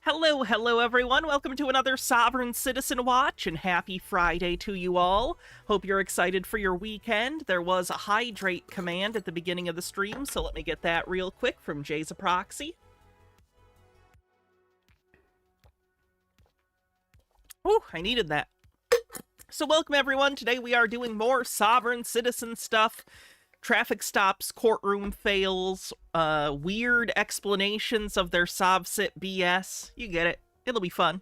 Hello everyone. Welcome to another Sovereign Citizen Watch, and happy Friday to you all. Hope you're excited for your weekend. There was a hydrate command at the beginning of the stream, so let me get that real quick from Jay's Proxy. Ooh, I needed that. So welcome everyone. Today we are doing more Sovereign Citizen stuff. Traffic stops, courtroom fails, weird explanations of their SovCit BS. You get it. It'll be fun.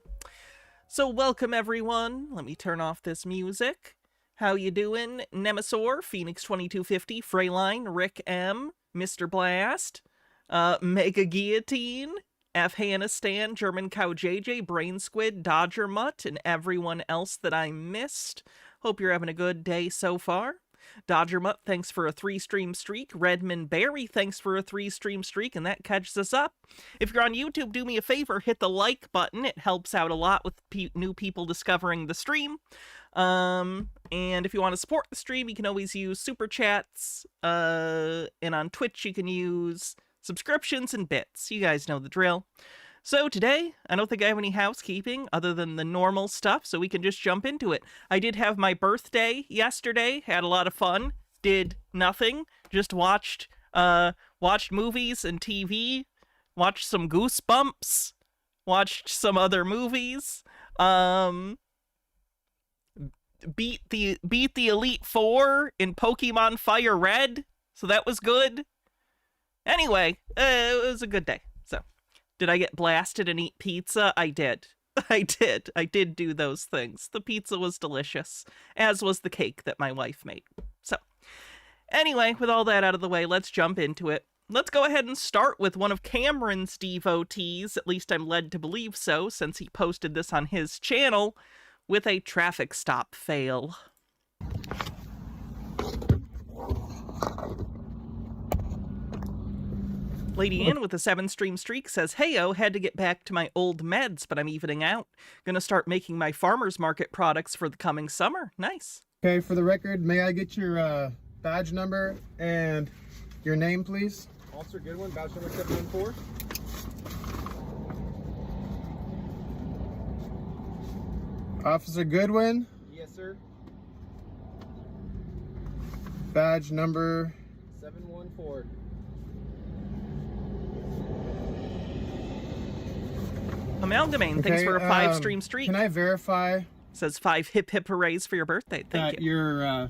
So welcome everyone. Let me turn off this music. How you doing? Nemesaur, Phoenix 2250, Freyline, Rick M, Mr. Blast, Mega Guillotine, Afghanistan, German Cow JJ, Brain Squid, Dodger Mutt, and everyone else that I missed. Hope you're having a good day so far. Dodger Mutt, thanks for a 3-stream streak. Redmond Barry, thanks for a 3-stream streak, and that catches us up. If you're on YouTube, do me a favor, hit the like button. It helps out a lot with new people discovering the stream. And if you want to support the stream, you can always use super chats. And on Twitch, you can use subscriptions and bits. You guys know the drill. So today, I don't think I have any housekeeping other than the normal stuff, so we can just jump into it. I did have my birthday yesterday, had a lot of fun, did nothing, just watched movies and TV, watched some Goosebumps, watched some other movies, beat the Elite Four in Pokemon Fire Red, so that was good. Anyway, it was a good day. Did I get blasted and eat pizza? I did. I did do those things. The pizza was delicious, as was the cake that my wife made. So, anyway, with all that out of the way, let's jump into it. Let's go ahead and start with one of Cameron's devotees, at least I'm led to believe so, since he posted this on his channel, with a traffic stop fail. Lady Ann with a 7-stream streak says, "Heyo, had to get back to my old meds, but I'm evening out. Gonna start making my farmer's market products for the coming summer." Nice. Okay, for the record, may I get your badge number and your name, please? Officer Goodwin, badge number 714. Officer Goodwin. Yes, sir. Badge number 714. Amalgamane, thanks for a 5-stream streak. Can I verify? Says 5 hip hip hoorays for your birthday. Thank you.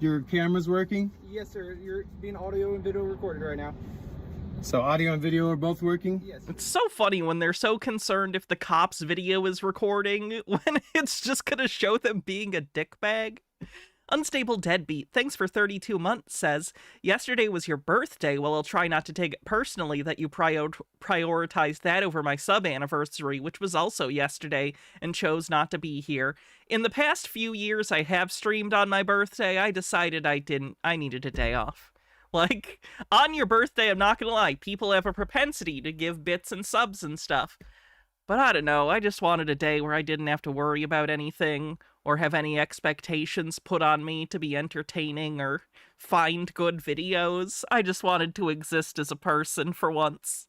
Your camera's working? Yes, sir. You're being audio and video recorded right now. So audio and video are both working? Yes. It's so funny when they're so concerned if the cop's video is recording, when it's just gonna show them being a dickbag. Unstable Deadbeat, thanks for 32 months, says, "Yesterday was your birthday. Well, I'll try not to take it personally that you prioritized that over my sub-anniversary, which was also yesterday, and chose not to be here. In the past few years I have streamed on my birthday. I decided I needed a day off." Like, on your birthday, I'm not gonna lie, people have a propensity to give bits and subs and stuff. But I don't know, I just wanted a day where I didn't have to worry about anything, or have any expectations put on me to be entertaining or find good videos. I just wanted to exist as a person for once.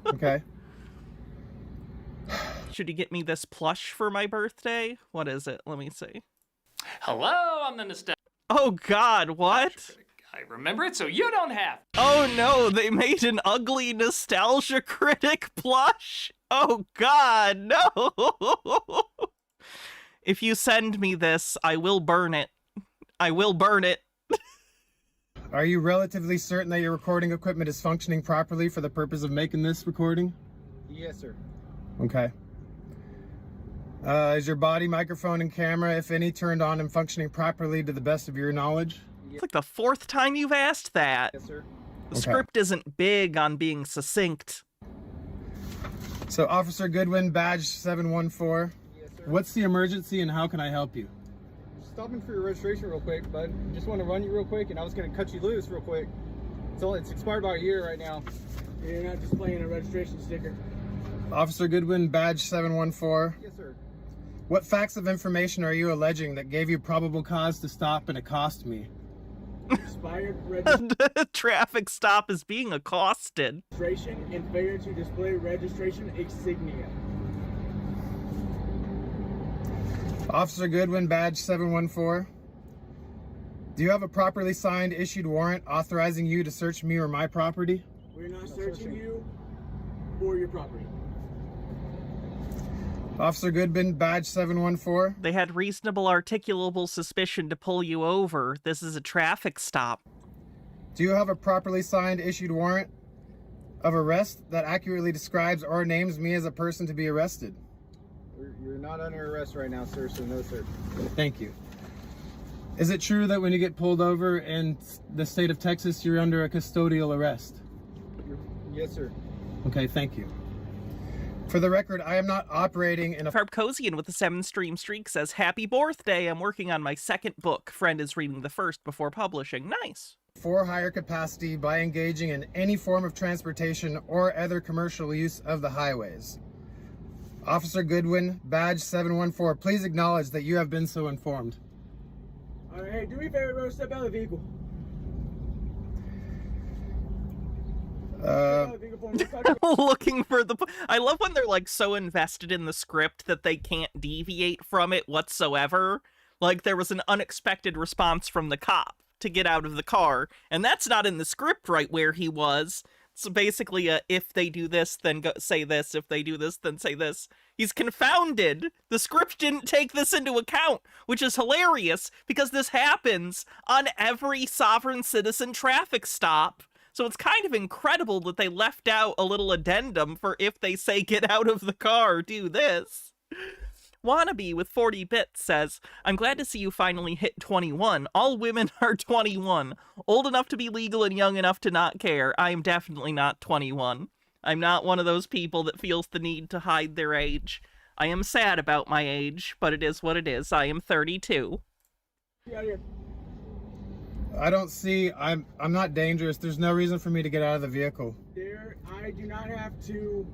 Okay. Should you get me this plush for my birthday? What is it? Let me see. Hello, I'm the nostalgia. Oh god, what? I remember it, so you don't have. Oh no, they made an ugly Nostalgia Critic plush? Oh god, no! If you send me this, I will burn it. I will burn it. Are you relatively certain that your recording equipment is functioning properly for the purpose of making this recording? Yes, sir. Okay. Is your body, microphone, and camera, if any, turned on and functioning properly to the best of your knowledge? It's like the 4th time you've asked that. Yes, sir. The script isn't big on being succinct. So, Officer Goodwin, badge 714. Yes, sir. What's the emergency and how can I help you? Stopping for your registration real quick, bud. Just want to run you real quick, and I was going to cut you loose real quick. It's expired about a year right now. You're not displaying a registration sticker. Officer Goodwin, badge 714. Yes, sir. What facts of information are you alleging that gave you probable cause to stop and accost me? expired Traffic stop is being accosted. registration and failure to display registration insignia. Officer Goodwin, badge 714. Do you have a properly signed issued warrant authorizing you to search me or my property? We're not searching you or your property. Officer Goodwin, badge 714. They had reasonable articulable suspicion to pull you over. This is a traffic stop. Do you have a properly signed issued warrant of arrest that accurately describes or names me as a person to be arrested? You're not under arrest right now, sir, so no, sir. Thank you. Is it true that when you get pulled over in the state of Texas, you're under a custodial arrest? Yes, sir. Okay, thank you. For the record, I am not operating in a Farbkosian with the 7-stream streak says, Happy birthday, I'm working on my second book. Friend is reading the first before publishing. Nice. for hire capacity by engaging in any form of transportation or other commercial use of the highways. Officer Goodwin, badge 714, please acknowledge that you have been so informed. All right, hey, do me a favor, bro. Step out of the vehicle. Looking for the... I love when they're, like, so invested in the script that they can't deviate from it whatsoever. Like, there was an unexpected response from the cop to get out of the car, and that's not in the script right where he was. So basically, if they do this, then go say this. If they do this, then say this. He's confounded. The script didn't take this into account, which is hilarious, because this happens on every sovereign citizen traffic stop. So it's kind of incredible that they left out a little addendum for if they say get out of the car, do this. Wannabe with 40 bits says, I'm glad to see you finally hit 21. All women are 21. Old enough to be legal and young enough to not care. I am definitely not 21. I'm not one of those people that feels the need to hide their age. I am sad about my age, but it is what it is. I am 32. I don't see, I'm not dangerous. There's no reason for me to get out of the vehicle. I do not have to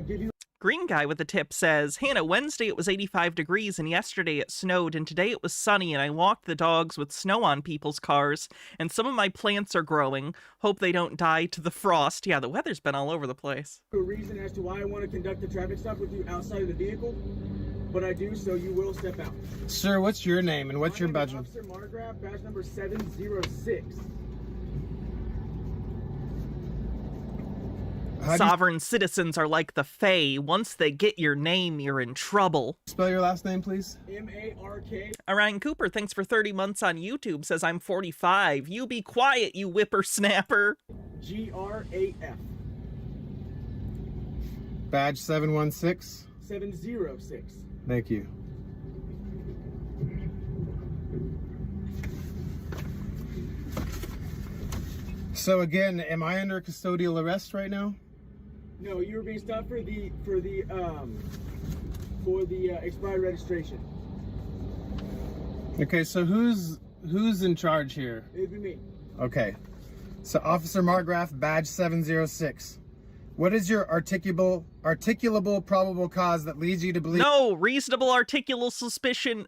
give you... Green guy with the tip says, Hannah, Wednesday it was 85 degrees and yesterday it snowed and today it was sunny and I walked the dogs with snow on people's cars and some of my plants are growing. Hope they don't die to the frost. Yeah, the weather's been all over the place. A reason as to why I want to conduct a traffic stop with you outside of the vehicle, but I do, so you will step out. Sir, what's your name and what's your badge? Officer Margraf, badge number 706. Sovereign citizens are like the Fae. Once they get your name, you're in trouble. Spell your last name, please. M-A-R-K. Ryan Cooper, thanks for 30 months on YouTube, says I'm 45. You be quiet, you whippersnapper. G-R-A-F. Badge 716. 706. Thank you. So again, am I under custodial arrest right now? No, you were being stopped for the expired registration. Okay, so who's in charge here? It'd be me. Okay. So Officer Margraf, badge 706. What is your articulable probable cause that leads you to believe... No, reasonable articulable suspicion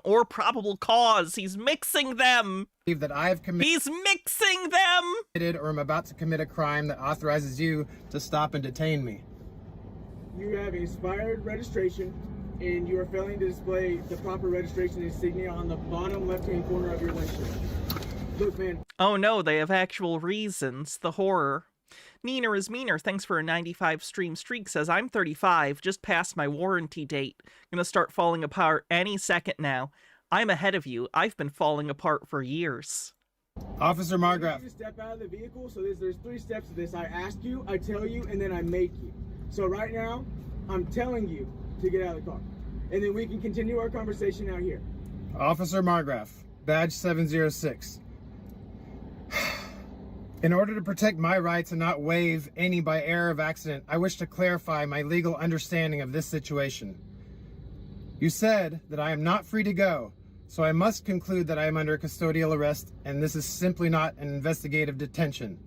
or probable cause. He's mixing them. ...that I have committed... He's mixing them! ...or am about to commit a crime that authorizes you to stop and detain me. You have expired registration, and you are failing to display the proper registration insignia on the bottom left-hand corner of your windshield. Look, man. Oh no, they have actual reasons. The horror. Neener is meaner. Thanks for a 95 stream streak. Says, I'm 35, just past my warranty date. Gonna start falling apart any second now. I'm ahead of you. I've been falling apart for years. Officer Margraf. You step out of the vehicle, so there's 3 steps to this. I ask you, I tell you, and then I make you. So right now, I'm telling you to get out of the car. And then we can continue our conversation out here. Officer Margraf, badge 706. In order to protect my rights and not waive any by error of accident, I wish to clarify my legal understanding of this situation. You said that I am not free to go, so I must conclude that I am under custodial arrest, and this is simply not an investigative detention.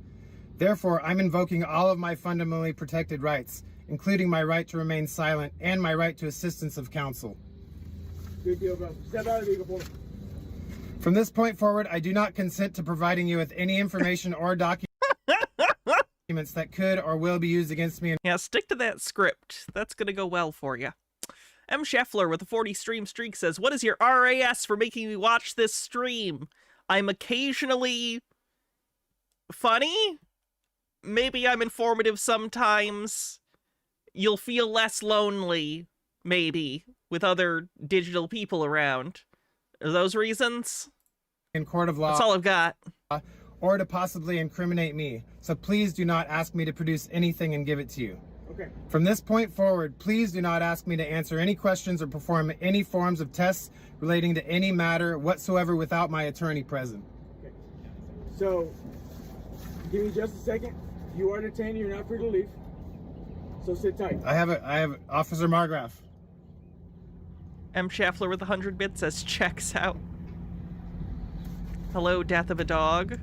Therefore, I'm invoking all of my fundamentally protected rights, including my right to remain silent and my right to assistance of counsel. Good deal, bro. Step out of the vehicle for me. From this point forward, I do not consent to providing you with any information or documents that could or will be used against me. Yeah, stick to that script. That's gonna go well for you. M. Scheffler with a 40 stream streak says, what is your RAS for making me watch this stream? I'm occasionally funny. Maybe I'm informative sometimes. You'll feel less lonely, maybe, with other digital people around. Are those reasons? In court of law. That's all I've got. Or to possibly incriminate me. So please do not ask me to produce anything and give it to you. Okay. From this point forward, please do not ask me to answer any questions or perform any forms of tests relating to any matter whatsoever without my attorney present. Okay. So, give me just a second. You are detained. You're not free to leave. So sit tight. I have Officer Margraf. M. Scheffler with 100 bits says, checks out. Hello, death of a dog.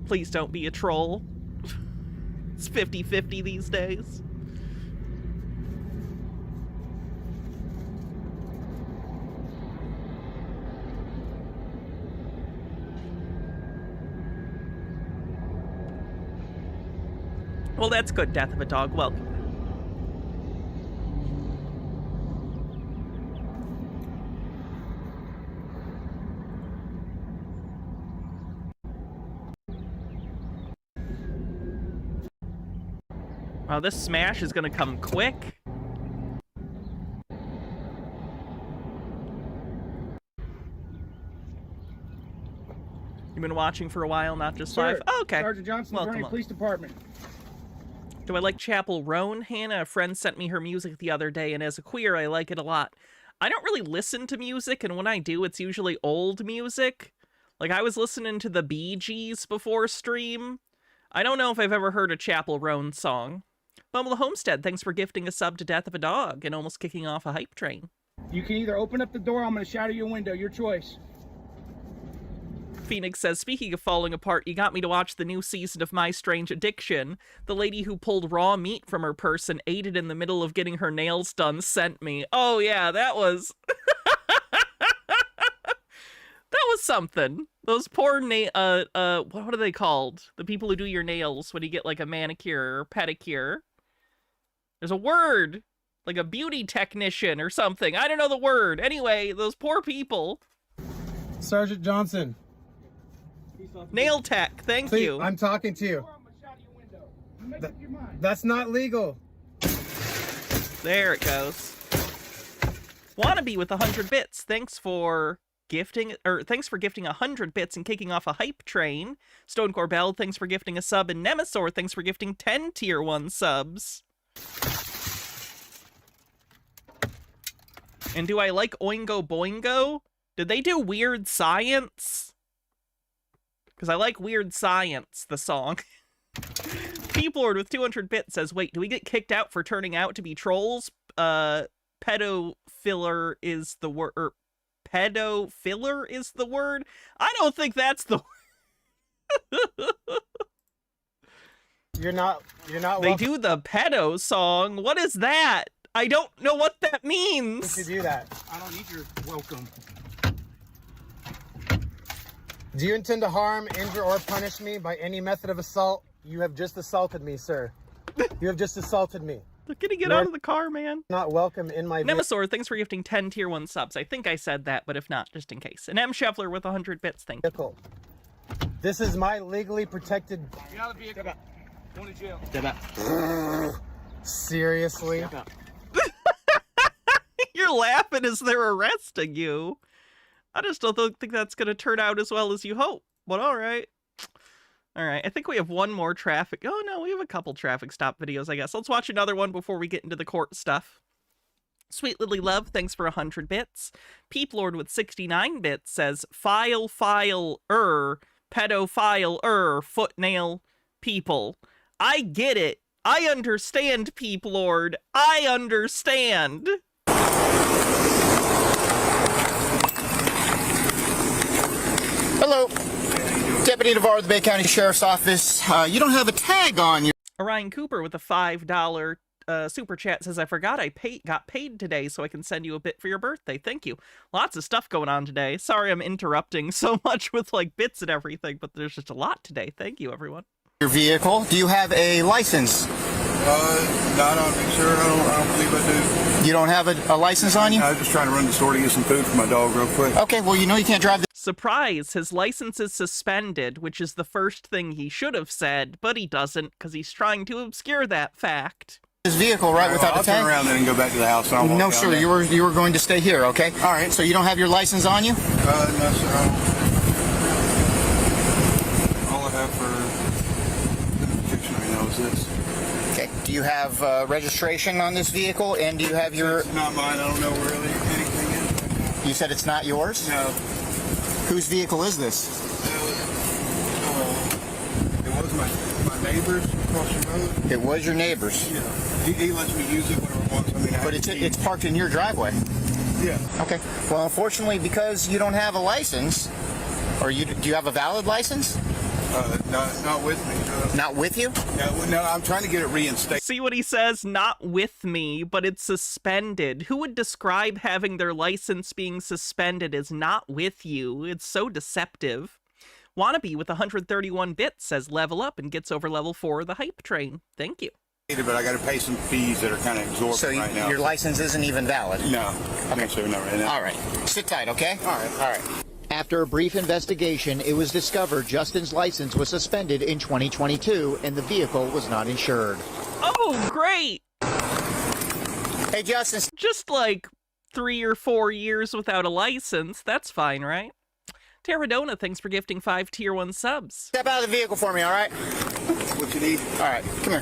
Please don't be a troll. It's 50-50 these days. Well, that's good, death of a dog. Welcome. Wow, this smash is gonna come quick. You've been watching for a while, not just live? Oh, okay. Sergeant Johnson, Welcome Attorney on. Police Department. Do I like Chapel Roan? Hannah, a friend sent me her music the other day, and as a queer, I like it a lot. I don't really listen to music, and when I do, it's usually old music. Like, I was listening to the Bee Gees before stream. I don't know if I've ever heard a Chapel Roan song. Bumble Homestead, thanks for gifting a sub to Death of a Dog and almost kicking off a hype train. You can either open up the door or I'm going to shatter your window. Your choice. Phoenix says, speaking of falling apart, you got me to watch the new season of My Strange Addiction. The lady who pulled raw meat from her purse and ate it in the middle of getting her nails done sent me. Oh yeah, that was... that was something. Those poor what are they called? The people who do your nails when you get like a manicure or pedicure. There's a word. Like a beauty technician or something. I don't know the word. Anyway, those poor people. Sergeant Johnson. Nail tech, thank Please, you. I'm talking to you. Or I'm going to shatter your window. You make up your mind. That's not legal. There it goes. Wannabe with 100 bits. Thanks for gifting 100 bits and kicking off a hype train. Stone Corbell, thanks for gifting a sub, and Nemesaur, thanks for gifting 10 tier 1 subs. And do I like Oingo Boingo? Did they do Weird Science? Because I like Weird Science, the song. P-Lord with 200 bits says, wait, do we get kicked out for turning out to be trolls? Pedofiller is the word. Pedofiller is the word? I don't think that's the word. You're not They welcome do the pedo song. What is that? I don't know what that means. to do that. I don't need your welcome. Do you intend to harm, injure, or punish me by any method of assault? You have just assaulted me, sir. You have just assaulted me. Look at get out of the car, man. Not welcome in my vehicle. Nemesaur, thanks for gifting 10 tier 1 subs. I think I said that, but if not, just in case. And M. Scheffler with 100 bits, thank you. This is my legally protected... Get out of the vehicle. Going to jail. Seriously? You're laughing as they're arresting you. I just don't think that's going to turn out as well as you hope. But all right. All right. I think we have one more traffic. Oh, no, we have a couple traffic stop videos, I guess. Let's watch another one before we get into the court stuff. Sweet Lily Love, thanks for 100 bits. Peeplord with 69 bits says, pedophile, footnail, people. I get it. I understand, Peeplord. I understand. Hello, Deputy Navarro of the Bay County Sheriff's Office. You don't have a tag on you. Orion Cooper with a $5 super chat says, I forgot I got paid today, so I can send you a bit for your birthday. Thank you. Lots of stuff going on today. Sorry I'm interrupting so much with like bits and everything, but there's just a lot today. Thank you, everyone. Your vehicle. Do you have a license? Not on me, sir. I don't believe I do. You don't have a license on you? I was just trying to run the store to get some food for my dog real quick. Okay, well, you know you can't drive this Surprise, his license is suspended, which is the first thing he should have said, but he doesn't because he's trying to obscure that fact. vehicle right without I'll a tag? turn around then and go back to the house. And I'll No, walk sir. down You were going to stay here, okay? All right. So you don't have your license on you? No, sir. All I have for identification right now is this. Okay. Do you have registration on this vehicle, and do you have your... It's not mine. I don't know really anything is. You said it's not yours? No. Whose vehicle is this? It was my neighbor's across the road. It was your neighbor's. Yeah. He lets me use it whenever he wants. I mean, But it's parked in your driveway. Yeah. Okay. Well, unfortunately, because you don't have a license, or do you have a valid license? Not with me. Not with you? No, I'm trying to get it reinstated. See what he says? Not with me, but it's suspended. Who would describe having their license being suspended as not with you? It's so deceptive. Wannabe with 131 bits says level up and gets over level 4 of the hype train. Thank you. But I got to pay some fees that are kind of exorbitant So right now. your license isn't even valid? No. No, sir, not right now. All right. Sit tight, okay? All right. All right. After a brief investigation, it was discovered Justin's license was suspended in 2022 and the vehicle was not insured. Oh, great! Hey, Justin. Just like 3 or 4 years without a license. That's fine, right? Terradona, thanks for gifting 5 tier 1 subs. Step out of the vehicle for me, all right? What you need? All right. Come here.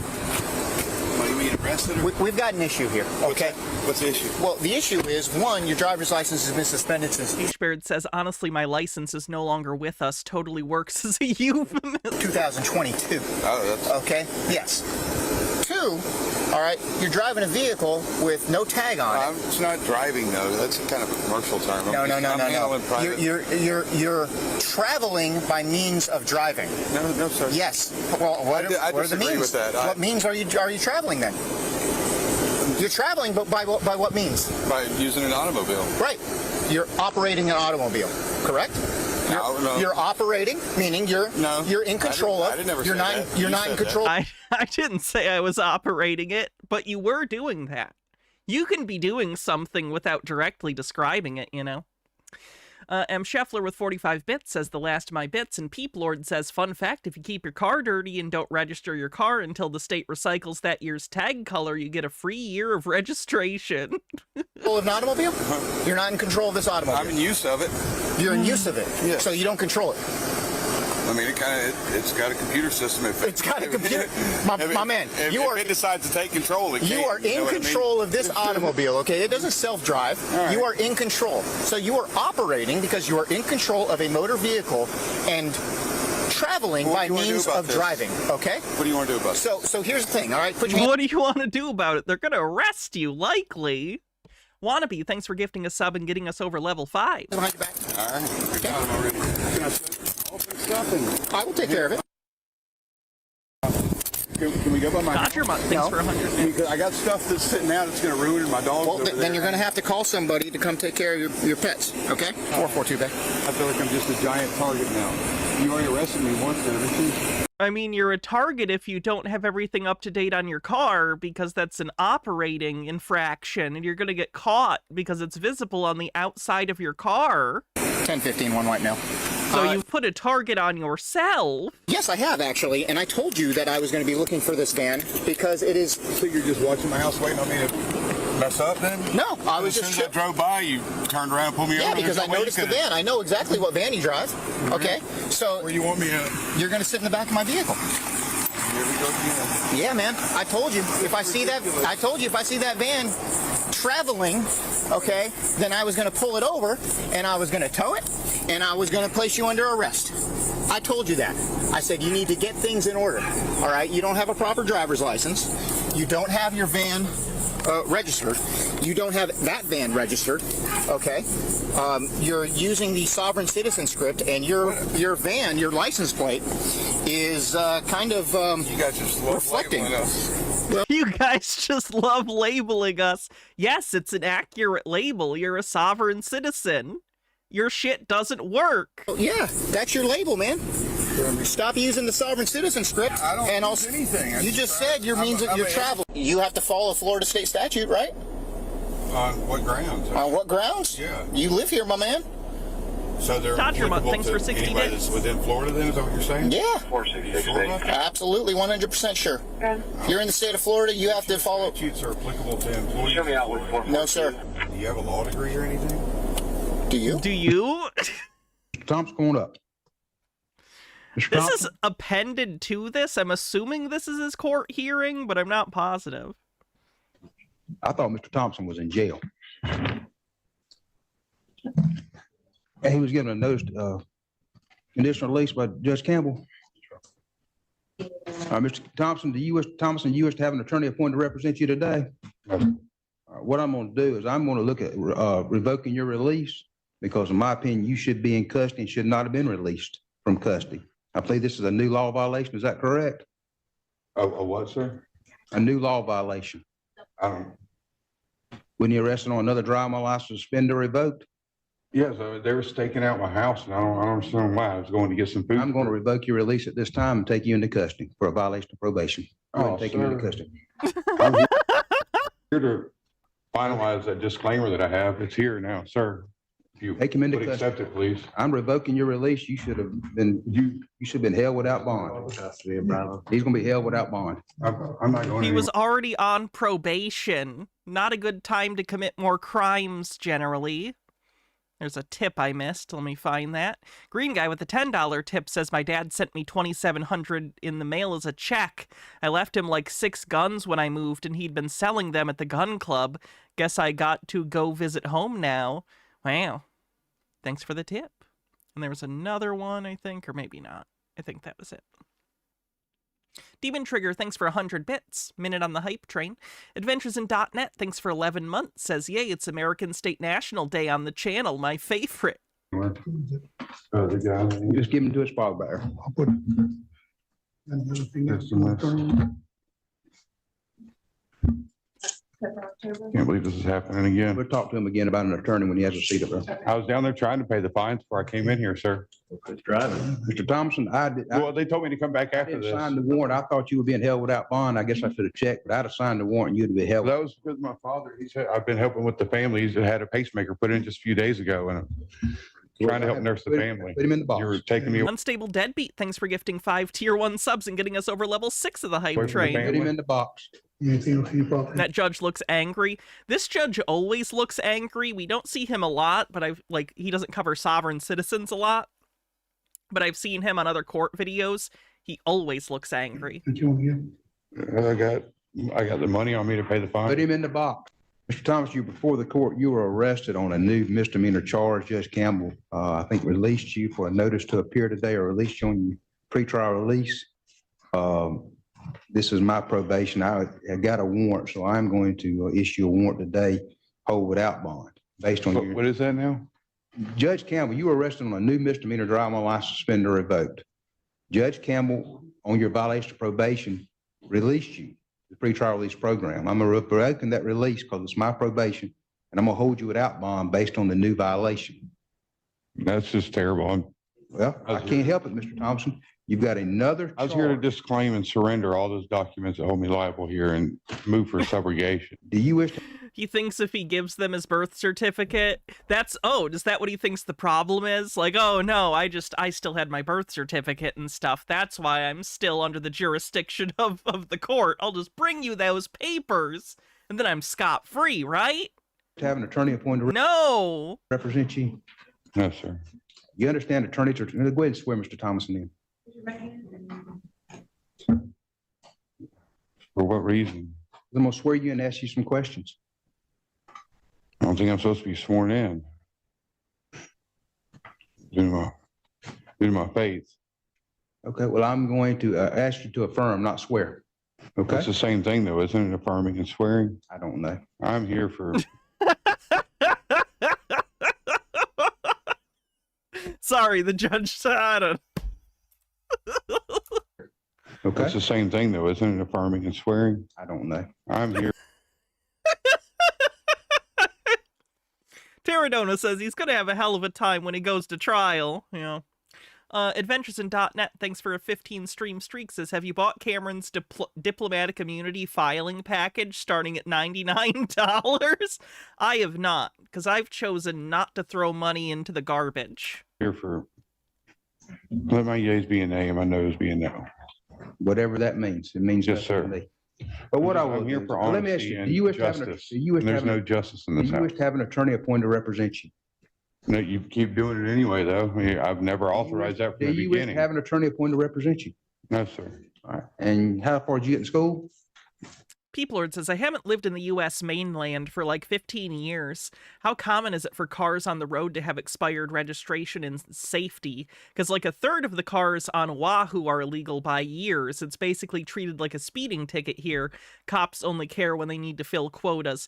What, you being arrested? Or? We've got an issue here, okay? What's the issue? Well, the issue is, one, your driver's license has been suspended since H-Beard says, honestly, my license is no longer with us. Totally works as a euphemism. 2022. Oh, that's... Okay? Yes. 2, all right, you're driving a vehicle with no tag on it. It's not driving, though. That's kind of a commercial term. No. I'm handling private. You're traveling by means of driving. No, sir. Yes. Well, what I are the disagree means? with that. What means are you traveling then? You're traveling, but by what means? By using an automobile. Right. You're operating an automobile, correct? No. You're operating, meaning you're in control of. I didn't ever You're say not. that. You're You not in said control. I didn't say I was operating it, but you were doing that. You can be doing something without directly describing it, you know? M. Scheffler with 45 bits says the last of my bits, and Peep Lord says, fun fact, if you keep your car dirty and don't register your car until the state recycles that year's tag color, you get a free year of registration. Control of an automobile? You're not in control of this automobile. I'm in use of it. You're in use of it. Yes. So you don't control it. I mean, it's got a computer system. It's got a computer. My man, if it decides to take control, it You can't, are in know what I mean? control of this automobile, okay? It doesn't self-drive. Right. You are in control. So you are operating because you are in control of a motor vehicle and traveling by means of driving, okay? What do you want to do about it? So here's the thing, all right? Put your hand. What do you want to do about it? They're going to arrest you, likely. Wannabe, thanks for gifting a sub and getting us over level 5. Behind your back. All right. Okay. I'm already. Can I open stuff and I will take care of it. can we go by my Conjure thanks for 100. Because I got stuff that's sitting out that's going to ruin my dog. Well, then you're going to have to call somebody to come take care of your pets, okay? 442 back. I feel like I'm just a giant target now. You already arrested me once, didn't you? I mean, you're a target if you don't have everything up to date on your car, because that's an operating infraction, and you're going to get caught because it's visible on the outside of your car. 1015, one white male. So you've put a target on yourself. Yes, I have, actually, and I told you that I was going to be looking for this van because it is... So you're just watching my house waiting on me to mess up then? No, I was As just... soon as I drove by, you turned around and pulled me over. Yeah, because There's I no way you noticed the could've- van. I know exactly what van you drive. Okay, so Where you want me at? you're going to sit in the back of my vehicle. Here we go again. Yeah, man. I told you if I see that van traveling, okay, then I was going to pull it over and I was going to tow it and I was going to place you under arrest. I told you that. I said you need to get things in order. All right, you don't have a proper driver's license. You don't have your van registered. You don't have that van registered. Okay, you're using the sovereign citizen script, and your van, your license plate, is kind of You guys just reflecting. You guys just love labeling us. Yes, it's an accurate label. You're a sovereign citizen. Your shit doesn't work. Yeah, that's your label, man. Stop using the sovereign citizen script. I don't and use anything. You just said your means of your travel. You have to follow Florida state statute, right? On what grounds? On what grounds? Yeah. You live here, my man. So they're Dodger Mutt, applicable thanks to for 60 anybody bits. that's within Florida, then? Is that what you're saying? Yeah. Florida? Absolutely, 100% sure. If you're in the state of Florida, you have to follow. Statutes are applicable to employees. No, sir. Do you have a law degree or anything? Do you? Do you? Tom's going up. Mr. This Thompson? is appended to this. I'm assuming this is his court hearing, but I'm not positive. I thought Mr. Thompson was in jail. And he was given a notice, conditional release by Judge Campbell. Mr. Thompson, you wish to have an attorney appointed to represent you today? What I'm going to do is I'm going to look at revoking your release because in my opinion, you should be in custody and should not have been released from custody. I believe this is a new law violation. Is that correct? A what, sir? A new law violation. I don't. When you arrested on another driving license, suspended or revoked? Yes, they were staking out my house, and I don't understand why. I was going to get some food. I'm going to revoke your release at this time and take you into custody for a violation of probation. Go ahead and take you into sir. custody. I'm here to finalize that disclaimer that I have. It's here now, sir. If you Take him into would custody. accept it, please. I'm revoking your release. You should have been, you should have been held without bond. He's going to be held without bond. I'm not going He anywhere. was already on probation. Not a good time to commit more crimes, generally. There's a tip I missed. Let me find that. Green guy with the $10 tip says, my dad sent me $2,700 in the mail as a check. I left him like 6 guns when I moved, and he'd been selling them at the gun club. Guess I got to go visit home now. Wow. Thanks for the tip. And there was another one, I think, or maybe not. I think that was it. Demon Trigger, thanks for 100 bits. Minute on the Hype Train. Adventures in .net, thanks for 11 months. Says, yay, it's American State National Day on the channel. My favorite. The guy. Just give him to his father bearer. That's the mess. Can't believe this is happening again. We'll talk to him again about an attorney when he has a seat up there. I was down there trying to pay the fines before I came in here, sir. Mr. Thompson, I Well, they told me to come back after didn't this. sign the warrant. I thought you were being held without bond. I guess I should have checked, but I'd have signed the warrant and you'd have been held. That was because my father, he said, I've been helping with the family. He's had a pacemaker put in just a few days ago and I'm trying to help nurse the family. Put him in the box. You were taking me away Unstable Deadbeat, thanks for gifting 5 tier 1 subs and getting us over level 6 of the Hype from the Train. Put him in the box. That judge looks angry. This judge always looks angry. We don't see him a lot, but he doesn't cover sovereign citizens a lot. But I've seen him on other court videos. He always looks angry. I got the money on me to pay the fine. Put him in the box. Mr. Thomas, you before the court, you were arrested on a new misdemeanor charge. Judge Campbell, I think, released you for a notice to appear today or released you on your pretrial release. This is my probation. I got a warrant, so I'm going to issue a warrant today, hold without bond, based on your. What is that now? Judge Campbell, you were arrested on a new misdemeanor driving license suspended or revoked. Judge Campbell, on your violation of probation, released you, the pretrial release program. I'm revoking that release because it's my probation, and I'm gonna hold you without bond based on the new violation. That's just terrible. Well, I can't help it, Mr. Thompson. You've got another I was here to charge. disclaim and surrender all those documents that hold me liable here and move for subrogation. Do you wish to He thinks if he gives them his birth certificate, is that what he thinks the problem is? Like, oh no, I still had my birth certificate and stuff. That's why I'm still under the jurisdiction of the court. I'll just bring you those papers and then I'm scot-free, right? have an attorney appointed to No. represent you? No, sir. You understand attorneys are, go ahead and swear Mr. Thomason in. For what reason? I'm gonna swear you and ask you some questions. I don't think I'm supposed to be sworn in. Due to my faith. Okay, well, I'm going to ask you to affirm, not swear. Okay? That's the same thing though, isn't it? Affirming and swearing. I don't know. I'm here for, Sorry, the judge said I don't. Okay, It's the same thing though, isn't it? Affirming and swearing. I don't know. I'm here. Pterodona says he's gonna have a hell of a time when he goes to trial. You know. Adventuresin.net, thanks for a 15 stream streak, says, have you bought Cameron's diplomatic immunity filing package starting at $99? I have not, because I've chosen not to throw money into the garbage. Here for, let my yeas be a nay and my no's be a no. Whatever that means, it means Yes, nothing sir. to me. But what I will I'm here do for is- let me ask honesty you, do and you wish to have an, justice. do you wish And to there's have no an, justice in do this you wish house. to have an attorney appointed to represent you? No, you keep doing it anyway, though. I mean, I've never authorized that from Do the you wish to beginning. have an attorney appointed to represent you? No, sir. All right. And how far did you get in school? Peoplord says, I haven't lived in the U.S. mainland for like 15 years. How common is it for cars on the road to have expired registration and safety? Because like a third of the cars on Oahu are illegal by years. It's basically treated like a speeding ticket here. Cops only care when they need to fill quotas.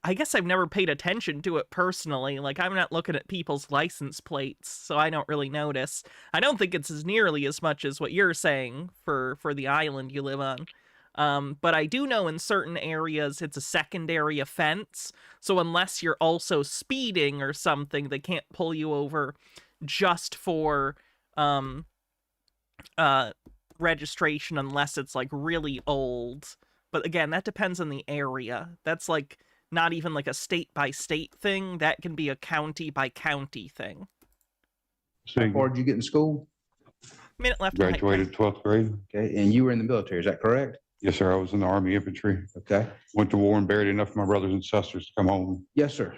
I guess I've never paid attention to it personally. Like, I'm not looking at people's license plates, so I don't really notice. I don't think it's as nearly as much as what you're saying for the island you live on. But I do know in certain areas it's a secondary offense, so unless you're also speeding or something, they can't pull you over just for registration unless it's like really old. But again, that depends on the area. That's like not even like a state by state thing. That can be a county by county thing. So How far you did you get in school? Minute left. in Hype graduated 12th grade? Okay, and you were in the military, is that correct? Yes, sir. I was in the Army infantry. Okay. Went to war and buried enough of my brothers and sisters to come home. Yes, sir.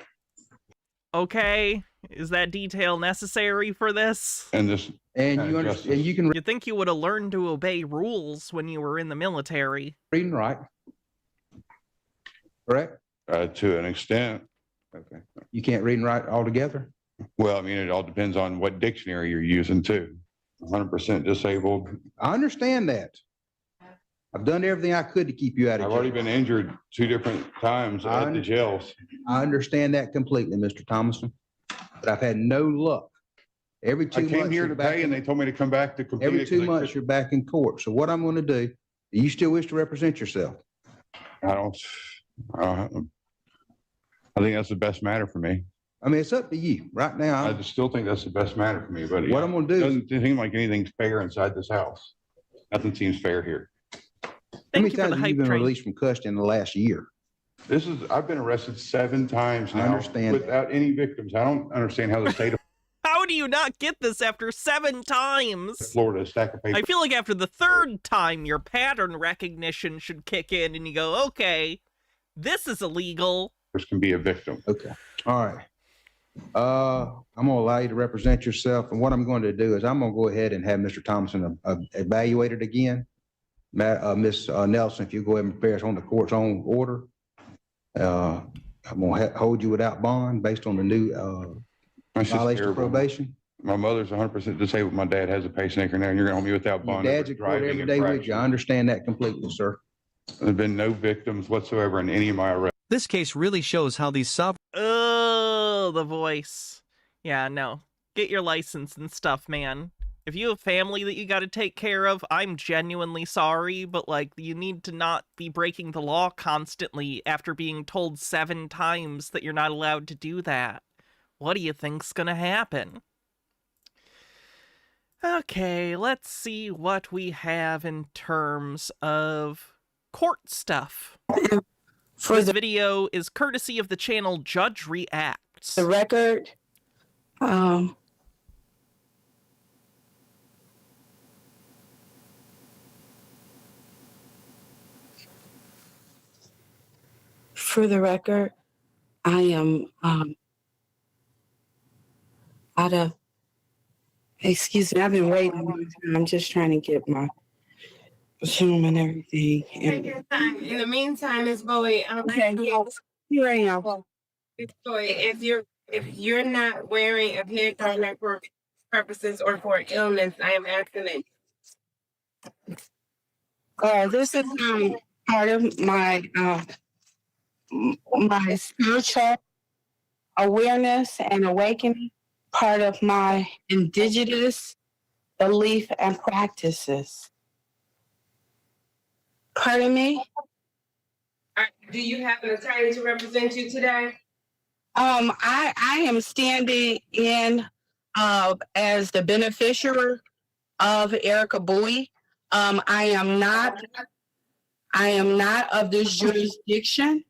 Okay, is that detail necessary for this? And this, And you Justice. understand, and you can You'd think you would have learned to obey rules when you were in the military. read and write. Correct? to an extent, Okay. You can't read and write altogether? well, I mean, it all depends on what dictionary you're using too. 100% disabled. I understand that. I've done everything I could to keep you out I've of already jail. been injured 2 different times I at the jails. I understand that completely, Mr. Thomason, but I've had no luck. Every 2 I months. came here you're back today and in- they told me to come back to complete Every it 'cause 2 they months, couldn't- you're back in court. So what I'm going to do, do you still wish to represent yourself? I don't, I think that's the best matter for me. I mean, it's up to you. Right now, I just still think that's the best matter for me, but what I'm going to it do, doesn't seem like anything's fair inside this house. Nothing seems fair here. how Thank many you for times the have you hype been train. released from custody in the last year? I've been arrested 7 times I now understand. without any victims. I don't understand how the state of How do you not get this after 7 times? Florida stack of I paper. feel like after the 3rd time, your pattern recognition should kick in and you go, okay, this is illegal. Can be a victim. Okay, all right. I'm gonna allow you to represent yourself, and what I'm going to do is I'm gonna go ahead and have Mr. Thompson evaluated again. Ms. Nelson, if you go ahead and prepare us on the court's own order. I'm gonna hold you without bond based on the new That's just violation of terrible. probation. My mother's 100% disabled. My dad has a pacemaker now, and you're gonna hold me without Your bond. dad's over at court every day with you. I understand that completely, sir. There've been no victims whatsoever in any of my arrests. This case really shows how these sovereign Oh, the voice. Yeah, no. Get your license and stuff, man. If you have family that you got to take care of, I'm genuinely sorry, but like, you need to not be breaking the law constantly after being told 7 times that you're not allowed to do that. What do you think's gonna happen? Okay, let's see what we have in terms of court stuff. For This the, video is courtesy of the channel Judge Reacts. the record, for the record, I am out of, excuse me, I've been waiting a long time. I'm just trying to get my Zoom and everything. Take your time. In the meantime, Miss Bowie, Okay, yes, here I am. Miss Bowie, if you're not wearing a head garment for purposes or for illness, I am asking that. This is part of my my spiritual awareness and awakening, part of my indigenous belief and practices. Pardon me? Do you have an attorney to represent you today? I am standing in as the beneficiary of Erica Bowie. I am not of this jurisdiction.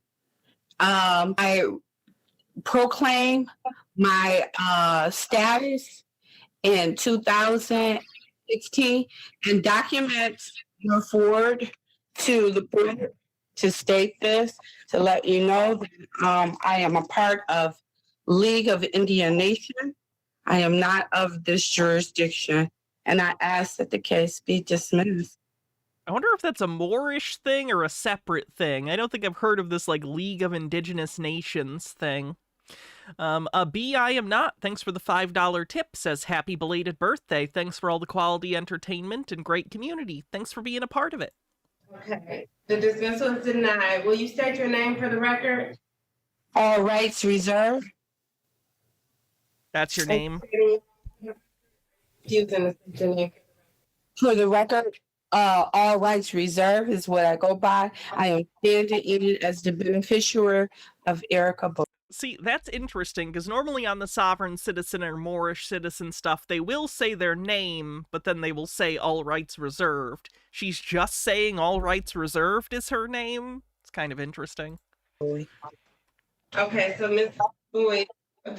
I proclaim my status in 2016 and documents were forwarded to the board to state this, to let you know that I am a part of League of Indian Nation. I am not of this jurisdiction, and I ask that the case be dismissed. I wonder if that's a Moorish thing or a separate thing. I don't think I've heard of this, like, League of Indigenous Nations thing. B, I am not. Thanks for the $5 tip. Says, happy belated birthday. Thanks for all the quality entertainment and great community. Thanks for being a part of it. Okay. The dismissal is denied. Will you state your name for the record? All rights reserved. That's your name? For the record, all rights reserved is what I go by. I am standing in as the beneficiary of Erica Bowie. See, that's interesting, because normally on the sovereign citizen or Moorish citizen stuff, they will say their name, but then they will say all rights reserved. She's just saying all rights reserved is her name. It's kind of interesting. Okay, so Ms. Bowie, on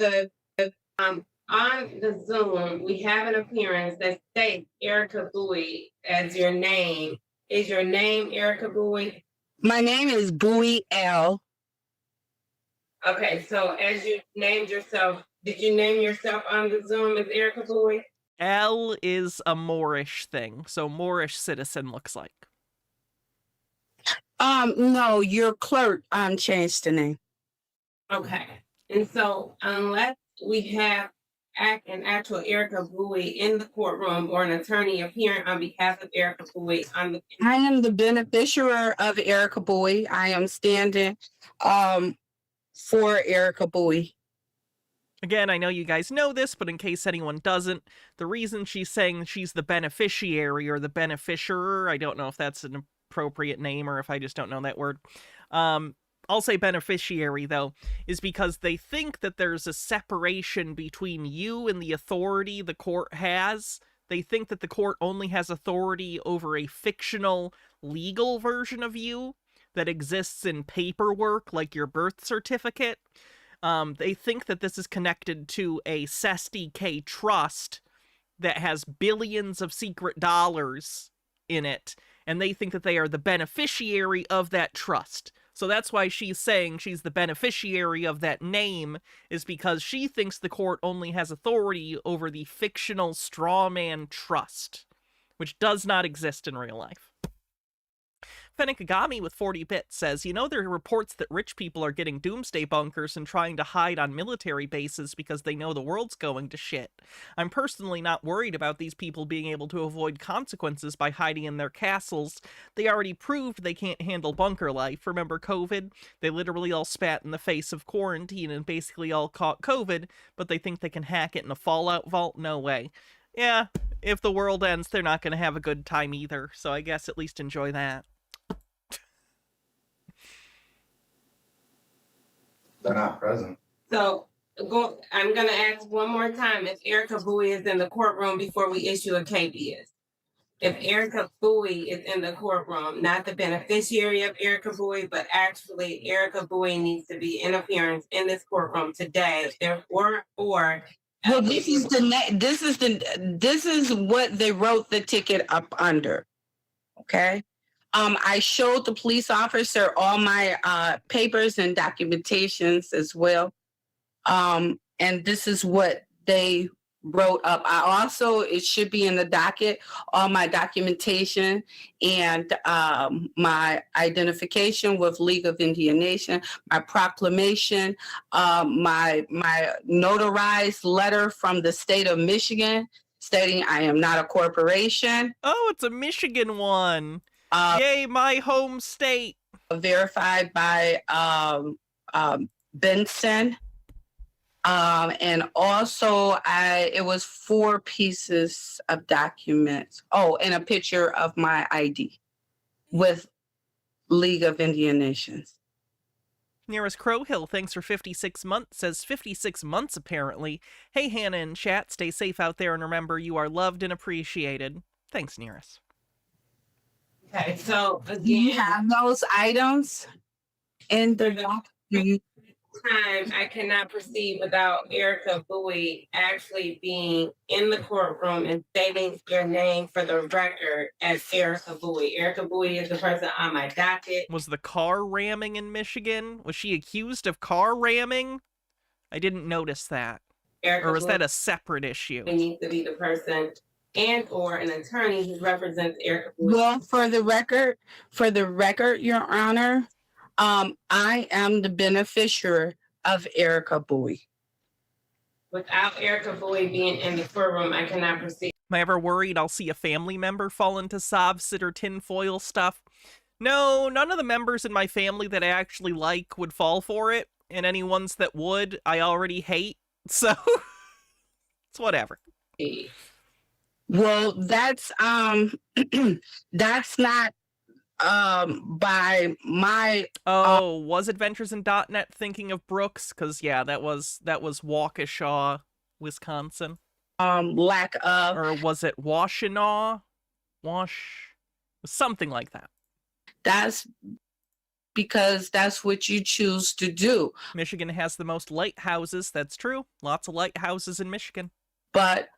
the Zoom, we have an appearance that states Erica Bowie as your name. Is your name Erica Bowie? My name is Bowie L. Okay, so as you named yourself, did you name yourself on the Zoom as Erica Bowie? L is a Moorish thing, so Moorish citizen looks like. No, your clerk changed the name. Okay, and so unless we have an actual Erica Bowie in the courtroom or an attorney appearing on behalf of Erica Bowie I am the beneficiary of Erica Bowie. I am standing for Erica Bowie. Again, I know you guys know this, but in case anyone doesn't, the reason she's saying she's the beneficiary or the beneficiarer, I don't know if that's an appropriate name or if I just don't know that word. I'll say beneficiary, though, is because they think that there's a separation between you and the authority the court has. They think that the court only has authority over a fictional legal version of you that exists in paperwork, like your birth certificate. They think that this is connected to a SESTK trust that has billions of secret dollars in it, and they think that they are the beneficiary of that trust. So that's why she's saying she's the beneficiary of that name, is because she thinks the court only has authority over the fictional straw man trust, which does not exist in real life. Fennikagami with 40 bits says, you know, there are reports that rich people are getting doomsday bunkers and trying to hide on military bases because they know the world's going to shit. I'm personally not worried about these people being able to avoid consequences by hiding in their castles. They already proved they can't handle bunker life. Remember COVID? They literally all spat in the face of quarantine and basically all caught COVID, but they think they can hack it in a Fallout vault? No way. Yeah, if the world ends, they're not going to have a good time either, so I guess at least enjoy that. They're not present. So I'm going to ask one more time if Erica Bowie is in the courtroom before we issue a KBS. If Erica Bowie is in the courtroom, not the beneficiary of Erica Bowie, but actually Erica Bowie needs to be in appearance in this courtroom today. Well, this is what they wrote the ticket up under. Okay. I showed the police officer all my papers and documentations as well. And this is what they wrote up. It should be in the docket, all my documentation and my identification with League of Indian Nation, my proclamation, my notarized letter from the state of Michigan stating I am not a corporation. Oh, it's a Michigan one. Yay, my home state. Verified by Benson. And also it was 4 pieces of documents. Oh, and a picture of my ID with League of Indian Nations. Nearest Crowhill, thanks for 56 months, says 56 months apparently. Hey, Hannah in chat, stay safe out there and remember you are loved and appreciated. Thanks, Nearest. Okay, so Do you again, have those items in the document? time I cannot proceed without Erica Bowie actually being in the courtroom and stating your name for the record as Erica Bowie. Erica Bowie is the person on my docket. Was the car ramming in Michigan? Was she accused of car ramming? I didn't notice that. Erica Or was that Bowie a separate issue? needs to be the person and or an attorney who represents Erica Bowie. Well, for the record, Your Honor, I am the beneficiary of Erica Bowie. Without Erica Bowie being in the courtroom, I cannot proceed. Am I ever worried I'll see a family member fall into sob-sit or tinfoil stuff? No, none of the members in my family that I actually like would fall for it, and any ones that would, I already hate, so it's whatever. Well, that's that's not by my was Adventures in .NET thinking of Brooks? Because yeah, that was Waukesha, Wisconsin. Lack of, or was it Washtenaw? Something like that. That's because that's what you choose to do. Michigan has the most lighthouses, that's true. Lots of lighthouses in Michigan. But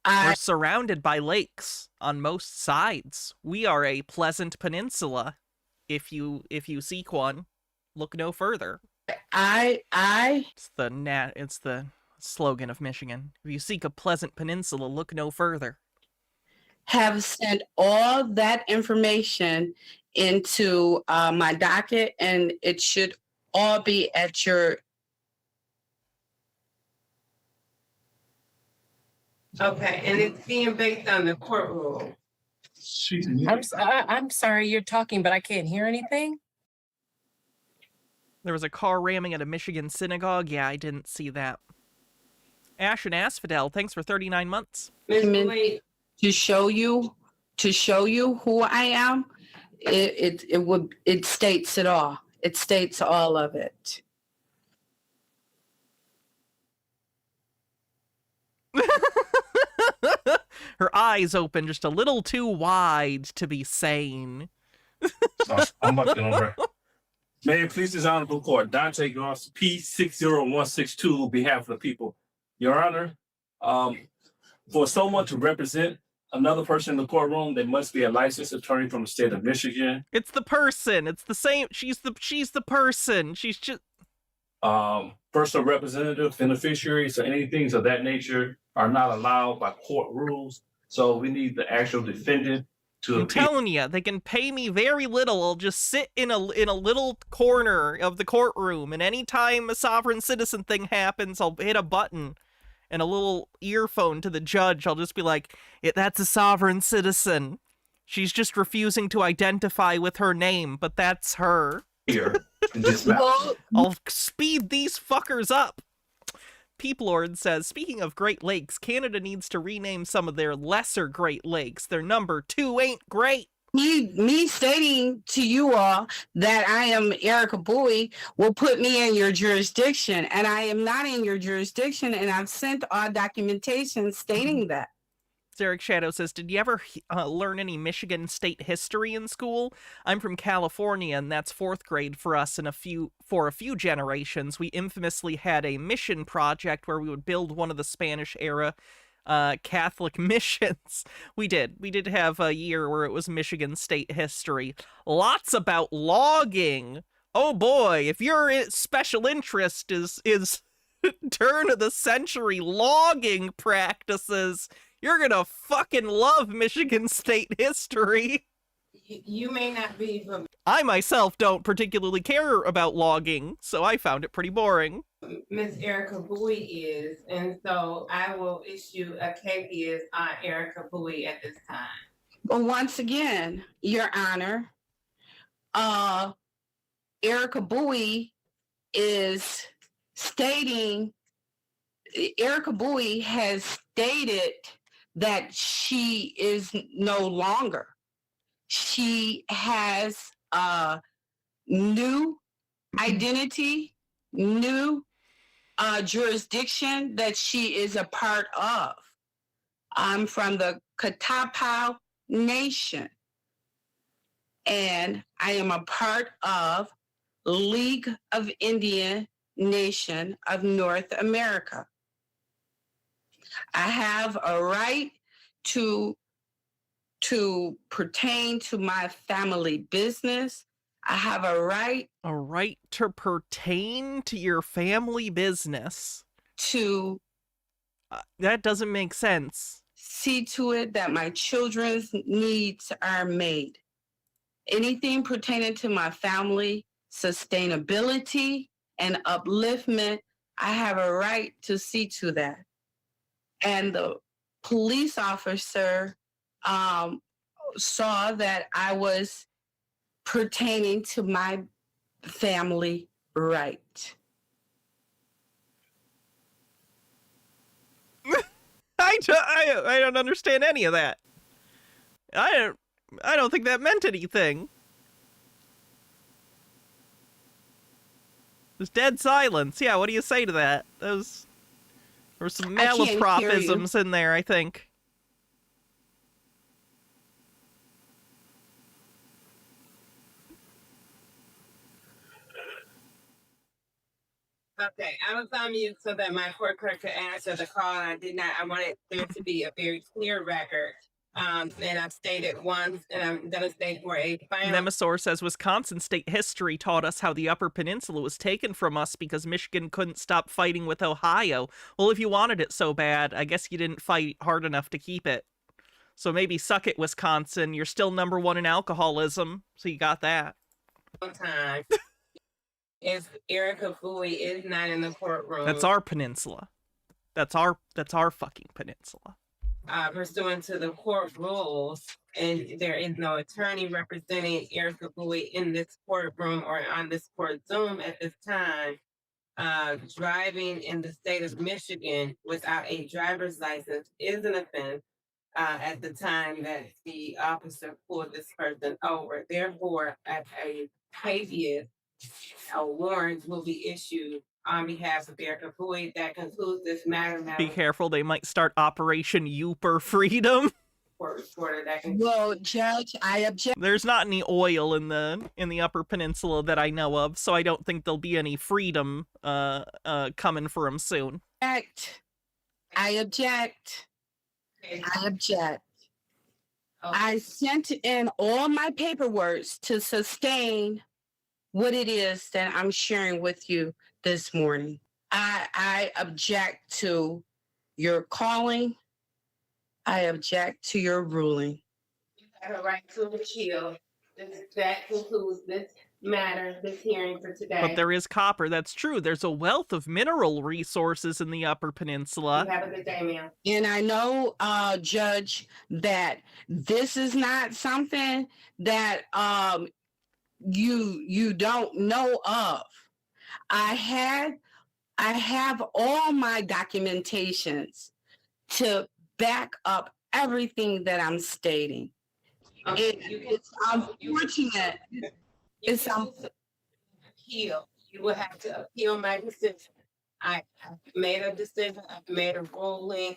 we're surrounded by lakes on most sides. We are a pleasant peninsula. If you seek one, look no further. It's the slogan of Michigan. If you seek a pleasant peninsula, look no further. Have sent all that information into my docket, and it should all be at your. Okay, and it's being based on the court rule. I'm sorry, you're talking, but I can't hear anything. There was a car ramming at a Michigan synagogue. Yeah, I didn't see that. Ash and Asphodel, thanks for 39 months. To show you who I am, it states it all. It states all of it. Her eyes open just a little too wide to be sane. I'm not gonna. May it please this honorable court, Dante Goss, P60162, on behalf of the people. Your Honor, for someone to represent another person in the courtroom, they must be a licensed attorney from the state of Michigan. It's the person. It's the same. She's the person. She's just personal representative, beneficiaries, or anything of that nature are not allowed by court rules. So we need the actual defendant to. I'm telling you, they can pay me very little. I'll just sit in a little corner of the courtroom, and anytime a sovereign citizen thing happens, I'll hit a button and a little earphone to the judge. I'll just be like, "That's a sovereign citizen. She's just refusing to identify with her name, but that's her." Here, I'll speed these fuckers up. Peep Lord says, speaking of Great Lakes, Canada needs to rename some of their lesser Great Lakes. Their number 2 ain't great. Me stating to you all that I am Erica Bowie will put me in your jurisdiction, and I am not in your jurisdiction, and I've sent all documentation stating that. Zarek Shadow says, did you ever learn any Michigan state history in school? I'm from California, and that's 4th grade for us. For a few generations, we infamously had a mission project where we would build one of the Spanish-era Catholic missions. We did have a year where it was Michigan state history. Lots about logging. Oh boy, if your special interest is turn of the century logging practices, you're gonna fucking love Michigan state history. You may not be from. I myself don't particularly care about logging, so I found it pretty boring. Miss Erica Bowie is, and so I will issue a caveat on Erica Bowie at this time. But once again, Your Honor, Erica Bowie is stating. Erica Bowie has stated that she is no longer. She has new identity, new jurisdiction that she is a part of. I'm from the Katapow Nation, and I am a part of League of Indian Nation of North America. I have a right to pertain to my family business. I have a right to pertain to your family business. To that doesn't make sense. See to it that my children's needs are made. Anything pertaining to my family, sustainability, and upliftment, I have a right to see to that. And the police officer saw that I was pertaining to my family right. I don't understand any of that. I don't think that meant anything. There's dead silence. Yeah, what do you say to that? There were some malapropisms in there, I think. Okay, I was on mute so that my court clerk could answer the call, and I did not. I wanted there to be a very clear record. And I've stated once, and I'm going to state for a final. Nemesaur says Wisconsin state history taught us how the Upper Peninsula was taken from us because Michigan couldn't stop fighting with Ohio. Well, if you wanted it so bad, I guess you didn't fight hard enough to keep it. So maybe suck it, Wisconsin. You're still #1 in alcoholism, so you got that. Time. If Erica Bowie is not in the courtroom. That's our peninsula. That's our fucking peninsula. Pursuant to the court rules, and there is no attorney representing Erica Bowie in this courtroom or on this court Zoom at this time. Driving in the state of Michigan without a driver's license is an offense at the time that the officer pulled this person over. Therefore, a habeas warrant will be issued on behalf of Erica Bowie. That concludes this matter. Be careful, they might start Operation Youper Freedom. Well, Judge, I object. There's not any oil in the Upper Peninsula that I know of, so I don't think there'll be any freedom coming for them soon. I object. I object. I sent in all my paperwork to sustain what it is that I'm sharing with you this morning. I object to your calling. I object to your ruling. You have a right to appeal. That concludes this matter, this hearing for today. But there is copper, that's true. There's a wealth of mineral resources in the Upper Peninsula. You have a good day, ma'am. And I know, Judge, that this is not something that you don't know of. I have all my documentations to back up everything that I'm stating. Okay, It's unfortunate. It's appeal. You will have to appeal my decision. I made a decision. I've made a ruling.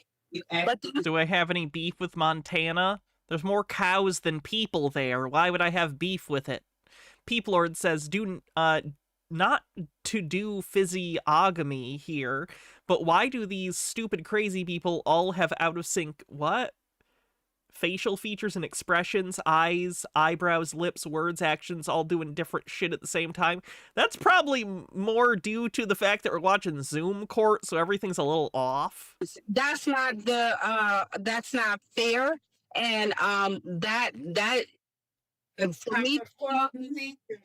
Do I have any beef with Montana? There's more cows than people there. Why would I have beef with it? Peeplord says, not to do physiogamy here, but why do these stupid crazy people all have out of sync facial features and expressions, eyes, eyebrows, lips, words, actions, all doing different shit at the same time? That's probably more due to the fact that we're watching Zoom court, so everything's a little off. That's not fair, and that for me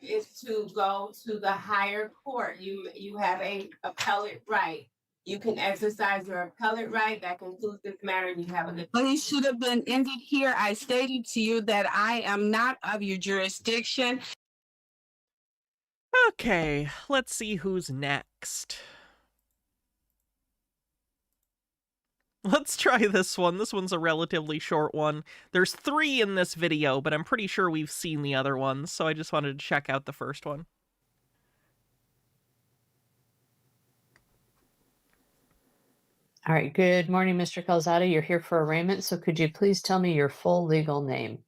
is to go to the higher court. You have a appellate right. You can exercise your appellate right. That concludes this matter. You have a good. But it should have been ended here. I stated to you that I am not of your jurisdiction. Okay, let's see who's next. Let's try this one. This one's a relatively short one. There's 3 in this video, but I'm pretty sure we've seen the other ones, so I just wanted to check out the first one. All right. Good morning, Mr. Calzada. You're here for arraignment, so could you please tell me your full legal name?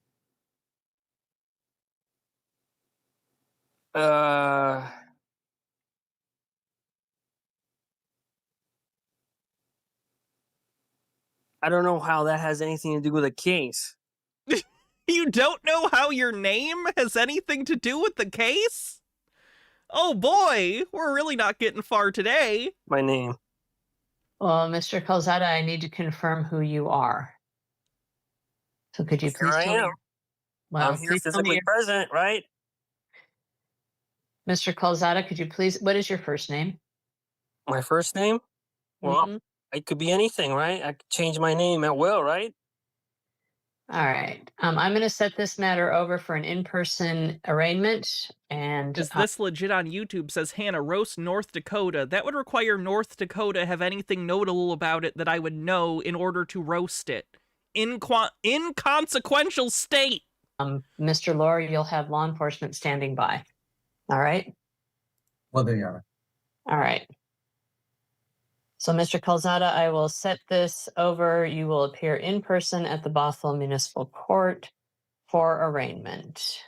I don't know how that has anything to do with a case. You don't know how your name has anything to do with the case? Oh boy, we're really not getting far today. My name. Well, Mr. Calzada, I need to confirm who you are. So could you please Here I tell me? am. Well, I'm here please tell me physically your- present, right? Mr. Calzada, could you please, what is your first name? My first name? Well, it could be anything, right? I could change my name at will, right? All right. I'm going to set this matter over for an in-person arraignment. And Is this legit on YouTube? Says Hannah, roast North Dakota. That would require North Dakota have anything notable about it that I would know in order to roast it. Inconsequential state. Mr. Lohr, you'll have law enforcement standing by. All right. Well, there you are. All right. So, Mr. Calzada, I will set this over. You will appear in person at the Bothell Municipal Court for arraignment.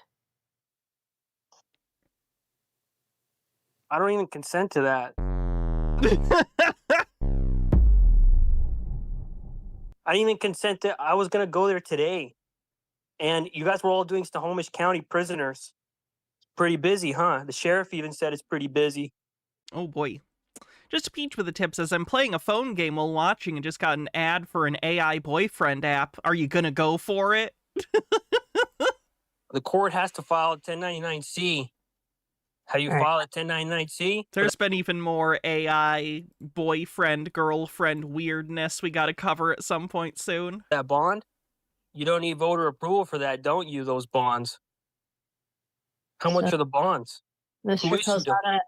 I don't even consent to that. I didn't even consent to. I was gonna go there today, and you guys were all doing Snohomish County prisoners. Pretty busy, huh? The sheriff even said it's pretty busy. Oh boy. Just a peach with the tip says, I'm playing a phone game while watching and just got an ad for an AI boyfriend app. Are you gonna go for it? The court has to file a 1099-C. How you file a 1099-C? There's been even more AI boyfriend, girlfriend weirdness we gotta cover at some point soon. That bond? You don't need voter approval for that, don't you, those bonds? How much are the bonds? Mr. Calzada,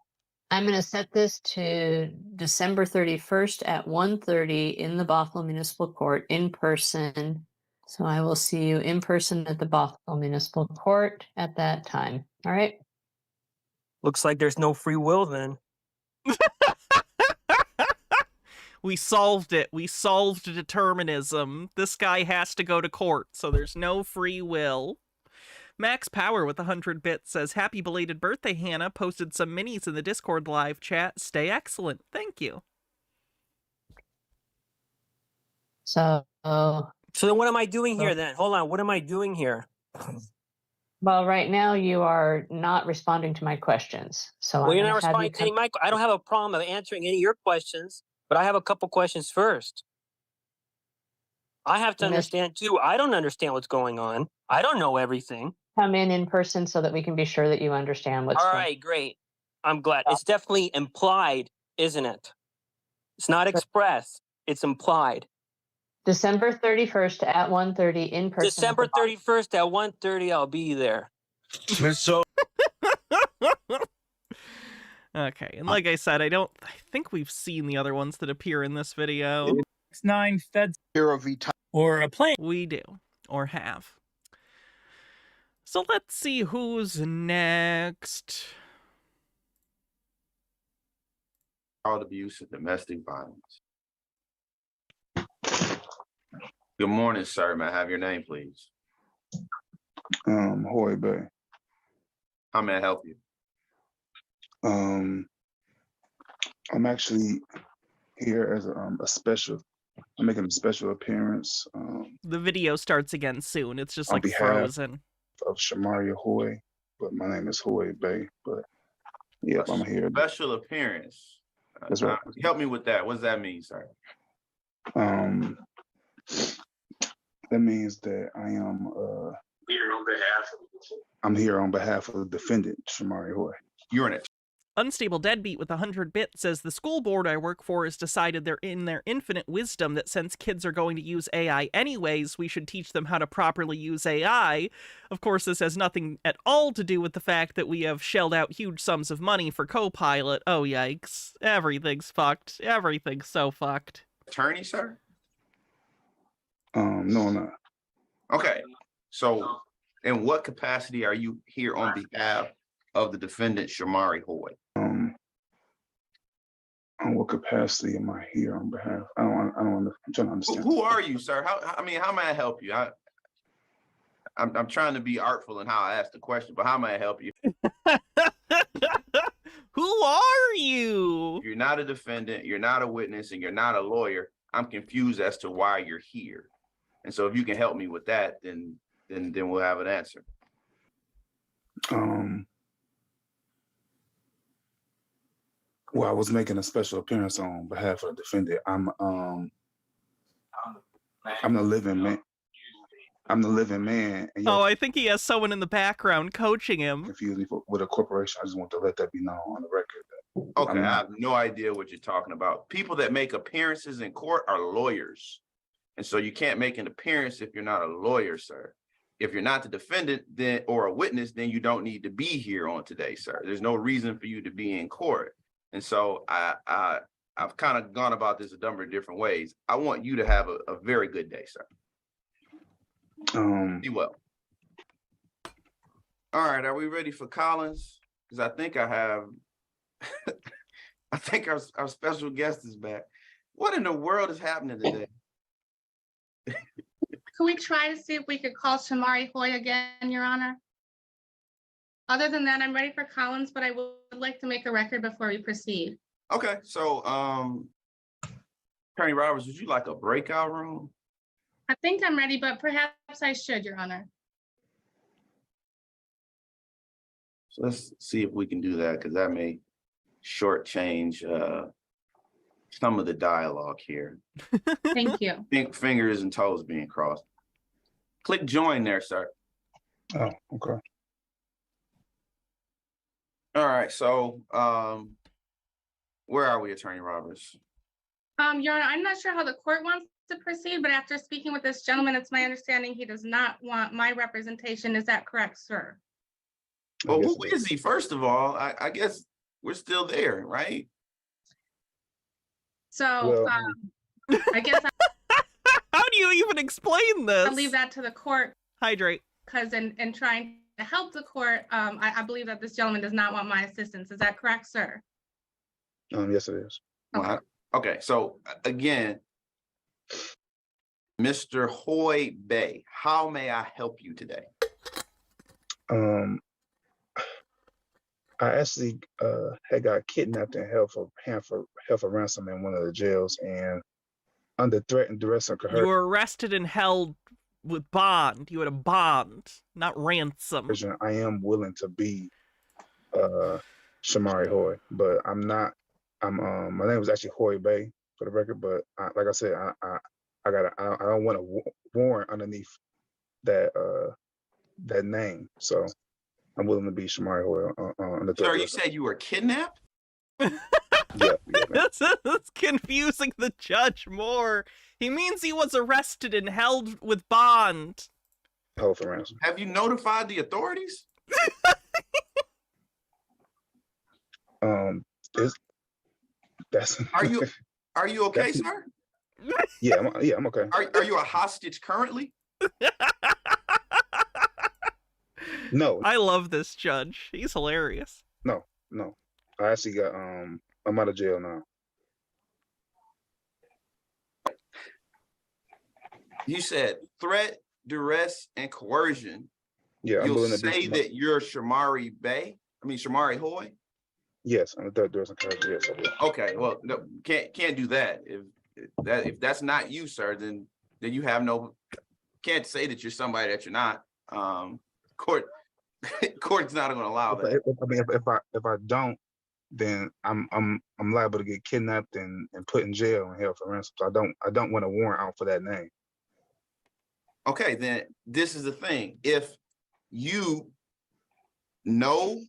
I'm going to set this to December 31st at 1:30 in the Bothell Municipal Court in person. So I will see you in person at the Bothell Municipal Court at that time. All right. Looks like there's no free will then. We solved it. We solved determinism. This guy has to go to court, so there's no free will. Max Power with 100 bits says, happy belated birthday, Hannah. Posted some minis in the Discord live chat. Stay excellent. Thank you. So then what am I doing here then? Hold on. What am I doing here? Well, right now you are not responding to my questions. So Well, I'm you're gonna not have you responding to any come- of my. I don't have a problem of answering any of your questions, but I have a couple questions first. I have to understand too. I don't understand what's going on. I don't know everything. come in person so that we can be sure that you understand what's All going on. right, great. I'm glad. It's definitely implied, isn't it? It's not expressed. It's implied. December 31st at 1:30 in person. December 31st at 1:30, I'll be there. So okay, and like I said, I think we've seen the other ones that appear in this video. 9 feds Hero V or a plane. We do, or have. So let's see who's next. Child abuse and domestic violence. Good morning, sir. May I have your name, please? Hoy Bay. How may I help you? I'm actually here as a special. I'm making a special appearance. The video starts again soon. It's just on like behalf frozen. of Shamaria Hoy, but my name is Hoy Bay. But yep, I'm here. Special appearance. That's right. Help me with that. What does that mean, sir? That means that I am I'm here on behalf of the defendant, Shamaria Hoy. You're in it. Unstable Deadbeat with 100 bits says, the school board I work for has decided they're in their infinite wisdom that since kids are going to use AI anyways, we should teach them how to properly use AI. Of course, this has nothing at all to do with the fact that we have shelled out huge sums of money for Copilot. Oh, yikes. Everything's fucked. Everything's so fucked. Attorney, sir? No, I'm not. Okay. So in what capacity are you here on behalf of the defendant, Shamari Hoy? On what capacity am I here on behalf? I'm trying to understand. Who are you, sir? How may I help you? I'm trying to be artful in how I ask the question, but how may I help you? Who are you? If you're not a defendant, you're not a witness, and you're not a lawyer, I'm confused as to why you're here. And so if you can help me with that, then we'll have an answer. Well, I was making a special appearance on behalf of the defendant. I'm the living man. I'm the living man. And Oh, I think he has someone in the background coaching him. Confuse me with a corporation. I just want to let that be known on the record. Okay, I have no idea what you're talking about. People that make appearances in court are lawyers. And so you can't make an appearance if you're not a lawyer, sir. If you're not the defendant then or a witness, then you don't need to be here on today, sir. There's no reason for you to be in court. And so I've kind of gone about this a number of different ways. I want you to have a very good day, sir. Be well. All right, are we ready for Collins? Because I think I have, I think our special guest is back. What in the world is happening today? Can we try to see if we could call Shamari Hoy again, Your Honor? Other than that, I'm ready for Collins, but I would like to make a record before we proceed. Okay, so Attorney Roberts, would you like a breakout room? I think I'm ready, but perhaps I should, Your Honor. So let's see if we can do that, because that may shortchange some of the dialogue here. Thank you. Fingers and toes being crossed. Click join there, sir. Oh, okay. All right, so where are we, Attorney Roberts? Your Honor, I'm not sure how the court wants to proceed, but after speaking with this gentleman, it's my understanding he does not want my representation. Is that correct, sir? Well, who is he? First of all, I guess we're still there, right? So I guess How do you even explain this? I'll leave that to the court. Hydrate. Because in trying to help the court, I believe that this gentleman does not want my assistance. Is that correct, sir? Yes, it is. Okay, so again, Mr. Hoy Bay, how may I help you today? I actually had got kidnapped and held for ransom in one of the jails, and under threat and duress and coercion. You were arrested and held with bond. You had a bond, not ransom. I am willing to be Shamari Hoy, but I'm not. My name was actually Hoy Bay for the record, but like I said, I don't want a warrant underneath that that name, so I'm willing to be Shamari Hoy. Sir, you said you were kidnapped? Yeah. That's confusing the judge more. He means he was arrested and held with bond. Held for ransom. Have you notified the authorities? Are you okay, sir? Yeah, I'm okay. Are you a hostage currently? No. I love this judge. He's hilarious. No. I actually got I'm out of jail now. You said threat, duress, and coercion. Yeah, You'll say that you're Shamari Bay? I mean Shamari Hoy? Yes, I'm a threat, duress, and coercion. Yes, I will. Okay, well, no, can't do that. If that's not you, sir, then you have can't say that you're somebody that you're not. Court's not going to allow that. I mean, if I don't, then I'm liable to get kidnapped and put in jail and held for ransom. So I don't want a warrant out for that name. Okay, then this is the thing. If you know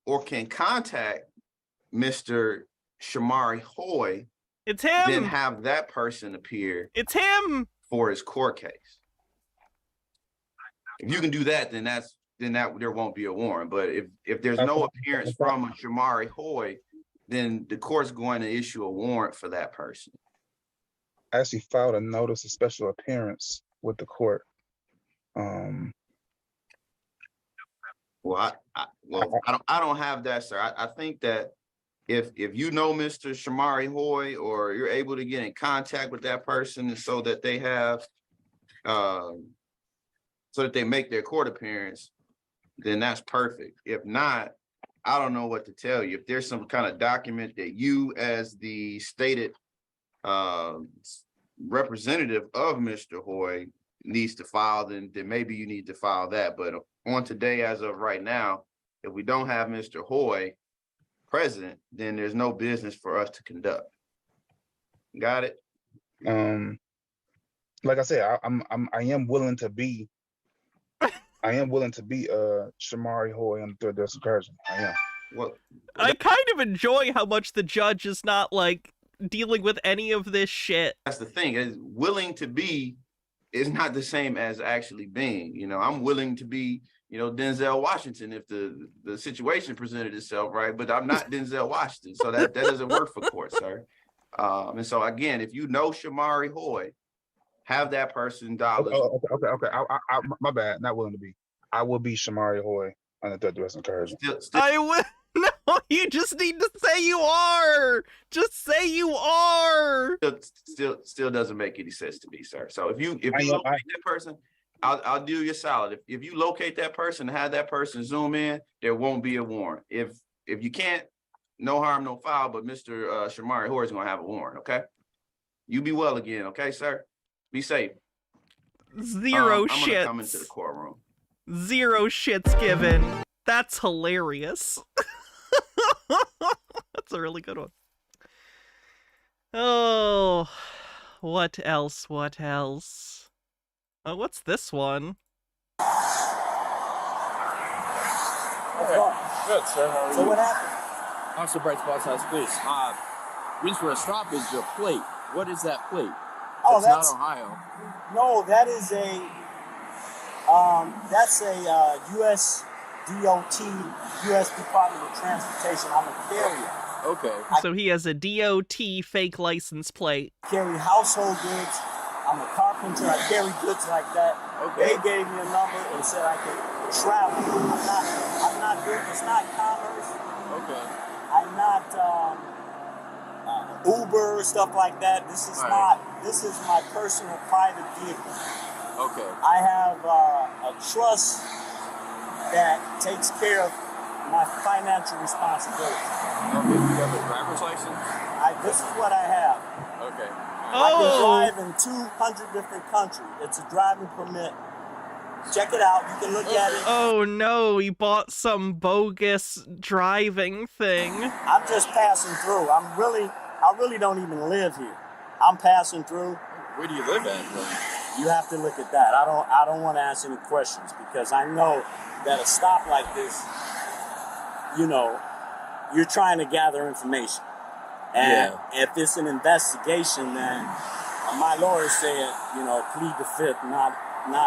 or can contact Mr. Shamari Hoy, it's him. Then have that person appear. It's him for his court case. If you can do that, then there won't be a warrant. But if there's no appearance from a Shamari Hoy, then the court's going to issue a warrant for that person. I actually filed a notice of special appearance with the court. Well, I don't have that, sir. I think that if you know Mr. Shamari Hoy, or you're able to get in contact with that person so that they have so that they make their court appearance, then that's perfect. If not, I don't know what to tell you. If there's some kind of document that you, as the stated representative of Mr. Hoy, needs to file, then maybe you need to file that. But on today, as of right now, if we don't have Mr. Hoy present, then there's no business for us to conduct. Got it? Like I said, I am willing to be Shamari Hoy on the third district person. I am. Well, I kind of enjoy how much the judge is not like dealing with any of this shit. That's the thing, is willing to be is not the same as actually being. You know, I'm willing to be, you know, Denzel Washington if the situation presented itself, right? But I'm not Denzel Washington, so that doesn't work for court, sir. And so again, if you know Shamari Hoy, have that person dial. Okay. I my bad. Not willing to be. I will be Shamari Hoy on the third district incursion. I will. No, you just need to say you are. Just say you are. Still doesn't make any sense to me, sir. So if you locate that person, I'll do you a solid. If you locate that person and have that person zoom in, there won't be a warrant. If you can't, no harm, no foul. But Mr. Shamari Hoy is gonna have a warrant. Okay, you be well again. Okay, sir. Be safe. Zero I'm shits. gonna come into the courtroom. Zero shits given. That's hilarious. That's a really good one. Oh, what else? What else? Oh, what's this one? Good, sir. How are you? So what happened? Officer Bright Spots House Police. Reason for a stop is your plate. What is that plate? Oh, that's not Ohio. No, that is a U.S. DOT, U.S. Department of Transportation. I'm a carrier. Okay. So he has a DOT fake license plate. Carry household goods. I'm a carpenter. I carry goods like that. Okay. They gave me a number and said I could travel. I'm not doing. It's not commerce. Okay. I'm not Uber, stuff like that. This is not. This is my personal private vehicle. Okay. I have a trust that takes care of my financial responsibility. Okay, you have a driver's license? This is what I have. Okay. I can drive in 200 different countries. It's a driving permit. Check it out. You can look at it. Oh no, he bought some bogus driving thing. I'm just passing through. I really don't even live here. I'm passing through. Where do you live at? You have to look at that. I don't want to answer any questions because I know that a stop like this, you know, you're trying to gather information. And if it's an investigation, then my lawyer said, you know, plead the fifth, not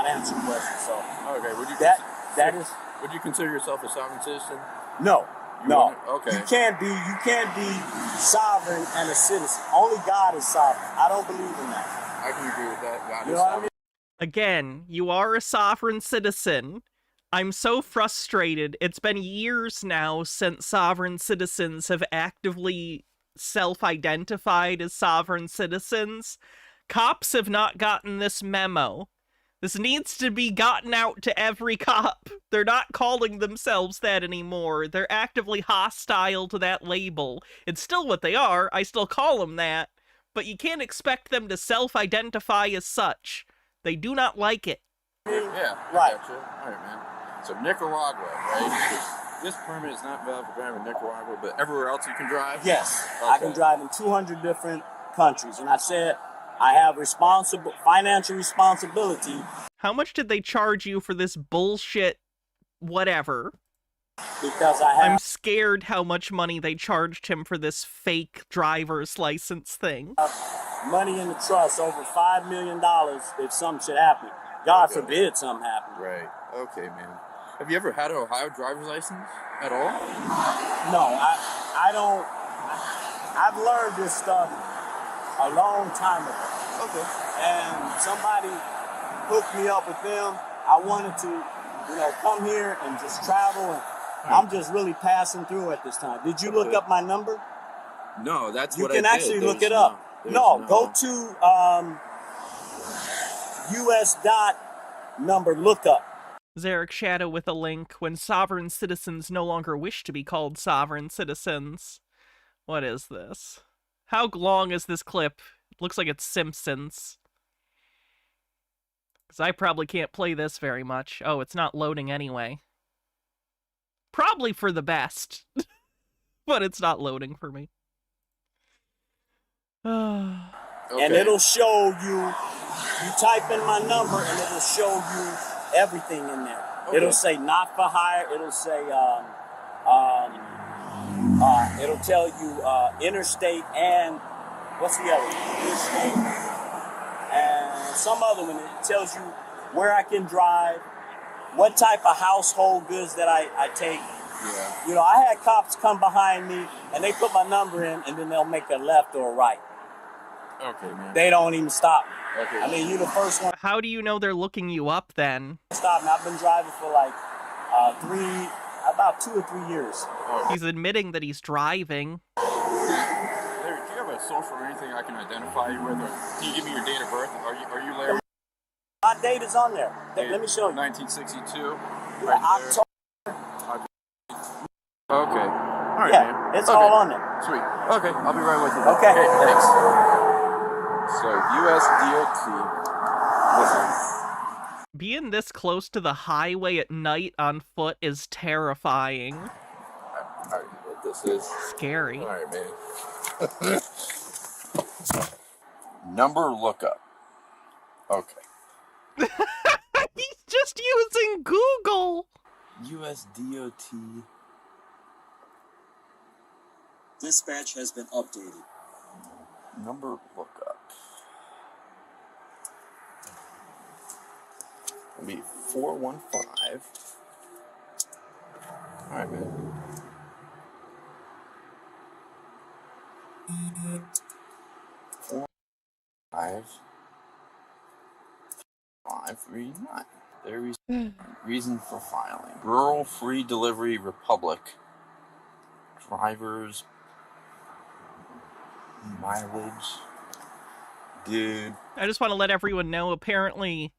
answer questions. So okay, would you consider yourself a sovereign citizen? No. Okay. You can't be sovereign and a citizen. Only God is sovereign. I don't believe in that. I can agree with that. God you know what I mean? Again, you are a sovereign citizen. I'm so frustrated. It's been years now since sovereign citizens have actively self-identified as sovereign citizens. Cops have not gotten this memo. This needs to be gotten out to every cop. They're not calling themselves that anymore. They're actively hostile to that label. It's still what they are. I still call them that. But you can't expect them to self-identify as such. They do not like it. Yeah, right. All right, man. So Nicaragua, right? This permit is not valid for driving in Nicaragua, but everywhere else you can drive? Yes. Okay. I can drive in 200 different countries. And I said I have financial responsibility. How much did they charge you for this bullshit whatever? Because I'm scared how much money they charged him for this fake driver's license thing. Money in the trust, over $5 million if something should happen. God forbid something happens. Right. Okay, man. Have you ever had an Ohio driver's license at all? No, I don't. I've learned this stuff a long time ago. Okay. And somebody hook me up with them. I wanted to, you know, come here and just travel. And I'm just really passing through at this time. Did you look up my number? No, that's You what can I did. actually look There's it up. no- Go to US dot number lookup. Zarek Shadow with a link. When sovereign citizens no longer wish to be called sovereign citizens. What is this? How long is this clip? It looks like it's Simpsons. Because I probably can't play this very much. Oh, it's not loading anyway. Probably for the best. But it's not loading for me. And it'll show you type in my number and it'll show you everything in there. Okay. It'll say not for hire. It'll say, it'll tell you interstate and what's the other one? Interstate and some other one. It tells you where I can drive, what type of household goods that I take. Yeah. You know, I had cops come behind me and they put my number in and then they'll make a left or a right. Okay, man. They don't even stop me. Okay. I mean, you're the first one How do you know they're looking you up then? to stop me. I've been driving for like about 2 or 3 years. He's admitting that he's driving. Larry, do you have a social or anything I can identify you with? Or can you give me your date of birth? Are you Larry? My date is on there. Let me show you. 1962. Yeah, Right there. Okay. All right, Yeah, man. it's Okay. all on there. Sweet. Okay, I'll be right with you. Okay. Thanks. So, USDOT. Listen. Being this close to the highway at night on foot is terrifying. I already know what this is. Scary. All right, man. Number lookup. Okay. He's just using Google. USDOT. Dispatch has been updated. Number lookup. It'll be 415. All right, man. 539. There is reason for filing. Rural Free Delivery Republic. Drivers. Mileage. Dude. I just want to let everyone know, apparently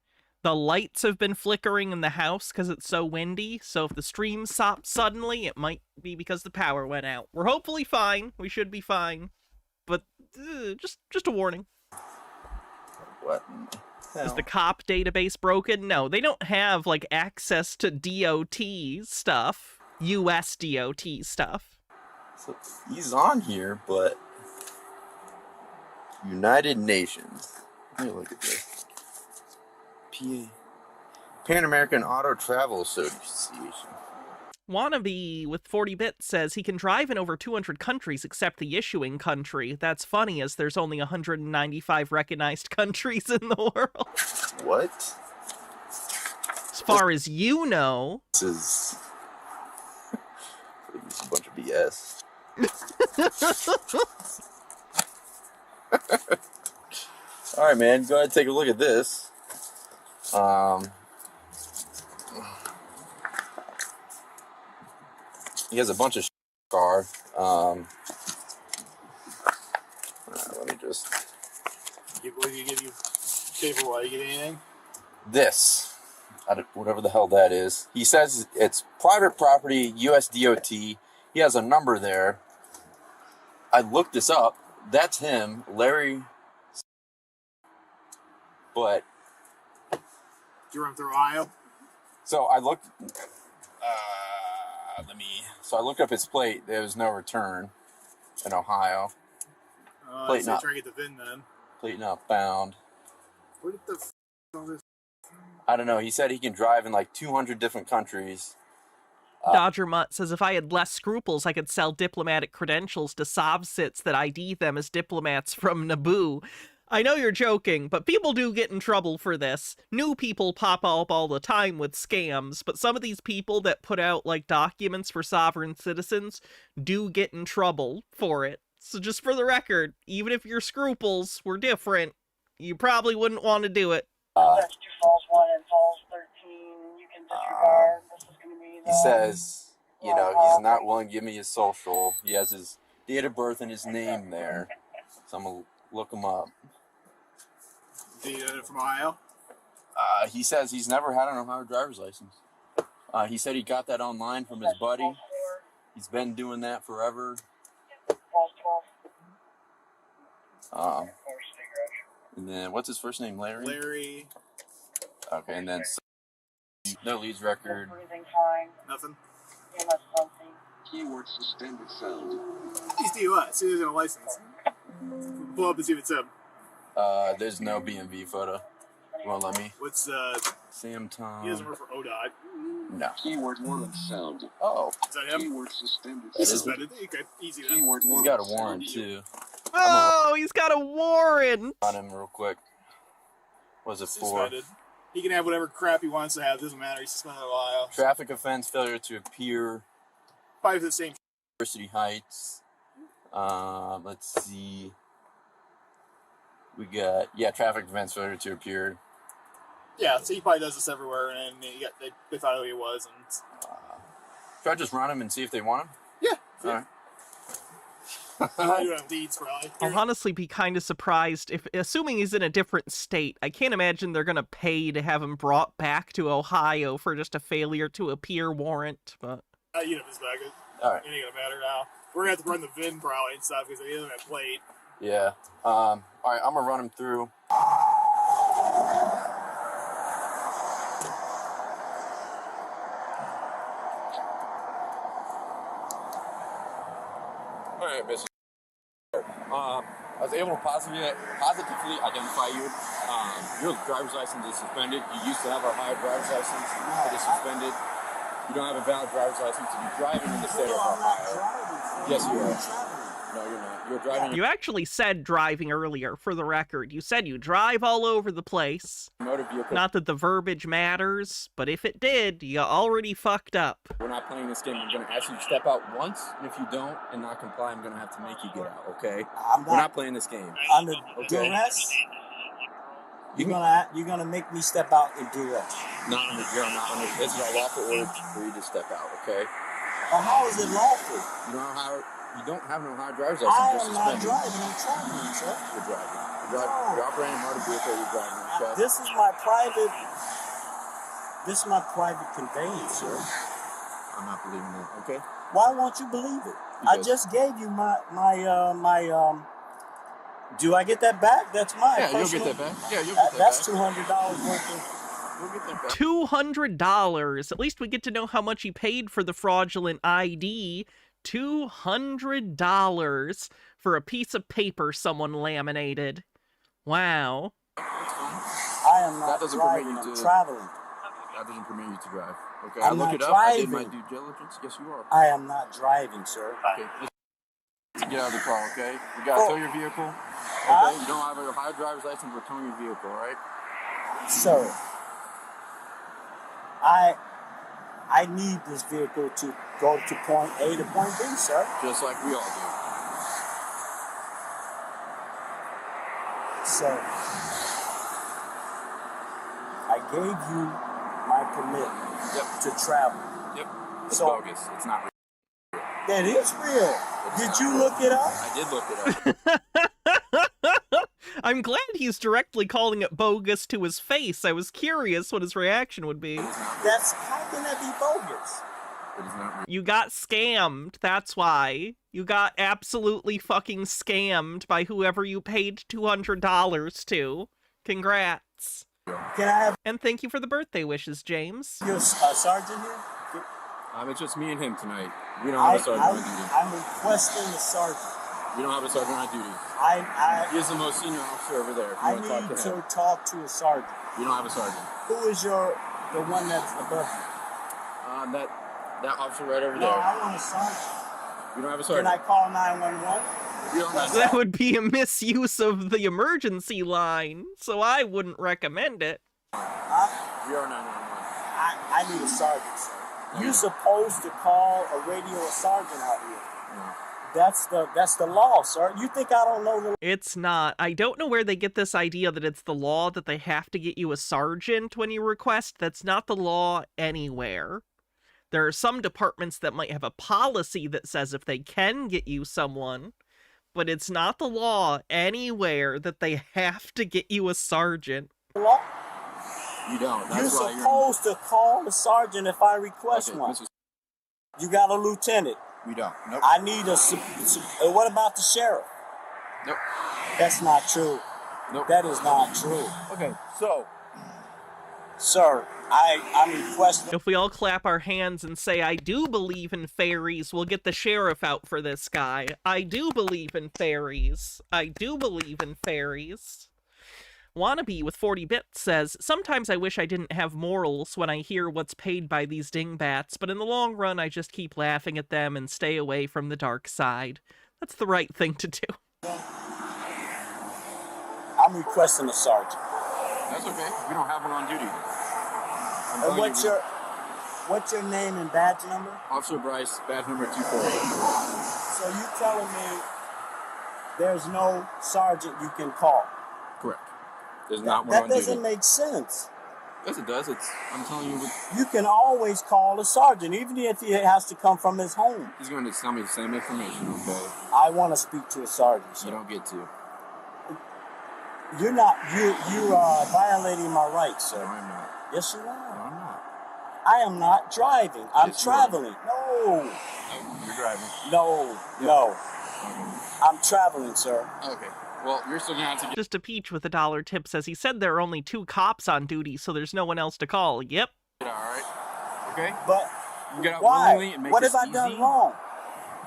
the lights have been flickering in the house because it's so windy, so if the stream stops suddenly, it might be because the power went out. We're hopefully fine. We should be fine. But just a warning. What? Is the cop database broken? No, they don't have, like, access to DOT stuff. US DOT stuff. So he's on here, but United Nations. Let me look at this. Pan American Auto Travel Association. Wannabe with 40 bits says he can drive in over 200 countries except the issuing country. That's funny, as there's only 195 recognized countries in the world. What? As far as you know. This is a bunch of BS. All right, man. Go ahead and take a look at this. He has a bunch of car. Let me just. What do you give you? Table while you get anything? This, whatever the hell that is. He says it's private property, US DOT. He has a number there. I looked this up. That's him, Larry. But You run through Ohio? so I looked. So I looked up his plate. There was no return in Ohio. Plate So not. try to get the VIN then. Plate not found. What the f all this? I don't know. He said he can drive in like 200 different countries. Dodger Mutt says, if I had less scruples, I could sell diplomatic credentials to Sovsits that ID them as diplomats from Naboo. I know you're joking, but people do get in trouble for this. New people pop up all the time with scams, but some of these people that put out, like, documents for sovereign citizens do get in trouble for it. So just for the record, even if your scruples were different, you probably wouldn't want to do it. He says, you know, he's not willing to give me his social. He has his date of birth and his name there. So I'm going to look him up. From Ohio? He says he's never had an Ohio driver's license. He said he got that online from his buddy. He's been doing that forever. And then, what's his first name? Larry? Larry. Okay, and then no leads record. Nothing. Keyword suspended sound. He's DUI. See, there's no license. Pull up and see if it's him. There's no BMV photo. You won't let me? What's, Sam Tom. he doesn't work for ODOT. No. Keyword warrant sound. Oh. Is that him? Keyword suspended. He's suspended. Okay, easy then. He's got a warrant, too. Oh, he's got a warrant. On him real quick. What's it for? Suspended. He can have whatever crap he wants to have. Doesn't matter. He's suspended a while. Traffic offense, failure to appear. Probably the same. University Heights. Let's see. We got, traffic offense, failure to appear. Yeah, so he probably does this everywhere, and they thought who he was. And should I just run him and see if they want him? Yeah. All right. I do have leads, probably. I'll honestly be kind of surprised if, assuming he's in a different state, I can't imagine they're going to pay to have him brought back to Ohio for just a failure to appear warrant, but... You know, his bag. All right. It ain't gonna matter now. We're gonna have to run the VIN probably and stuff because he doesn't have plate. Yeah. All right, I'm gonna run him through. All right, Mr. I was able to positively identify you. Your driver's license is suspended. You used to have a Ohio driver's license. It is suspended. You don't have a valid driver's license to be driving in the state of Ohio. Yes, you are. No, you're not. You're driving. You actually said driving earlier, for the record. You said you drive all over the place. Motor vehicle. Not that the verbiage matters, but if it did, you already fucked up. We're not playing this game. I'm going to ask you to step out once, and if you don't and not comply, I'm going to have to make you get out, okay? We're not playing this game. Under duress? You're gonna make me step out in duress. You're not under. This is a lawful order for you to step out, okay? Well, how is it lawful? You don't have no Ohio driver's license. I am not driving. I'm traveling, sir. You're driving. You're operating a motor vehicle. You're driving, okay? This is my private conveyance, sir. I'm not believing that. Okay. Why won't you believe it? I just gave you my do I get that back? That's mine. Yeah, you'll get that back. Yeah, you'll get that That's back. $200 worth of. We'll get that back. $200. At least we get to know how much he paid for the fraudulent ID. $200 for a piece of paper someone laminated. Wow. I am not driving. I'm traveling. That doesn't permit you to drive. Okay, I'm I looked not it up. driving. I did my due diligence. Yes, you are. I am not driving, sir. Okay. Get out of the car, okay? You gotta tow your vehicle. Okay? You don't have a Ohio driver's license. We're towing your vehicle, all right? Sir, I need this vehicle to go to point A to point B, sir. Just like we all do. So, I gave you my permit to travel. Yep. It's So- bogus. It's not real. That is real. Did you look it up? I did look it up. I'm glad he's directly calling it bogus to his face. I was curious what his reaction would be. How can that be bogus? It is not real. You got scammed, that's why. You got absolutely fucking scammed by whoever you paid $200 to. Congrats. Can I have... And thank you for the birthday wishes, James. You're a sergeant here? It's just me and him tonight. We don't have a sergeant on duty. I'm requesting a sergeant. We don't have a sergeant on duty. He is the most senior officer over there. If you I want to talk need to him. to talk to a sergeant. We don't have a sergeant. Who is the one that's above you? That officer right over No, there. I want a sergeant. We don't have a Can sergeant. I call 911? We don't have That would be a misuse of the emergency line, so I wouldn't recommend it. We are 911. I need a sergeant, sir. You're supposed to call a radio sergeant out here. That's the law, sir. You think I don't know the It's not. I don't know where they get this idea that it's the law that they have to get you a sergeant when you request. That's not the law anywhere. There are some departments that might have a policy that says if they can get you someone, but it's not the law anywhere that they have to get you a sergeant. law? You don't. You're That's why supposed to call the sergeant if I request one. You got a lieutenant. We don't. Nope. I need what about the sheriff? Nope. That's not true. Nope. That is not true. Okay, so. Sir, I'm requesting. If we all clap our hands and say, I do believe in fairies, we'll get the sheriff out for this guy. I do believe in fairies. I do believe in fairies. Wannabe with 40 bits says, sometimes I wish I didn't have morals when I hear what's paid by these dingbats, but in the long run I just keep laughing at them and stay away from the dark side. That's the right thing to do. I'm requesting a sergeant. That's okay. We don't have one on duty. And what's your name and badge number? Officer Bryce, badge number 248. So you telling me there's no sergeant you can call? Correct. There's not one That on duty. doesn't make sense. Yes, it does. I'm telling you. You can always call a sergeant, even if he has to come from his home. He's going to tell me the same information, okay? I want to speak to a sergeant, sir. You don't get to. You're not. You are violating my rights, sir. No, I'm not. Yes, you are. No, I'm not. I am not driving. I'm Yes, you are. traveling. No. Oh, you're driving. No. Yeah. No. Okay. I'm traveling, sir. Okay. Well, you're still going to have to get... Just a peach with a $1 tip says he said there are only 2 cops on duty, so there's no one else to call. Yep. All right. Okay? But You get out why? willingly and make What this have I done easy. wrong?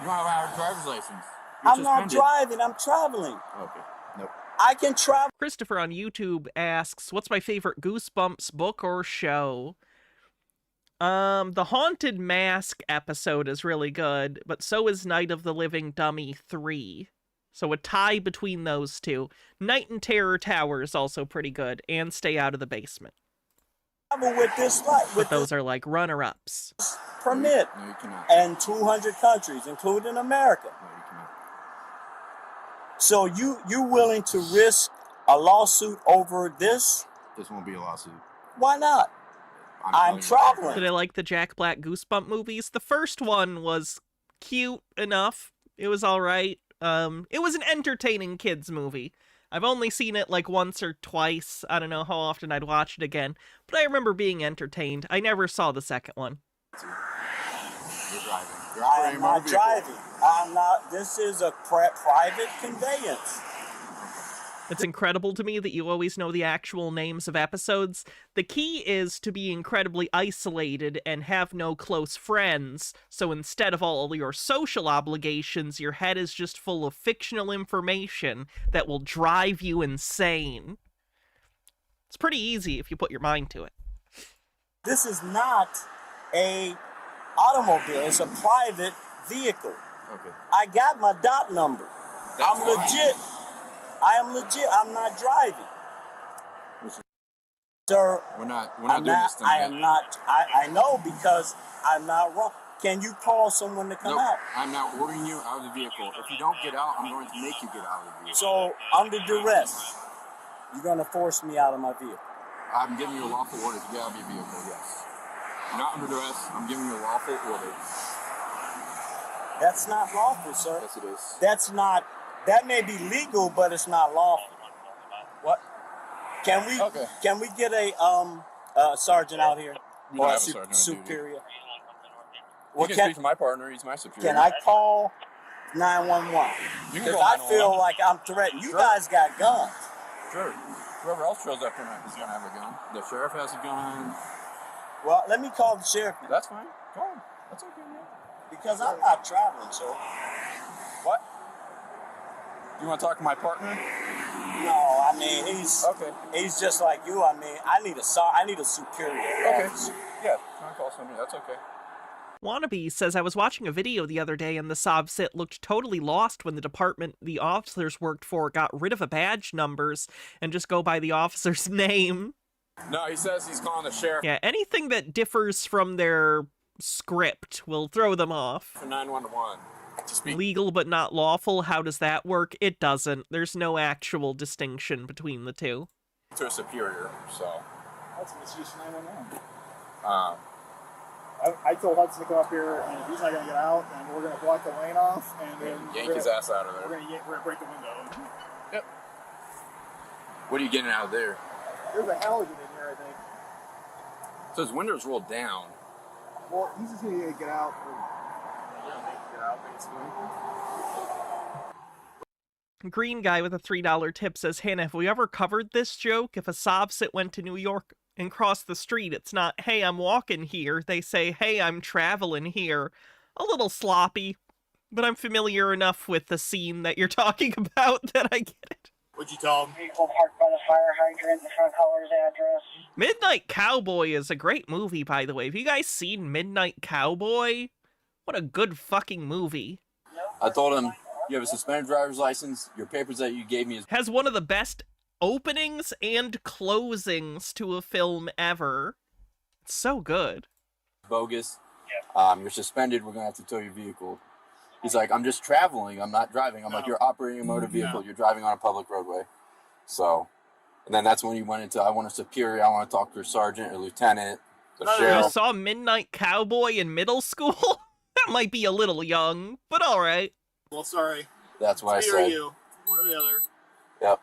You don't have a driver's license. You're I'm not suspended. driving. I'm traveling. Okay. Nope. I can travel. Christopher on YouTube asks, what's my favorite Goosebumps book or show? The Haunted Mask episode is really good, but so is Night of the Living Dummy 3. So a tie between those two. Night in Terror Tower is also pretty good, and Stay Out of the Basement. With this But those are like runner-ups. Permit No, you cannot. and 200 countries, including America. No, you cannot. So you willing to risk a lawsuit over this? This won't be a lawsuit. Why not? I'm traveling. Did I like the Jack Black Goosebump movies? The first one was cute enough. It was all right. It was an entertaining kids movie. I've only seen it like once or twice. I don't know how often I'd watch it again, but I remember being entertained. I never saw the second one. You're driving. You're I operating am motor not vehicle. driving. I'm not. This is a private conveyance. It's incredible to me that you always know the actual names of episodes. The key is to be incredibly isolated and have no close friends, so instead of all your social obligations, your head is just full of fictional information that will drive you insane. It's pretty easy if you put your mind to it. This is not a automobile. It's a private vehicle. Okay. I got my dot number. That's I'm fine. legit. I am legit. I'm not driving. Sir, We're not I'm doing not, this thing. I am not. I know because I'm not wrong. Can you call someone to come Nope. out? I'm not ordering you out of the vehicle. If you don't get out, I'm going to make you get out of the vehicle. So, under duress, you're going to force me out of my vehicle. I'm giving you a lawful order to get out of your vehicle, yes. You're not under duress. I'm giving you a lawful order. That's not lawful, sir. Yes, it is. That's not. That may be legal, but it's not lawful. What? Can we? Okay. Can we get a sergeant out here We don't or a have a sergeant on duty. superior? You can speak to my partner. He's my superior. Can I call 911? You can Because call I feel 911. like I'm threatened. You Sure. guys got guns. Sure. Whoever else shows up tonight is going to have a gun. The sheriff has a gun. Well, let me call the sheriff That's fine. Call him. That's okay, man. because I'm not traveling, so. What? You want to talk to my partner? No, I mean he's just like you. I mean, I need a superior. Okay. officer. Yeah. Try to call somebody. That's okay. Wannabe says, I was watching a video the other day and the SOVSIT looked totally lost when the department the officers worked for got rid of the badge numbers and just go by the officer's name. No, he says he's calling the sheriff Yeah, anything that differs from their script will throw them off. for 911. Legal but not lawful, how does that work? It doesn't. There's no actual distinction between the two. To a superior, so. That's a misuse of 911. I told Hudson to come up here, and he's not going to get out, and we're going to block the lane off, and then yank his ass out of there. We're going to break the window. Yep. What are you getting out of there? There's a halogen in here, I think. So his window's rolled down. Well, he's just going to get out. Make him get out, basically. Green guy with a $3 tip says, Hannah, have we ever covered this joke? If a Sovsit went to New York and crossed the street, it's not, hey, I'm walking here. They say, hey, I'm traveling here. A little sloppy, but I'm familiar enough with the scene that you're talking about that I get it. What'd you tell him? Vehicle parked by the fire hydrant, the front color's address. Midnight Cowboy is a great movie, by the way. Have you guys seen Midnight Cowboy? What a good fucking movie. I told him, you have a suspended driver's license, your papers that you gave me is... Has one of the best openings and closings to a film ever. It's so good. Bogus. You're suspended, we're going to have to tow your vehicle. He's like, I'm just traveling, I'm not driving. I'm like, you're operating a motor vehicle, you're driving on a public roadway. So, and then that's when he went into, I want a superior, I want to talk to a sergeant or lieutenant, the sheriff. You saw Midnight Cowboy in middle school? That might be a little young, but alright. Well, sorry. That's what I Me or said. you, one or the other. Yep.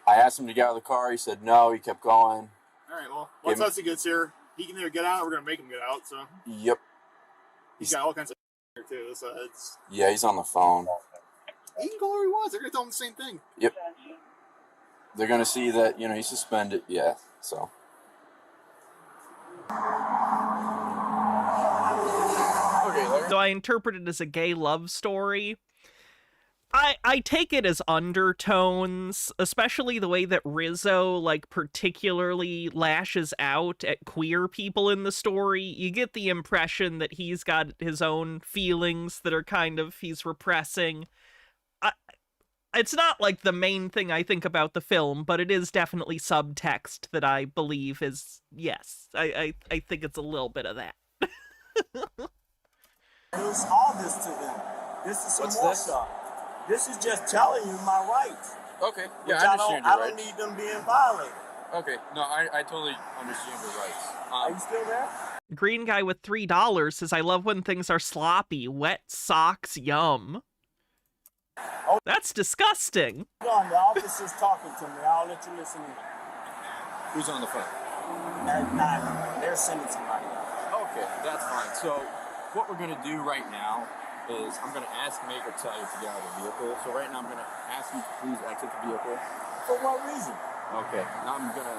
I asked him to get out of the car, he said no, he kept going. All right, well, once Hudson gets here, he can either get out or we're going to make him get out, so. Yep. He's got all kinds of here, too, so it's... Yeah, he's on the phone. He can go where he wants. They're going to tell him the same thing. Yep. They're going to see that, you know, he's suspended. Yeah, so. So I interpret it as a gay love story. I take it as undertones, especially the way that Rizzo, like, particularly lashes out at queer people in the story. You get the impression that he's got his own feelings that are kind of, he's repressing. It's not, like, the main thing I think about the film, but it is definitely subtext that I believe is, yes, I think it's a little bit of that. It's all this to them. This is some What's more this? stuff. This is just telling you my rights. Okay, Which yeah, I understand I your don't rights. need them being violated. Okay, no, I totally understand your rights. Are you still there? Green guy with $3 says, I love when things are sloppy. Wet socks, yum. Oh. That's disgusting. Hold on, the officer's talking to me. I'll let you listen in. Who's on the phone? They're sending somebody out. Okay, that's fine. So, what we're going to do right now is I'm going to ask Meg or tell you to get out of the vehicle. So right now I'm going to ask you to please exit the vehicle. For what reason? Okay, now I'm going to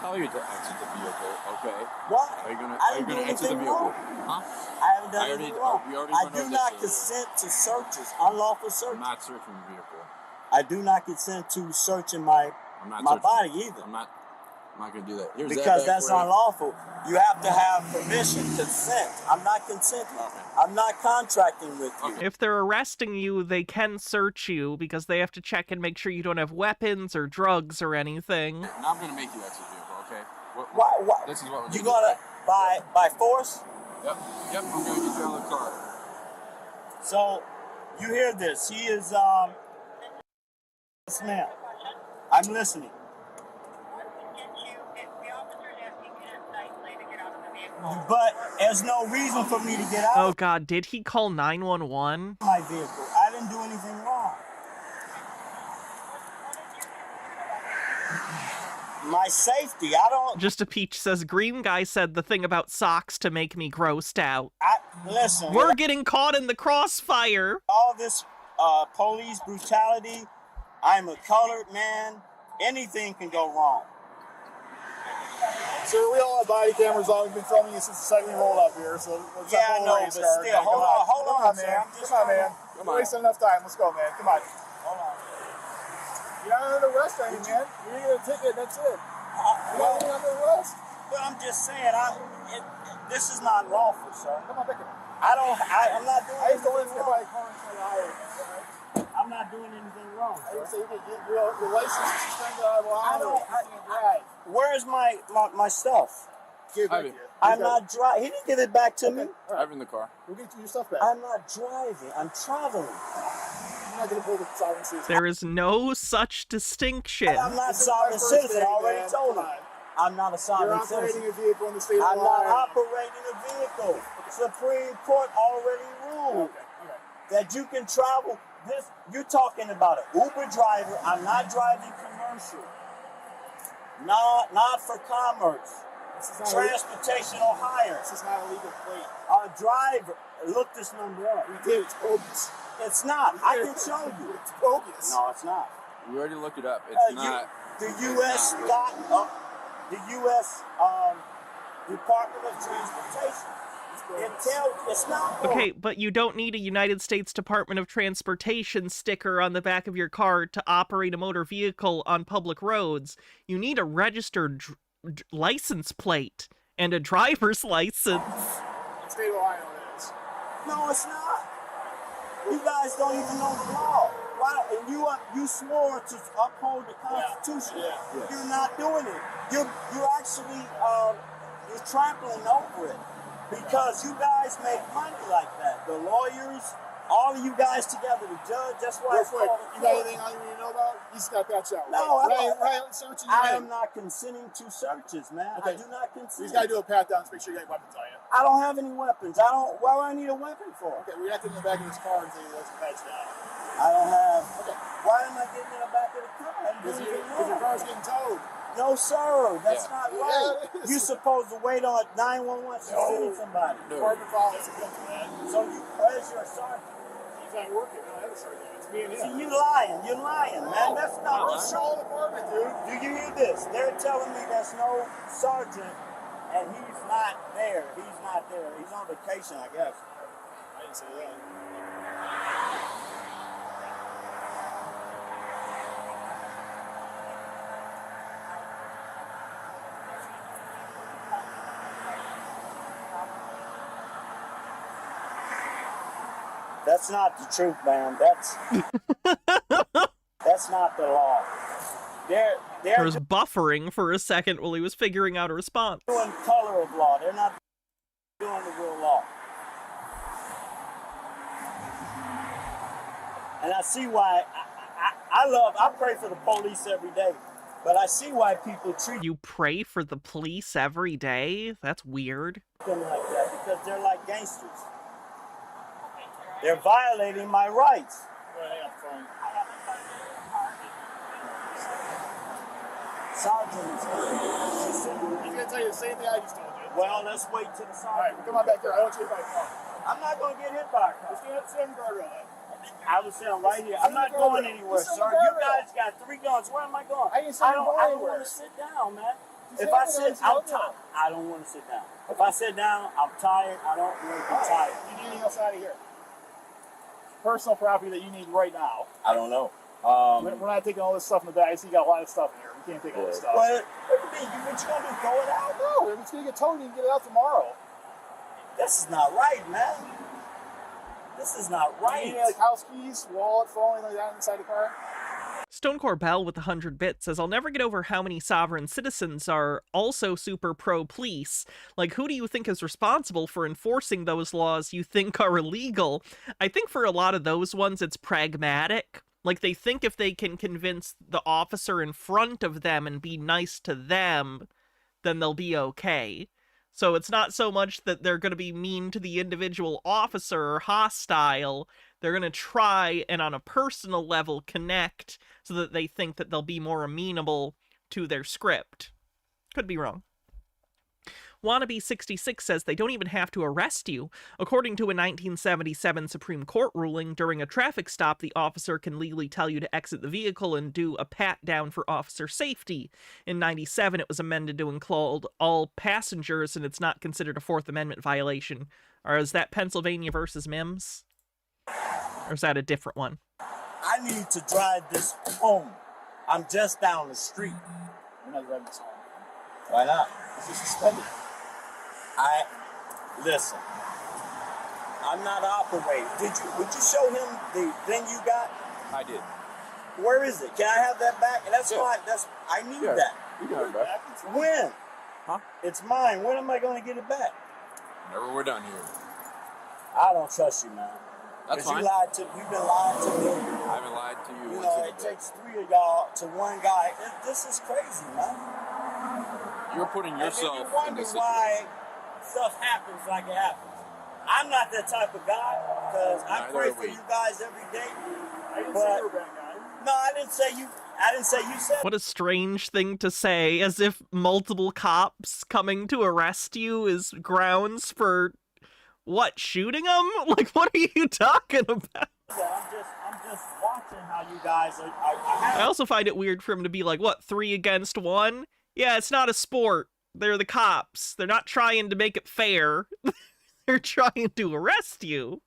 tell you to exit the vehicle, okay? Why? Are you going to, I didn't do exit the anything vehicle? wrong. Huh? I haven't done anything wrong. We already I went do over not this. consent to searches, unlawful I'm searches. not searching the vehicle. I do not consent to searching my I'm not my searching. body either. I'm not going to do that. Here's Because that that's back for you. unlawful. You have to have permission, consent. I'm not consenting. I'm not contracting with you. If they're arresting you, they can search you because they have to check and make sure you don't have weapons or drugs or anything. Now I'm going to make you exit the vehicle, okay? Why? This is what we're You gonna gonna by force? Yep, I'm going to get you out of the car. So you hear this? He is yes, ma'am. I'm listening. But there's no reason for me to get out Oh god, did he call 911? of my vehicle. I didn't do anything wrong. My safety, I don't... Just a Peach says, Green guy said the thing about socks to make me grossed out. Listen. We're getting caught in the crossfire. All this police brutality, I'm a colored man. Anything can go wrong. Sir, we all have body cameras on. We've been filming you since the second we rolled up here, so let's Yeah, not I know, race but car. still, hold on, man. sir. I'm just Come on, man. Come You're on. wasting enough time. Let's go, man. Come on. Hold on. You're not under arrest or anything, man. You're gonna get a ticket. That's it. You're not even under arrest. But I'm just saying, this is not lawful, sir. Come on, pick it. I'm not doing I used to anything live wrong. by a car until I I'm not doing anything wrong, I sir. would say you can get your license is suspended. I will honor it. Right. Where is my stuff? Give it back to you. I'm not driving. He didn't give it back to me. I have it in the car. We'll get your stuff back. I'm not driving. I'm traveling. You're not going to pull the sovereign citizen. There is no such distinction. I'm not a sovereign citizen. I already told him. I'm not a sovereign citizen. You're operating a vehicle in the state of I'm Ohio. not operating a vehicle. Supreme Court already ruled that you can travel. This you're talking about an Uber driver. I'm not driving commercial. Not for commerce. Transportational hire. This is not a legal plate. A driver. Look this number up. We did. It's bogus. It's not. I can show you. It's bogus. No, it's not. We already looked it up. It's not. The U.S. the U.S. Department of Transportation. It tells it's not. Okay, but you don't need a United States Department of Transportation sticker on the back of your car to operate a motor vehicle on public roads. You need a registered license plate and a driver's license. In the state of Ohio, it is. No, it's not. You guys don't even know the law. Why? And you swore to uphold the Constitution. Yeah. You're not doing it. You're actually you're trampling over it because you guys make money like that. The lawyers, all of you guys together, the judge. That's why it's called. You got anything on you need to know about? You just got that out. No, right. Searching. I am not consenting to searches, man. Okay. I do not consent. You just got to do a pat down to make sure you got weapons on you. I don't have any weapons. I don't. Why do I need a weapon for? Okay, we have to go back in his car and say let's patch down. I don't have. Okay. Why am I getting in the back of the car? Because your car's getting towed. No, sir. That's not right. Yeah, You're supposed to wait on 911 to see somebody. Department policy comes to that. So where's your sergeant? He's not working. I don't have a sergeant. It's me and him. See, you lying. You're lying, man. That's not the show department, dude. Do you hear this? They're telling me there's no sergeant, and he's not there. He's not there. He's on vacation, I guess. I didn't say that. That's not the truth, man. That's not the law. They're There was buffering for a second while he was figuring out a response. doing color of law. They're not doing the real law. And I see why I pray for the police every day, but I see why people treat You pray for the police every day? That's weird. them like that because they're like gangsters. They're violating my rights. Go ahead, hang up the phone. Sergeant, He's going to tell you the same thing I just told you. well, let's wait till the All right, sergeant. come on back here. I don't want you to hit by a car. I'm not going to get hit by a car. Just sit on the guardrail then. I was sitting right here. I'm not going anywhere, sir. You guys got 3 guns. Where am I going? I didn't say you're going I don't anywhere. want to sit down, man. Just If hit I the sit, guns, I'm go there. tired. I don't want to sit down. If I sit down, I'm tired. I don't want to be tired. You need anything else out of here? Personal property that you need right now. I don't know. We're not taking all this stuff in the bag. I see you got a lot of stuff in here. We can't take all this stuff. What do you mean? What you gonna do? Throw it out? No, if it's going to get towed, you can get it out tomorrow. This is not right, man. This is not right. You need like house keys, wallet, phone, anything like that inside the car? Stonecore Bell with 100 bits says, I'll never get over how many sovereign citizens are also super pro-police. Like, who do you think is responsible for enforcing those laws you think are illegal? I think for a lot of those ones, it's pragmatic. Like, they think if they can convince the officer in front of them and be nice to them, then they'll be okay. So it's not so much that they're going to be mean to the individual officer or hostile. They're going to try and on a personal level connect so that they think that they'll be more amenable to their script. Could be wrong. Wannabe66 says they don't even have to arrest you. According to a 1977 Supreme Court ruling, during a traffic stop, the officer can legally tell you to exit the vehicle and do a pat-down for officer safety. In 97, it was amended to include all passengers, and it's not considered a Fourth Amendment violation. Or is that Pennsylvania versus Mims? Or is that a different one? I need to drive this home. I'm just down the street. We're not driving this home. Why not? It's just suspended. Listen. I'm not operating. Would you show him the thing you got? I did. Where is it? Can I have that back? And that's fine. I need that. You got it back. When? Huh? It's mine. When am I going to get it back? Whenever we're done here. I don't trust you, man. That's fine. You've been lying to me. I haven't lied to you. You know, it takes 3 of y'all to one guy. This is crazy, man. You're putting yourself and you wonder why stuff happens like it happens. I'm not that type of guy because I pray for you guys every day. I didn't say you were a bad guy. No, I didn't say you. I didn't say you said. What a strange thing to say, as if multiple cops coming to arrest you is grounds for, what, shooting them? Like, what are you talking about? I'm just watching how you guys are. I also find it weird for him to be like, what, 3 against 1? Yeah, it's not a sport. They're the cops. They're not trying to make it fair. They're trying to arrest you.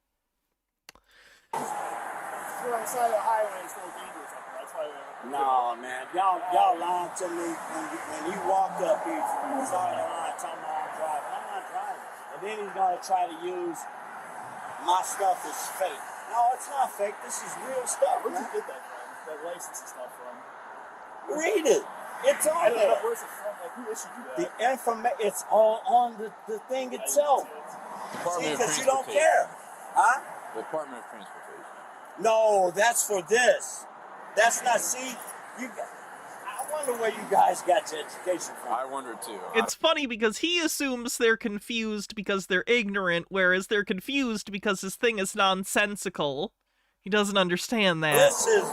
You're on the side of the highway, it's so dangerous up there. That's why they're... No, man. Y'all lying to me when you walked up here. You started lying, telling me I'm driving. I'm not driving. And then he's going to try to use my stuff as fake. No, it's not fake. This is real stuff, Where'd man. you get that from? That license and stuff from? Read it. It's on there. Where's it from? Like, who issued you that? The information, it's all on the thing itself. Department of Because you don't Transportation. care. Huh? Department of Transportation. No, that's for this. That's not, see, I wonder where you guys got your education from. I wonder too. It's funny because he assumes they're confused because they're ignorant, whereas they're confused because his thing is nonsensical. He doesn't understand that. This is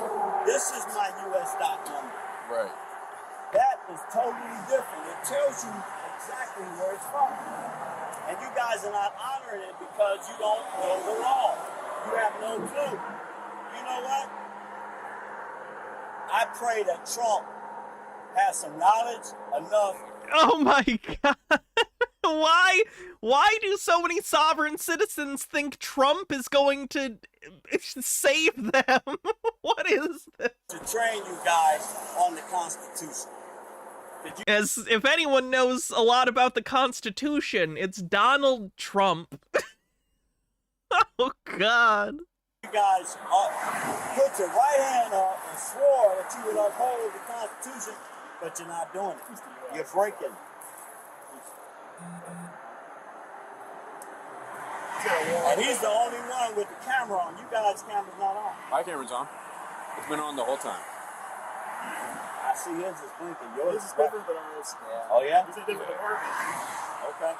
my US dot number. Right. That is totally different. It tells you exactly where it's from. And you guys are not honoring it because you don't know the law. You have no clue. You know what? I pray that Trump has some knowledge enough. Oh my god. Why do so many sovereign citizens think Trump is going to save them? What is this? To train you guys on the Constitution. As if anyone knows a lot about the Constitution, it's Donald Trump. Oh god. You guys put your right hand up and swore that you would uphold the Constitution, but you're not doing it. You're breaking it. And he's the only one with the camera on. You guys' camera's not on. My camera's on. It's been on the whole time. I see his is blinking. Yours This is different than ours. Yeah. Oh, yeah? This is a different department. Okay.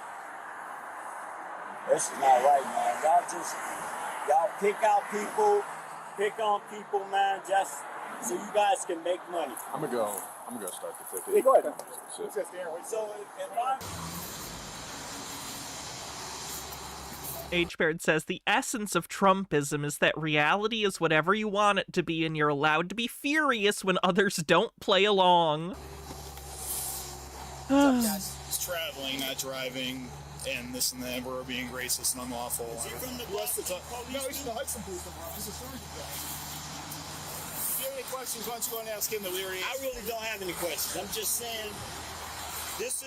This is not right, man. Y'all pick out people, pick on people, man, just so you guys can make money. I'm gonna go start the ticket. Yeah, go ahead. Sit. So if I... H-Baird says, the essence of Trumpism is that reality is whatever you want it to be, and you're allowed to be furious when others don't play along. What's up, guys? It's traveling, not driving, and this and that. We're being racist and unlawful. Is he from the West? No, he's from the Hudson Police Department. He's a sergeant guy. If you have any questions, why don't you go and ask him the Leary? I really don't have any questions. I'm just saying, this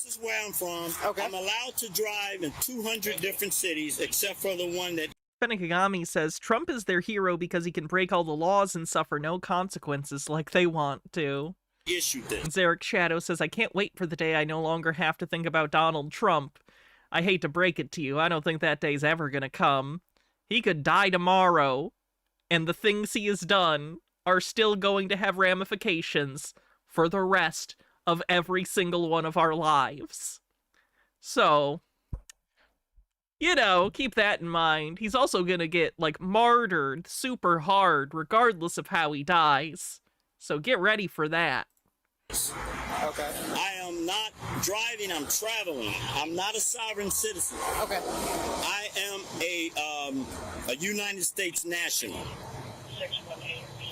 is where I'm from. Okay. I'm allowed to drive in 200 different cities, except for the one that... Benekagami says, Trump is their hero because he can break all the laws and suffer no consequences like they want to. Issued this. Zarek Shadow says, I can't wait for the day I no longer have to think about Donald Trump. I hate to break it to you, I don't think that day's ever gonna come. He could die tomorrow, and the things he has done are still going to have ramifications for the rest of every single one of our lives. So, you know, keep that in mind. He's also gonna get, like, martyred super hard, regardless of how he dies. So get ready for that. Okay. I am not driving, I'm traveling. I'm not a sovereign citizen. Okay. I am a United States national.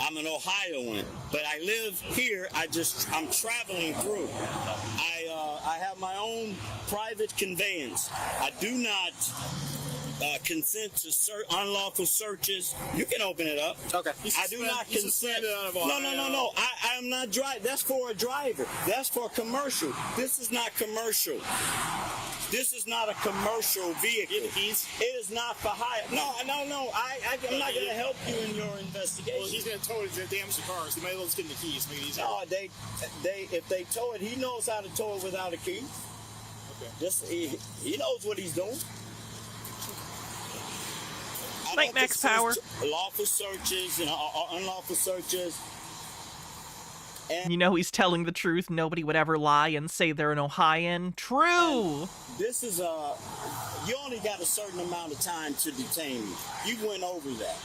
I'm an Ohioan, but I live here. I'm traveling through. I have my own private conveyance. I do not consent to unlawful searches. You can open it up. Okay. I do not consent. No. I am not driving. That's for a driver. That's for commercial. This is not commercial. This is not a commercial vehicle. It is not for hire. No. I'm not going to help you in your investigation. Well, he's going to tow it to damage the car, so he might as well just give him the keys. Make it easier. No, if they tow it, he knows how to tow it without a key. Okay. He knows what he's doing. Night Max Power. Lawful searches and unlawful searches. You know he's telling the truth. Nobody would ever lie and say they're an Ohioan. True. This is you only got a certain amount of time to detain me. You went over that.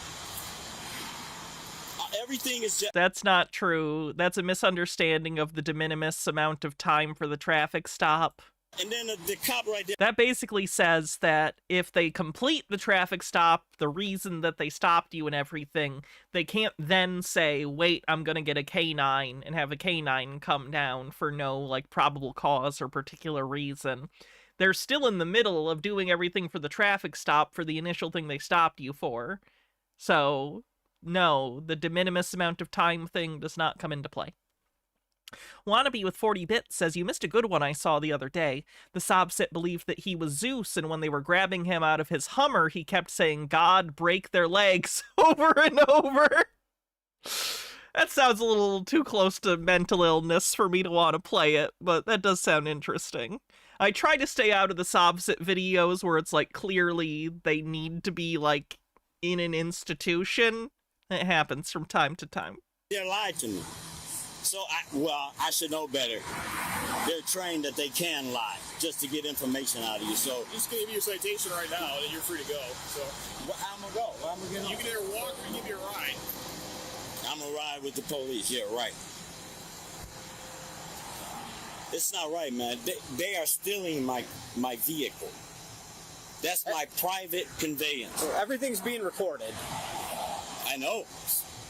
Everything is just... That's not true. That's a misunderstanding of the de minimis amount of time for the traffic stop. And then the cop right there. That basically says that if they complete the traffic stop, the reason that they stopped you and everything, they can't then say, wait, I'm going to get a K-9 and have a K-9 come down for no, like, probable cause or particular reason. They're still in the middle of doing everything for the traffic stop for the initial thing they stopped you for. So, no, the de minimis amount of time thing does not come into play. Wannabe with 40 bits says, you missed a good one I saw the other day. The Sobsit believed that he was Zeus, and when they were grabbing him out of his Hummer, he kept saying, God, break their legs, over and over. That sounds a little too close to mental illness for me to want to play it, but that does sound interesting. I try to stay out of the Sobsit videos where it's, like, clearly they need to be, like, in an institution. It happens from time to time. They lied to me. So, I should know better. They're trained that they can lie just to get information out of you. So, Just gonna give you a citation right now, and you're free to go. So, how am I gonna go? You can either walk or give you a ride. I'm gonna ride with the police. Yeah, right. It's not right, man. They are stealing my vehicle. That's my private conveyance. So everything's being recorded. I know.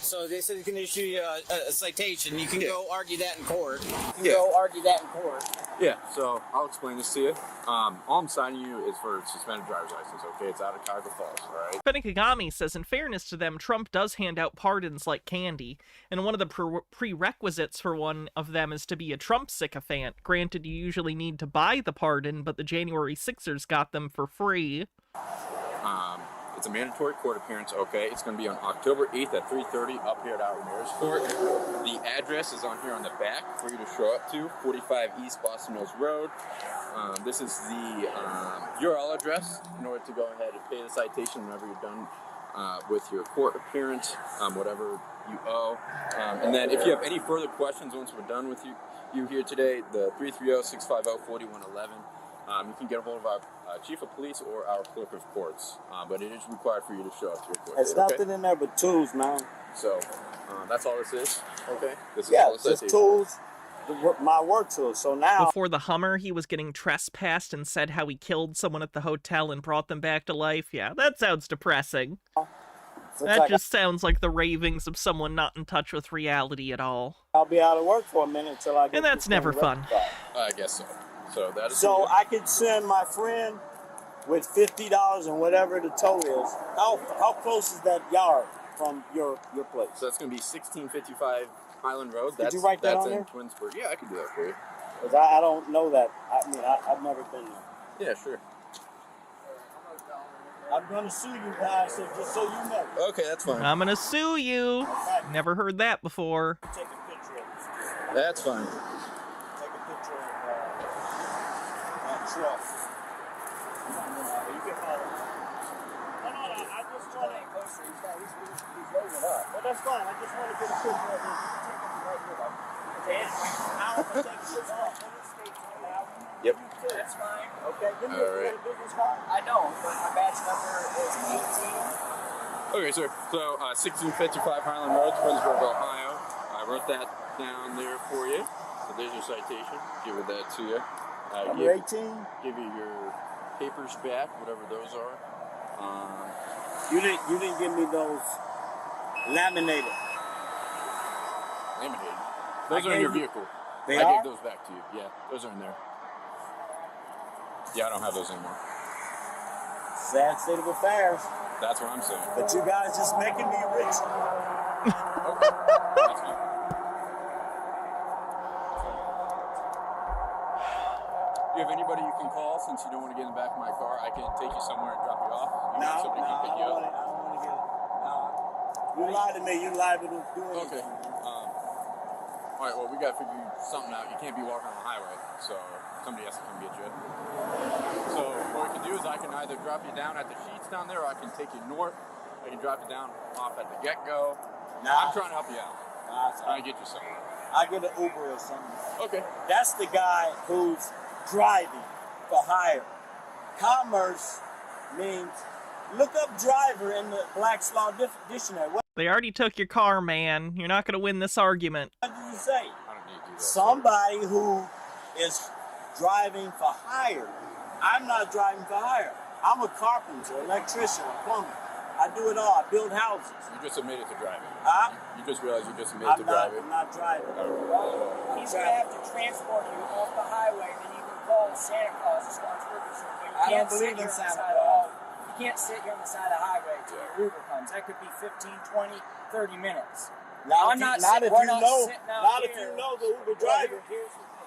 So they said you can issue you a citation. You can Yeah. go argue that in court. You can Yeah. go argue that in court. Yeah, so I'll explain this to you. All I'm signing you is for suspended driver's license, okay? It's out of Cuyahoga Falls, all right? Fennikagami says, in fairness to them, Trump does hand out pardons like candy, and one of the prerequisites for one of them is to be a Trump sycophant. Granted, you usually need to buy the pardon, but the January 6ers got them for free. It's a mandatory court appearance, okay? It's going to be on October 8th at 3:30 up here at our mayor's court. The address is on here on the back for you to show up to, 45 East Boston Mills Road. This is the URL address in order to go ahead and pay the citation whenever you're done with your court appearance, whatever you owe. And then if you have any further questions once we're done with you here today, the 330-650-4111. You can get a hold of our chief of police or our clerk of courts, but it is required for you to show up to your court. There's nothing in there but tools, man. So that's all this is, okay? This is Yeah, all the just citation. tools, my work tools. So now... Before the Hummer, he was getting trespassed and said how he killed someone at the hotel and brought them back to life. Yeah, that sounds depressing. That just sounds like the ravings of someone not in touch with reality at all. I'll be out of work for a minute until I get And that's this never thing fun. rectified. I guess so. So that is So I could send my friend with $50 and whatever the tow is. How close is that yard from your place? So that's going to be 1655 Highland Road. Did you write that that's on in there? Twinsburg. Yeah, I can do that for you. Because I don't know that. I mean, I've never been there. Yeah, sure. I'm going to sue you guys, so just so you know. Okay, that's fine. I'm gonna sue you. Never heard that before. Take a picture of this. That's fine. Take a picture of that truck. You can follow. No, I just want to... He's loading up. Well, that's fine. I just want to get a picture of him. Right here, though. Now I'm going to take a picture off. Yep. That's fine. Okay, give me All right. a business card. I don't, but my badge number is 18. Okay, sir. So 1655 Highland Road, Twinsburg, Ohio. I wrote that down there for you. So there's your citation. Give that to you. Number 18. Give you your papers back, whatever those are. You didn't give me those laminated. Laminated. Those are in your vehicle. They I are? gave those back to you. Yeah, those are in there. Yeah, I don't have those anymore. Sad state of affairs. That's what I'm saying. But you guys just making me rich. That's fine. you have anybody you can call since you don't want to get in the back of my car? I can take you somewhere and drop you off. You know, somebody can pick you up. I don't want to get it. You lied to me. You liable to do it. Okay. All right, well, we got to figure something out. You can't be walking on the highway, so somebody has to come get you. So what we can do is I can either drop you down at the sheets down there, or I can take you north. I can drop you down off at the get-go. I'm trying to help you out. Trying to get you somewhere. I get an Uber or something. Okay. That's the guy who's driving for hire. Commerce means, look up driver in the Black's Law Dictionary. What They already took your car, man. You're not going to win this argument. did you say? I don't need to do that. Somebody who is driving for hire. I'm not driving for hire. I'm a carpenter, electrician, a plumber. I do it all. I build houses. You just admitted to driving. Huh? You just realized you just admitted to driving. I'm not driving. He's going to have to transport you off the highway, and then you can call Santa Claus as far as we're concerned. But you can't sit here on the side of the highway. You can't sit here on the side of the highway till your Uber comes. That could be 15, 20, 30 minutes. Not Not if you know the Uber driver.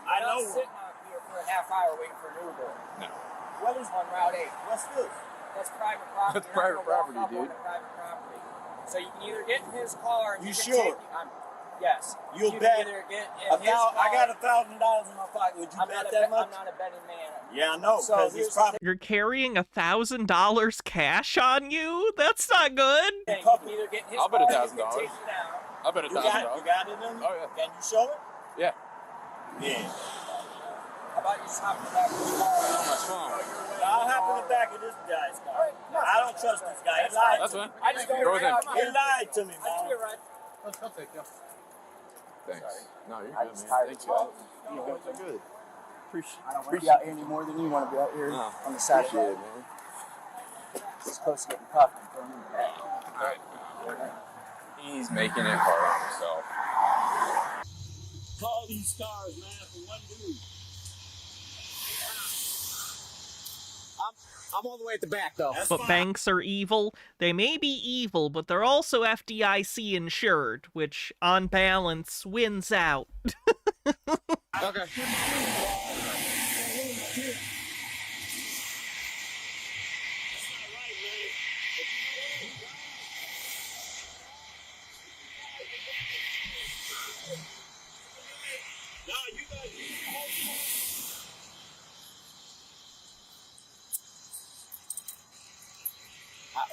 I know. Sitting out here for a half hour waiting for an Uber. No. Well, there's one Route 8. What's this? That's private property. That's private property, dude. Private property. So you can either get in his car. And You can sure? Yes. You'll You bet. can either get in his car. I got $1,000 in my pocket. Would you bet that much? I'm not a betting man. Yeah, I know. So Because here's it's probably. You're carrying $1,000 cash on you? That's not good. You can either get in his I'll bet car, $1,000. you can take it down. I'll bet You $1,000. got it in? Oh, yeah. Can you show it? Yeah. Yeah. How about you just hop in the back of his car? On my phone. I'll hop in the back of this guy's car. I don't trust this guy. He lied. That's fine. I just Go with him. He lied to me, I man. give you a ride. I'll take you. Thanks. No, you're I good, just man. tired Thanks, of y'all. talking. You guys are good. Appreciate I don't want to be out here any more than you want to be out here No, on the side of the appreciate road. it, man. It's close to getting cuffed and thrown in the back. All right. He's making it hard on himself. Call these cars, man, for one dude. I'm all the way at the back, though. But banks are evil. They may be evil, but they're also FDIC insured, which, on balance, wins out. Okay.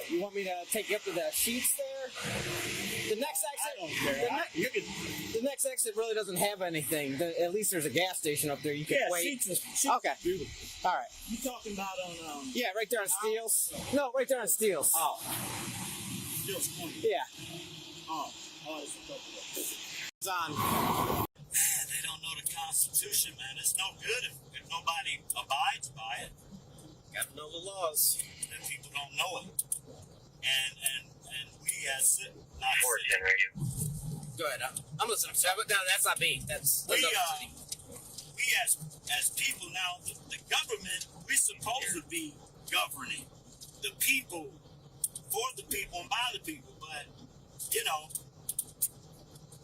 You want me to take you up to the sheets there? The next exit. The next exit really doesn't have anything. At least there's a gas station up there. You can wait. Sheets Okay. beautiful. All right. You talking about on Yeah, right there on Steels. No, right there on Steels. Oh. Steel's corner. Yeah. Oh, it's a couple of It's on. Man, they don't know the Constitution, man. It's no good if nobody abides by it. Got to know the laws. And people don't know it. And we as not Go ahead. I'm listening. No, that's not me. That's we as people now, the government, we're supposed to be governing the people for the people and by the people, but you know,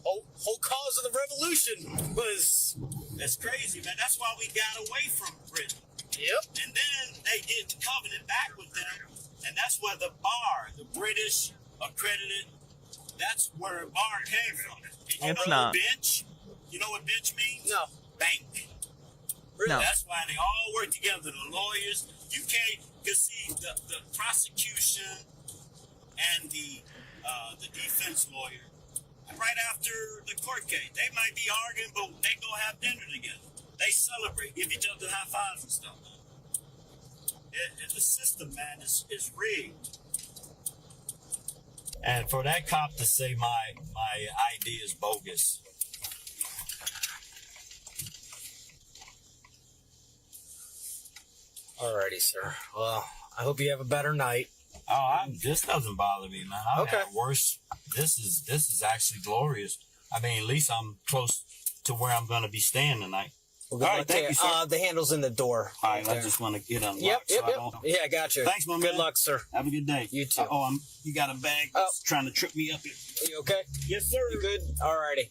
whole cause of the revolution was that's crazy, man. That's why we got away from Britain. Yep. And then they did the covenant back with them, and that's where the bar, the British accredited, that's where a bar came from. You It's know not. bench? You know what bench means? No. Bank. Really? No. That's why they all work together. The lawyers, you can't, because see, the prosecution and the defense lawyer, right after the court case, they might be arguing, but they go have dinner together. They celebrate, give each other high fives and stuff, man. The system, man, is rigged. And for that cop to say my ID is bogus. Alrighty, sir. Well, I hope you have a better night. Oh, this doesn't bother me, man. I've Okay. had worse. This is actually glorious. I mean, at least I'm close to where I'm going to be staying tonight. Well, All right, thank you, sir. The handle's in the door. All right, I there. just want to get unlocked. Yep. so I don't. Yeah, I got you. Thanks, my man. Good luck, sir. Have a good day. You too. You got a bag that's trying to trip me up here. You okay? Yes, sir. You good? Alrighty.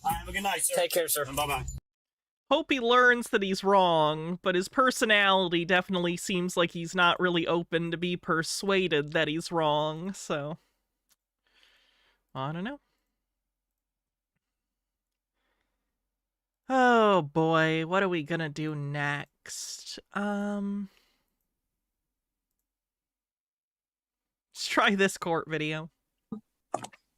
All right, have a good night, sir. Take care, sir. Bye-bye. Hope he learns that he's wrong, but his personality definitely seems like he's not really open to be persuaded that he's wrong, so I don't know. Oh boy, what are we gonna do next? Let's try this court video.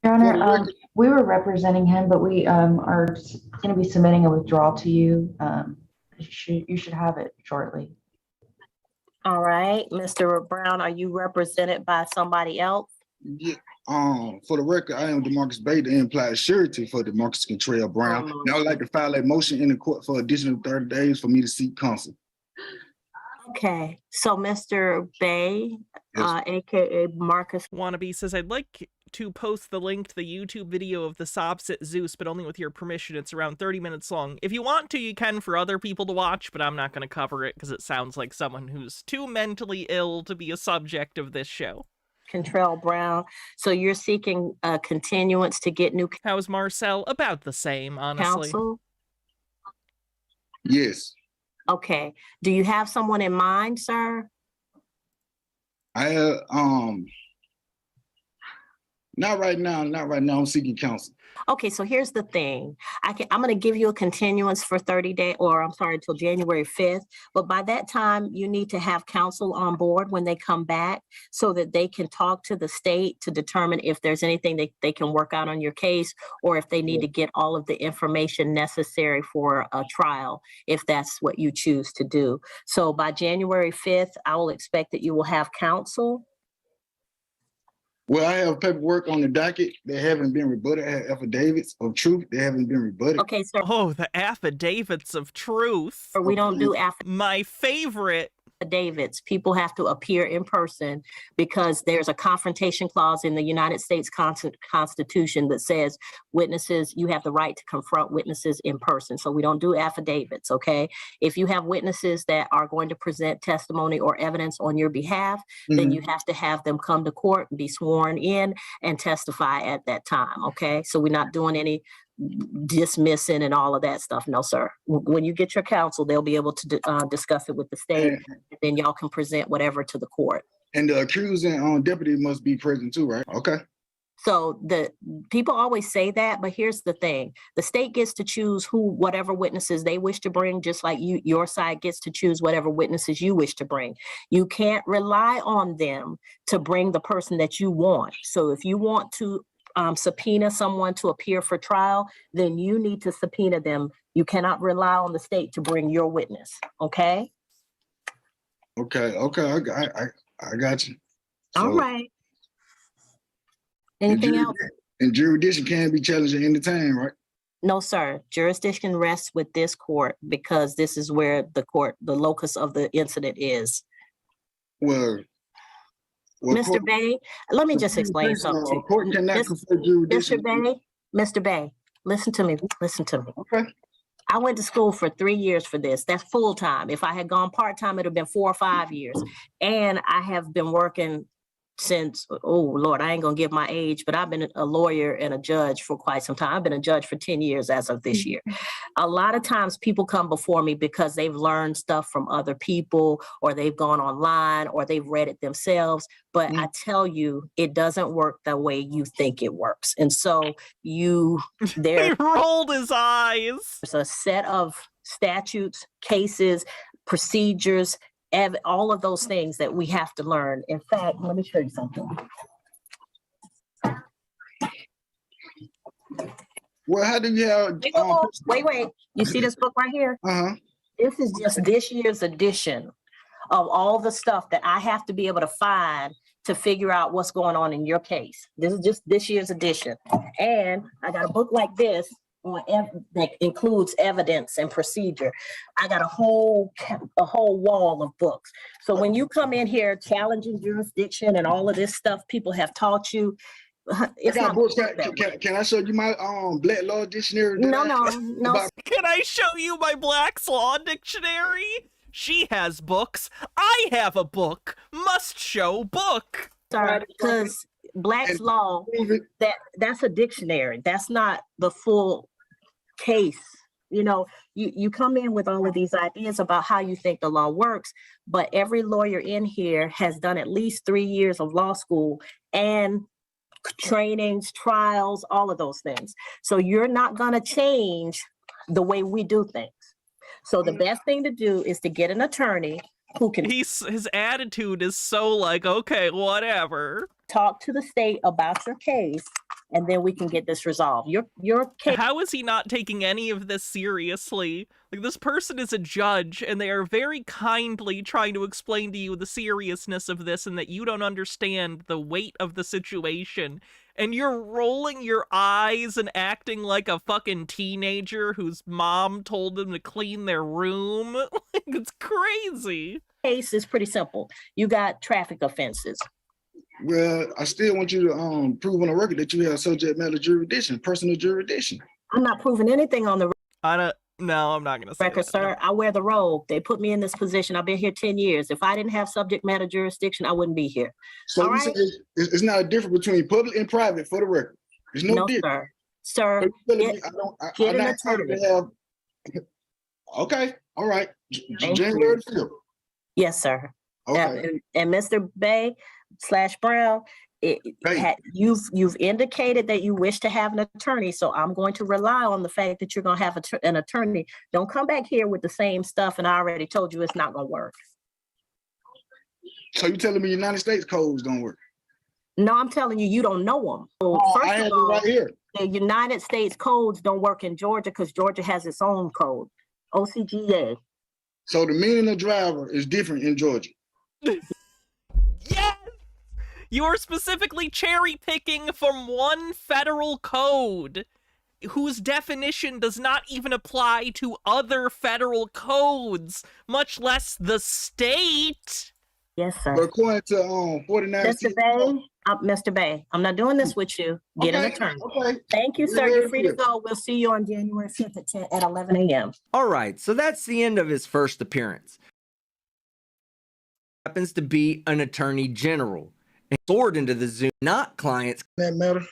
Your Honor, we were representing him, but we are going to be submitting a withdrawal to you. You should have it shortly. All right, Mr. Brown, are you represented by somebody else? Yeah. For the record, I am DeMarcus Bay, the implied surety for DeMarcus Contrell Brown. And I would like to file a motion in the court for additional 30 days for me to seek counsel. Okay, so Mr. Bay, Yes. aka Marcus Wannabe says, I'd like to post the link to the YouTube video of the Sobsit Zeus, but only with your permission. It's around 30 minutes long. If you want to, you can for other people to watch, but I'm not going to cover it because it sounds like someone who's too mentally ill to be a subject of this show. Contrell Brown. So you're seeking a continuance to get new How's Marcel? About the same, honestly. counsel? Yes. Okay. Do you have someone in mind, sir? I not right now. I'm seeking counsel. Okay, so here's the thing. I'm going to give you a continuance for 30 days, or I'm sorry, until January 5th. But by that time, you need to have counsel on board when they come back so that they can talk to the state to determine if there's anything they can work out on your case, or if they need to get all of the information necessary for a trial, if that's what you choose to do. So by January 5th, I will expect that you will have counsel. Well, I have paperwork on the docket that haven't been rebutted. I have affidavits of truth that haven't been rebutted. Okay, sir. Oh, the affidavits of truth. We don't do My favorite. affidavits. People have to appear in person because there's a confrontation clause in the United States Constitution that says witnesses, you have the right to confront witnesses in person. So we don't do affidavits, okay? If you have witnesses that are going to present testimony or evidence on your behalf, then you have to have them come to court and be sworn in and testify at that time, okay? So we're not doing any dismissing and all of that stuff. No, sir. When you get your counsel, they'll be able to discuss it with the state, and then y'all can present whatever to the court. And the accusing deputy must be present too, right? Okay. So the people always say that, but here's the thing. The state gets to choose whatever witnesses they wish to bring, just like your side gets to choose whatever witnesses you wish to bring. You can't rely on them to bring the person that you want. So if you want to subpoena someone to appear for trial, then you need to subpoena them. You cannot rely on the state to bring your witness. Okay. Okay. I got you. All right. Anything else? And jurisdiction can be challenged at any time, right? No, sir. Jurisdiction rests with this court because this is where the locus of the incident is. Well, Mr. Bay, let me just explain something to you. Mr. Bay, listen to me. Okay. I went to school for 3 years for this. That's full time. If I had gone part time, it would have been 4 or 5 years. And I have been working since, oh Lord, I ain't gonna give my age, but I've been a lawyer and a judge for quite some time. I've been a judge for 10 years as of this year. A lot of times people come before me because they've learned stuff from other people, or they've gone online, or they've read it themselves. But I tell you, it doesn't work the way you think it works. And so He rolled his eyes. There's a set of statutes, cases, procedures, all of those things that we have to learn. In fact, let me show you something. Well, how do you have... Wait. You see this book right here? Uh-huh. This is just this year's edition of all the stuff that I have to be able to find to figure out what's going on in your case. This is just this year's edition. And I got a book like this that includes evidence and procedure. I got a whole wall of books. So when you come in here challenging jurisdiction and all of this stuff people have taught you, it's not books. Can I show you my Black Law Dictionary? No. Can I show you my Black's Law Dictionary? She has books. I have a book. Must show book. Sorry, because Black's Law, that's a dictionary. That's not the full case You know, you come in with all of these ideas about how you think the law works, but every lawyer in here has done at least 3 years of law school and trainings, trials, all of those things. So you're not going to change the way we do things. So the best thing to do is to get an attorney who can his attitude is so like, okay, whatever. Talk to the state about your case, and then we can get this resolved. Your case. How is he not taking any of this seriously? Like, this person is a judge, and they are very kindly trying to explain to you the seriousness of this and that you don't understand the weight of the situation. And you're rolling your eyes and acting like a fucking teenager whose mom told them to clean their room. Like, it's crazy. Case is pretty simple. You got traffic offenses. Well, I still want you to prove on the record that you have subject matter jurisdiction, personal jurisdiction. I'm not proving anything on the No, I'm not going to say record, that, sir. no. I wear the robe. They put me in this position. I've been here 10 years. If I didn't have subject matter jurisdiction, I wouldn't be here. So All you right? say it's not a difference between public and private for the record. There's no difference. Sir, get an attorney. Okay, all right. Thank January you. 5th. Yes, sir. Okay. And Mr. Bay / Brown, you've indicated that you wish to have an attorney, so I'm going to rely on the fact that you're going to have an attorney. Don't come back here with the same stuff, and I already told you it's not going to work. So you telling me United States codes don't work? No, I'm telling you, you don't know them. So I have it right here. The United States codes don't work in Georgia because Georgia has its own code, OCGA. So the meaning of driver is different in Georgia. Yes! You are specifically cherry picking from one federal code whose definition does not even apply to other federal codes, much less the state. Yes, sir. But according to 49 Mr. Bay, I'm not doing this with you. Get an attorney. Okay. Thank you, sir. You're free to go. We'll see you on January 5th at 11 a.m. All right, so that's the end of his first appearance. Happens to be an attorney general and soared into the Zoom, not clients. That matter.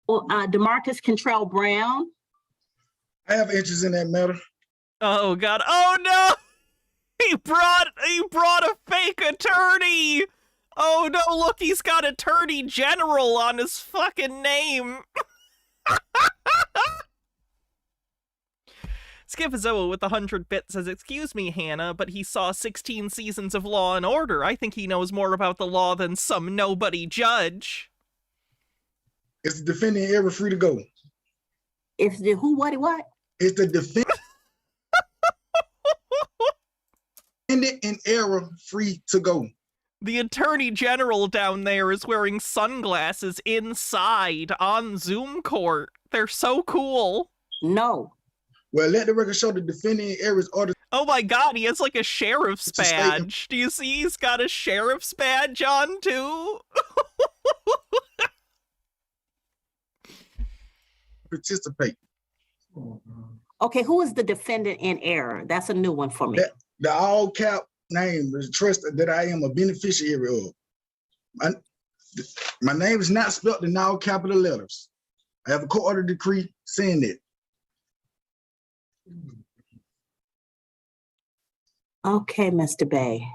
Well, DeMarcus Contrell Brown. I have interest in that matter. Oh God! Oh no! He brought a fake attorney. Oh no! Look, he's got Attorney General on his fucking name. Skifazoa with 100 bits says, "Excuse me, Hannah, but he saw 16 seasons of Law and Order. I think he knows more about the law than some nobody judge." It's the defendant ever free to go. It's the who, what? It's the defendant in error free to go. The Attorney General down there is wearing sunglasses inside on Zoom court. They're so cool. No. Well, let the record show the defendant in error is ordered. Oh my God, he has like a sheriff's badge. Do you see he's got a sheriff's badge on too? Participate. Okay, who is the defendant in error? That's a new one for me. The all cap name is trust that I am a beneficiary of. My name is not spelled in all capital letters. I have a court order decree saying that. Okay, Mr. Bay.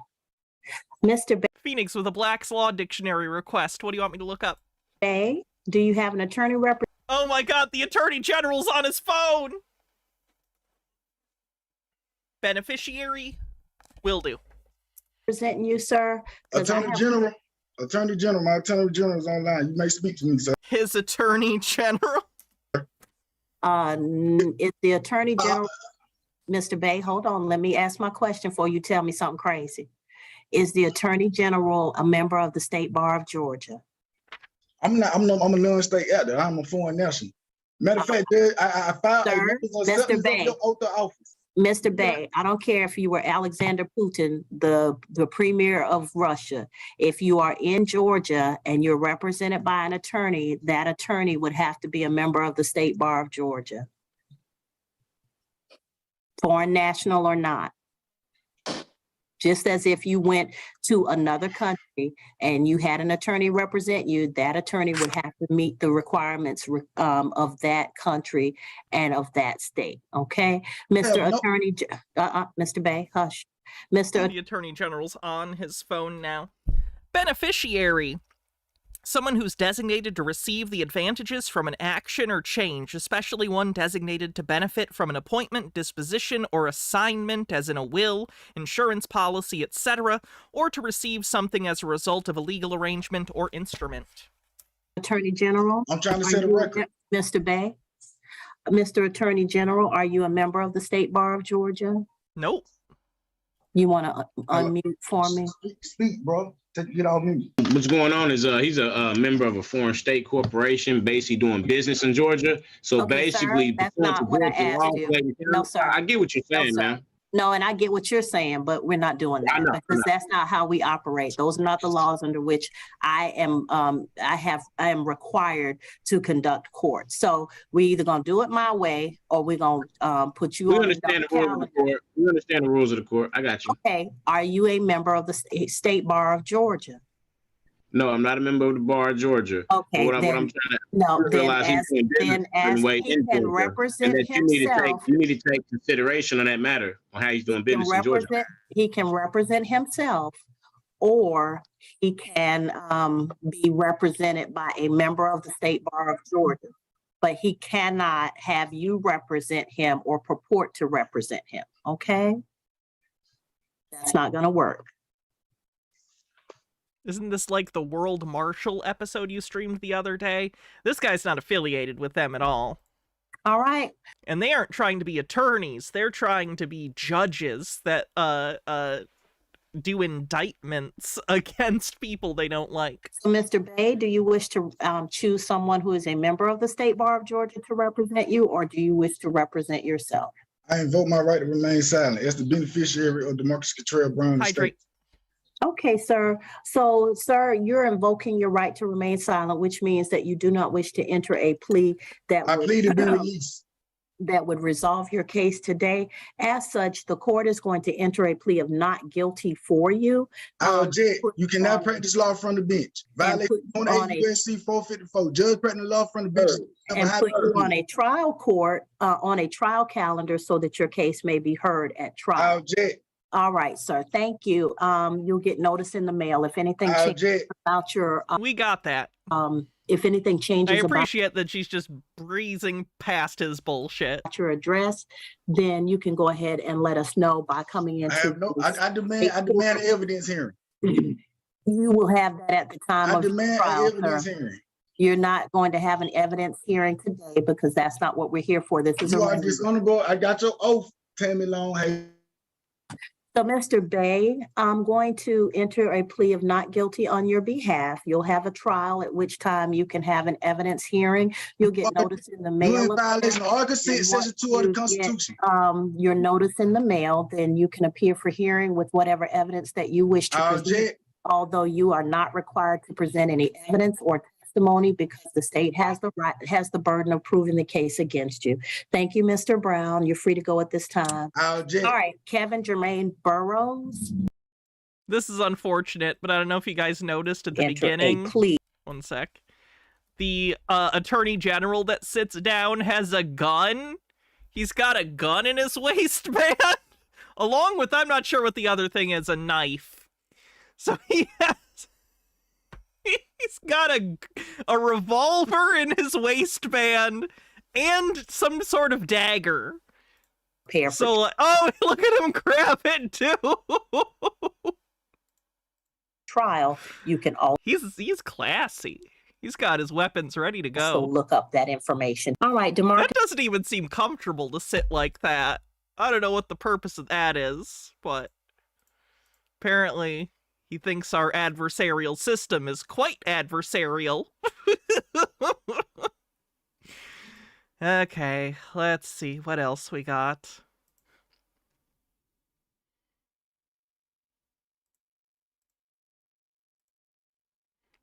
Mr. Bay. Phoenix with a Black's Law Dictionary request. What do you want me to look up? Bay, do you have an attorney representative? Oh my God, the Attorney General's on his phone. Beneficiary? Will do. Presenting you, sir. Attorney General, my Attorney General is online. You may speak to me, sir. His Attorney General? Is the Attorney General, Mr. Bay, hold on, let me ask my question before you tell me something crazy. Is the Attorney General a member of the State Bar of Georgia? I'm a non-state actor. I'm a foreign national. Matter of fact, I filed Mr. Bay. oath of office. Mr. Bay, I don't care if you were Alexander Putin, the premier of Russia. If you are in Georgia and you're represented by an attorney, that attorney would have to be a member of the State Bar of Georgia. Foreign national or not. Just as if you went to another country and you had an attorney represent you, that attorney would have to meet the requirements of that country and of that state. Okay, Mr. Attorney, Mr. Bay, hush, Mr. The Attorney General's on his phone now. Beneficiary. Someone who's designated to receive the advantages from an action or change, especially one designated to benefit from an appointment, disposition, or assignment, as in a will, insurance policy, etc., or to receive something as a result of a legal arrangement or instrument. Attorney General. I'm trying to set a record. Mr. Bay, Mr. Attorney General, are you a member of the State Bar of Georgia? Nope. You want to unmute for me? Speak, bro. Get off mute. What's going on is he's a member of a foreign state corporation, basically doing business in Georgia. So Okay, basically, sir, that's not what I asked you. No, sir. I get what you're saying, sir. man. No, and I get what you're saying, but we're not doing that because that's not how we operate. Those are not the laws under which I am required to conduct court. So we either gonna do it my way or we're gonna put you on the calendar. We understand the rules of the court. I got you. Okay, are you a member of the State Bar of Georgia? No, I'm not a member of the Bar of Georgia. Okay, what I'm trying to realize then as he can represent himself, you need to take consideration on that matter on how he's doing business in Georgia. He can represent himself, or he can be represented by a member of the State Bar of Georgia. But he cannot have you represent him or purport to represent him. Okay, that's not going to work. Isn't this like the World Marshal episode you streamed the other day? This guy's not affiliated with them at all. All right. And they aren't trying to be attorneys. They're trying to be judges that do indictments against people they don't like. So, Mr. Bay, do you wish to choose someone who is a member of the State Bar of Georgia to represent you, or do you wish to represent yourself? I invoke my right to remain silent as the beneficiary of DeMarcus Cottrell Brown. Hydrate. Okay, sir. So, sir, you're invoking your right to remain silent, which means that you do not wish to enter a plea that I plead to be released. That would resolve your case today. As such, the court is going to enter a plea of not guilty for you. I object. You cannot practice law from the bench. Violation 28 U.S.C. 454. Judge practicing law from the bench. And put you on a trial court, on a trial calendar so that your case may be heard at trial. I object. All right, sir. Thank you. You'll get notice in the mail if anything changes about your. We got that. If anything changes, I appreciate that she's just breezing past his bullshit. Your address, then you can go ahead and let us know by coming in. I demand evidence hearing. You will have that at the time of the trial, evidence sir. hearing. You're not going to have an evidence hearing today because that's not what we're here for. This is you are dishonorable. I got your oath, Tammy Long. Hey. So, Mr. Bay, I'm going to enter a plea of not guilty on your behalf. You'll have a trial at which time you can have an evidence hearing. You'll get notice in the mail. You're in violation of Article 6, Section 2 of the Constitution. Your notice in the mail, then you can appear for hearing with whatever evidence that you wish to present. Although you are not required to present any evidence or testimony because the state has the burden of proving the case against you. Thank you, Mr. Brown. You're free to go at this time. All right, Kevin Jermaine Burrows. This is unfortunate, but I don't know if you guys noticed at the beginning. One sec. The attorney general that sits down has a gun. He's got a gun in his waistband, along with, I'm not sure what the other thing is, a knife. So he's got a revolver in his waistband and some sort of dagger. So, oh, look at him grab it too. Trial, you can all. He's classy. He's got his weapons ready to go. So look up that information. All right, DeMarcus. That doesn't even seem comfortable to sit like that. I don't know what the purpose of that is, but apparently he thinks our adversarial system is quite adversarial. Okay, let's see what else we got.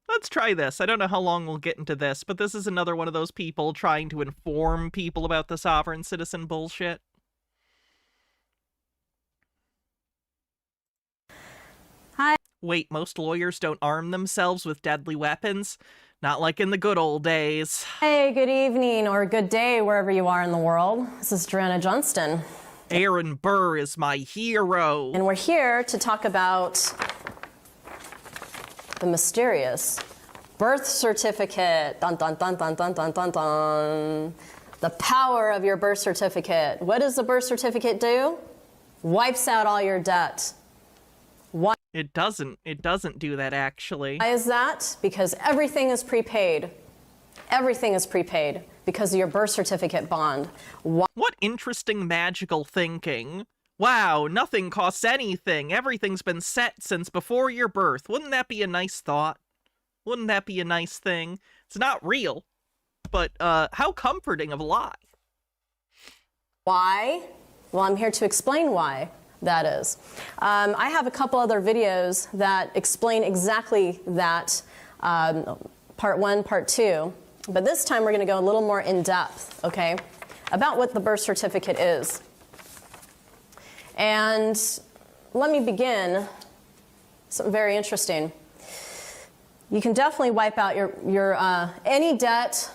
Let's try this. I don't know how long we'll get into this, but this is another one of those people trying to inform people about the sovereign citizen bullshit. Wait, most lawyers don't arm themselves with deadly weapons? Not like in the good old days. Hey, good evening or good day wherever you are in the world. This is Joanna Johnston. Aaron Burr is my hero. And we're here to talk about the mysterious birth certificate. Dun, dun, dun, dun, dun, dun, dun, dun. The power of your birth certificate. What does the birth certificate do? Wipes out all your debt. Why? It doesn't do that, actually. Why is that? Because everything is prepaid. Everything is prepaid because of your birth certificate bond. What interesting magical thinking. Wow, nothing costs anything. Everything's been set since before your birth. Wouldn't that be a nice thought? Wouldn't that be a nice thing? It's not real, but how comforting of a lie. Why? Well, I'm here to explain why that is. I have a couple other videos that explain exactly that, part 1, part 2. But this time we're going to go a little more in depth, okay, about what the birth certificate is. And let me begin, something very interesting. You can definitely wipe out your any debt,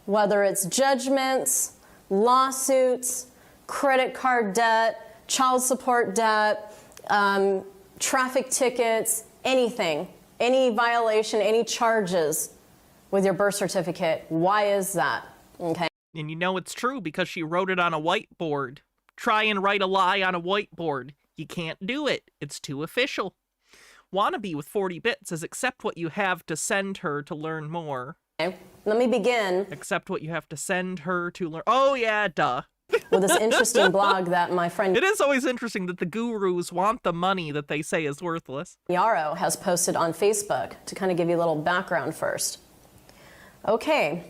whether it's judgments, lawsuits, credit card debt, child support debt, traffic tickets, anything, any violation, any charges with your birth certificate. Why is that? Okay. And you know it's true because she wrote it on a whiteboard. Try and write a lie on a whiteboard. You can't do it. It's too official. Wannabe with 40 bits says accept what you have to send her to learn more. Okay. Let me begin. Accept what you have to send her to learn. Oh yeah, duh. With this interesting blog that my friend... It is always interesting that the gurus want the money that they say is worthless. Yarrow has posted on Facebook to kind of give you a little background first. Okay,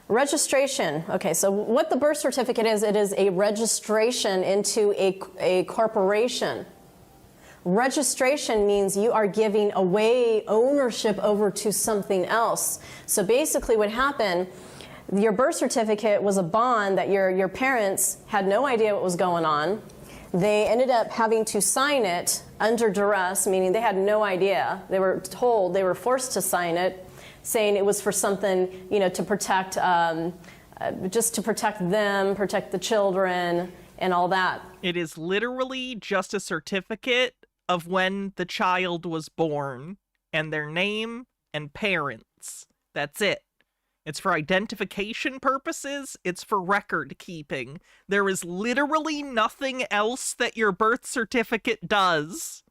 registration. Okay, so what the birth certificate is, it is a registration into a corporation. Registration means you are giving away ownership over to something else. So basically what happened, your birth certificate was a bond that your parents had no idea what was going on. They ended up having to sign it under duress, meaning they had no idea. They were told, they were forced to sign it, saying it was for something, you know, to protect, just to protect them, protect the children, and all that. It is literally just a certificate of when the child was born, and their name and parents. That's it. It's for identification purposes. It's for record keeping. There is literally nothing else that your birth certificate does.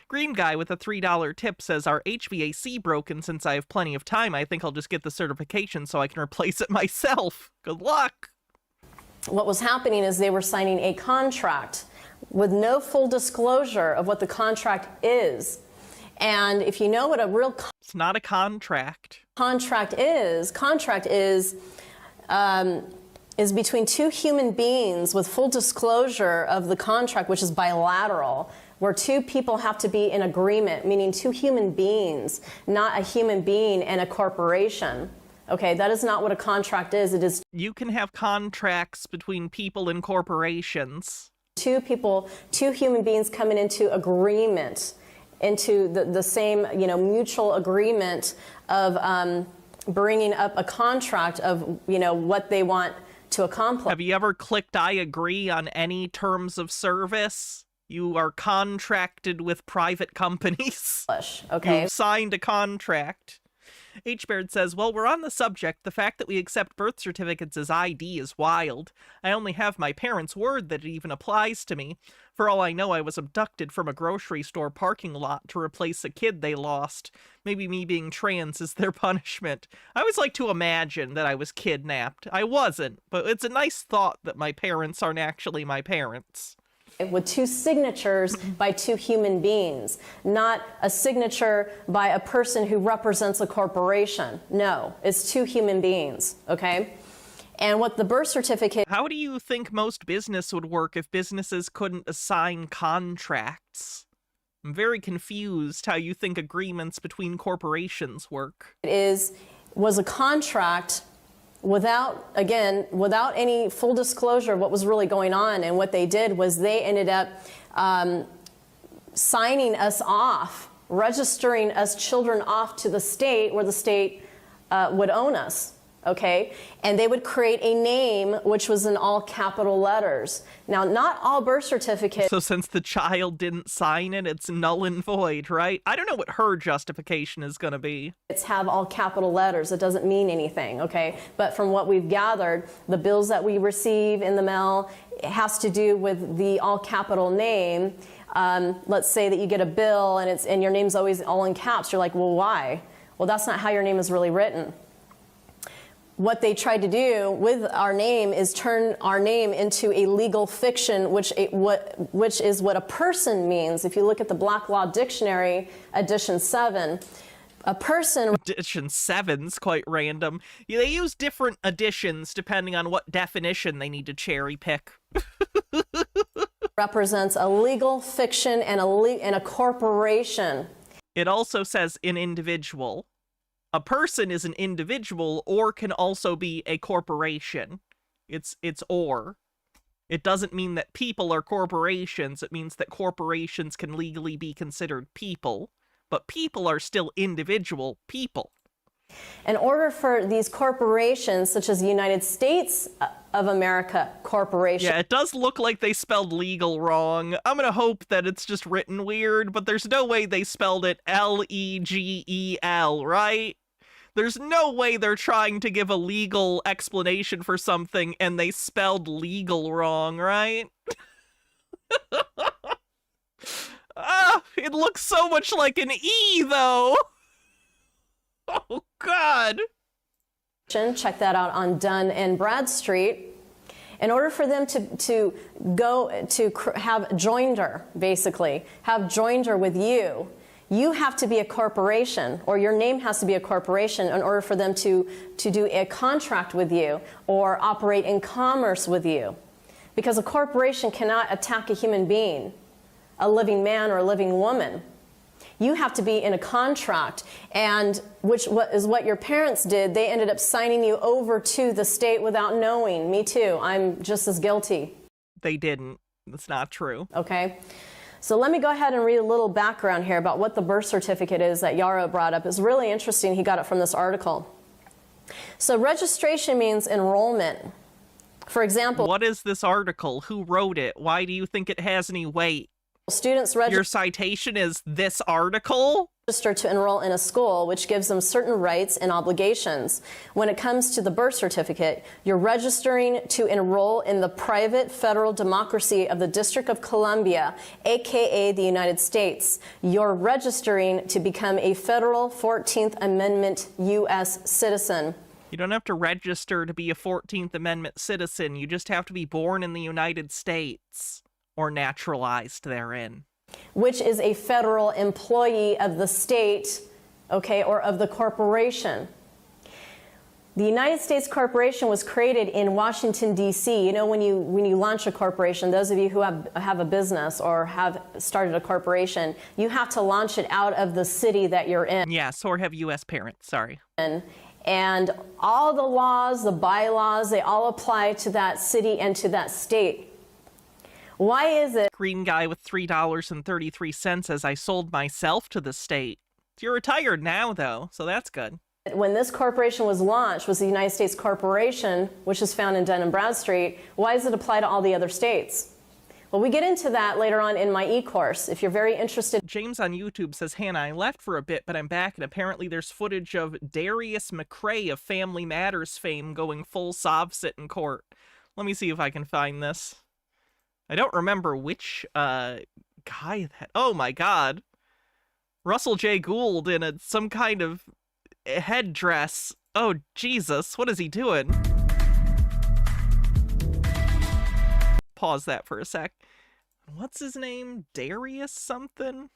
Green Guy with a $3 tip says, our HVAC broken. Since I have plenty of time, I think I'll just get the certification so I can replace it myself. Good luck. What was happening is they were signing a contract with no full disclosure of what the contract is. And if you know what a real... It's not a contract. Contract is between two human beings with full disclosure of the contract, which is bilateral, where two people have to be in agreement, meaning two human beings, not a human being and a corporation. Okay, that is not what a contract is. It is... You can have contracts between people and corporations. Two people, two human beings coming into agreement, into the same, you know, mutual agreement of bringing up a contract of, you know, what they want to accomplish. Have you ever clicked I agree on any terms of service? You are contracted with private companies. Okay. You've signed a contract. H-Baird says, well, we're on the subject. The fact that we accept birth certificates as ID is wild. I only have my parents' word that it even applies to me. For all I know, I was abducted from a grocery store parking lot to replace a kid they lost. Maybe me being trans is their punishment. I always like to imagine that I was kidnapped. I wasn't, but it's a nice thought that my parents aren't actually my parents. With two signatures by two human beings, not a signature by a person who represents a corporation. No, it's two human beings, okay? And what the birth certificate... How do you think most business would work if businesses couldn't assign contracts? I'm very confused how you think agreements between corporations work. Was a contract without any full disclosure of what was really going on. And what they did was they ended up signing us off, registering us children off to the state where the state would own us. Okay, and they would create a name which was in all capital letters. Now, not all birth certificates. So since the child didn't sign it, it's null and void, right? I don't know what her justification is going to be. It's have all capital letters. It doesn't mean anything, okay? But from what we've gathered, the bills that we receive in the mail, it has to do with the all capital name. Let's say that you get a bill and your name's always all in caps. You're like, well, why? Well, that's not how your name is really written. What they tried to do with our name is turn our name into a legal fiction, which is what a person means. If you look at the Black Law Dictionary, edition 7, a person... Edition 7's quite random. Yeah, they use different editions depending on what definition they need to cherry pick. represents a legal fiction and a corporation. It also says an individual. A person is an individual or can also be a corporation. It's or. It doesn't mean that people are corporations. It means that corporations can legally be considered people, but people are still individual people. In order for these corporations, such as the United States of America Corporation. Yeah, it does look like they spelled legal wrong. I'm gonna hope that it's just written weird, but there's no way they spelled it L-E-G-E-L, right? There's no way they're trying to give a legal explanation for something and they spelled legal wrong, right? It looks so much like an E, though. Oh, God. Check that out on Dunn and Bradstreet. In order for them to have joinder, basically, have joinder with you, you have to be a corporation, or your name has to be a corporation in order for them to do a contract with you or operate in commerce with you. Because a corporation cannot attack a human being, a living man or a living woman. You have to be in a contract, and which is what your parents did. They ended up signing you over to the state without knowing. Me too. I'm just as guilty. They didn't. That's not true. Okay. So let me go ahead and read a little background here about what the birth certificate is that Yaro brought up. It's really interesting. He got it from this article. So registration means enrollment. For example, what is this article? Who wrote it? Why do you think it has any weight? Students Your citation is this article? Register to enroll in a school, which gives them certain rights and obligations. When it comes to the birth certificate, you're registering to enroll in the private federal democracy of the District of Columbia, aka the United States. You're registering to become a federal 14th Amendment U.S. citizen. You don't have to register to be a 14th Amendment citizen. You just have to be born in the United States. Or naturalized therein. Which is a federal employee of the state, okay, or of the corporation. The United States Corporation was created in Washington, D.C. You know, when you launch a corporation, those of you who have a business or have started a corporation, you have to launch it out of the city that you're in. Yes, or have U.S. parents, sorry. And all the laws, the bylaws, they all apply to that city and to that state. Why is it? Green guy with $3.33 says I sold myself to the state. You're retired now, though, so that's good. When this corporation was launched, was the United States Corporation, which is found in Dun and Bradstreet. Why does it apply to all the other states? Well, we get into that later on in my e-course, if you're very interested. James on YouTube says, Hannah, I left for a bit, but I'm back, and apparently there's footage of Darius McCrae of Family Matters fame going full sob-sit in court. Let me see if I can find this. I don't remember which guy that... Oh my god. Russell J. Gould in some kind of headdress. Oh, Jesus. What is he doing? Pause that for a sec. What's his name? Darius something?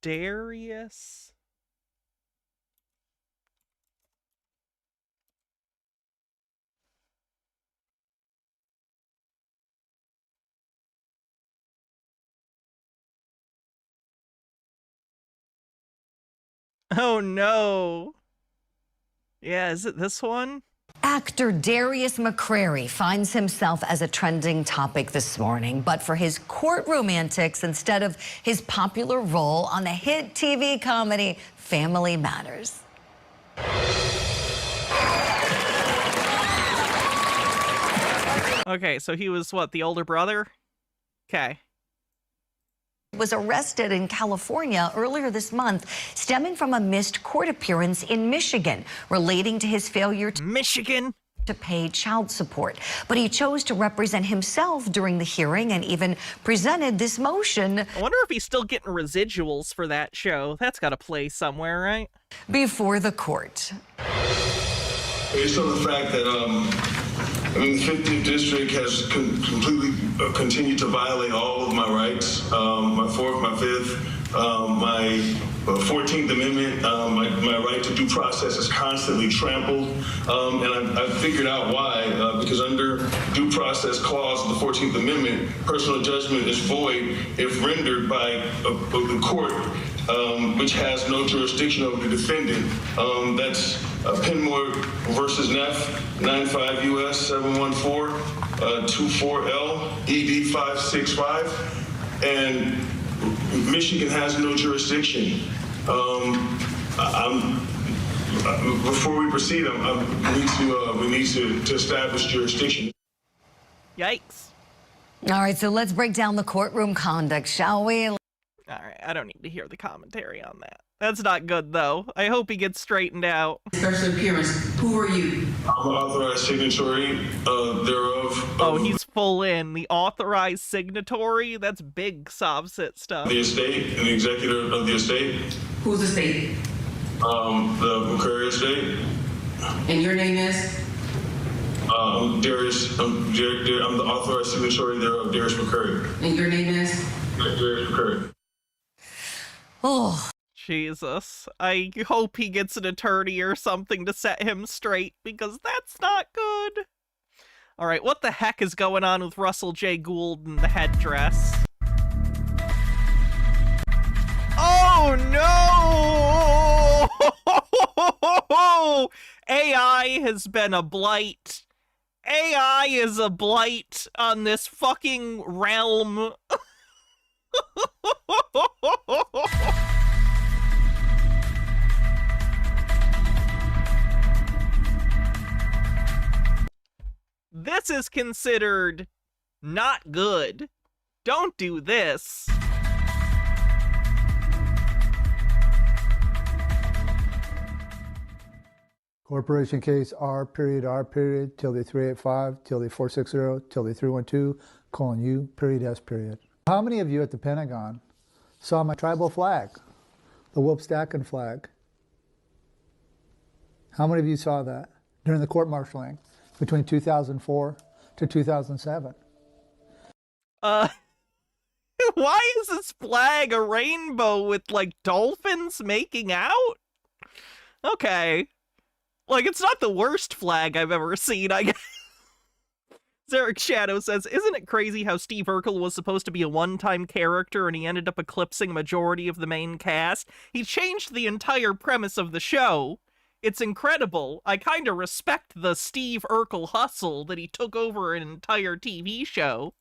Darius... Oh no. Yeah, is it this one? Actor Darius McCrary finds himself as a trending topic this morning, but for his courtroom antics instead of his popular role on the hit TV comedy Family Matters. Okay, so he was what, the older brother? Okay. Was arrested in California earlier this month, stemming from a missed court appearance in Michigan relating to his failure to pay child support. But he chose to represent himself during the hearing and even presented this motion. I wonder if he's still getting residuals for that show. That's got to play somewhere, right? Before the court. Based on the fact that the 50th district has completely continued to violate all of my rights, my 4th, my 5th, my 14th Amendment, my right to due process is constantly trampled. And I've figured out why, because under due process clause of the 14th Amendment, personal judgment is void if rendered by the court, which has no jurisdiction over the defendant. That's Penmore versus Neff, 95 U.S. 714, 24L, ED 565. And Michigan has no jurisdiction. Before we proceed, we need to establish jurisdiction. Yikes. All right, so let's break down the courtroom conduct, shall we? All right, I don't need to hear the commentary on that. That's not good, though. I hope he gets straightened out. Special appearance, who are you? I'm an authorized signatory thereof. Oh, he's full in. The authorized signatory? That's big Sovsit stuff. The estate and the executor of the estate. Who's the estate? The McCrary estate. And your name is? Darius. I'm the authorized signatory thereof, Darius McCrary. And your name is? Darius McCrary. Oh. Jesus. I hope he gets an attorney or something to set him straight, because that's not good. All right, what the heck is going on with Russell J. Gould and the headdress? Oh, no! AI has been a blight. AI is a blight on this fucking realm. This is considered not good. Don't do this. Corporation case R period, tilde 385, tilde 460, tilde 312, colon U, period S period. How many of you at the Pentagon saw my tribal flag, the Wilpstacken flag? How many of you saw that during the court-martialing between 2004 to 2007? Why is this flag a rainbow with, like, dolphins making out? Okay. Like, it's not the worst flag I've ever seen, I guess. Zarek Shadow says, isn't it crazy how Steve Urkel was supposed to be a one-time character and he ended up eclipsing a majority of the main cast? He changed the entire premise of the show. It's incredible. I kind of respect the Steve Urkel hustle that he took over an entire TV show.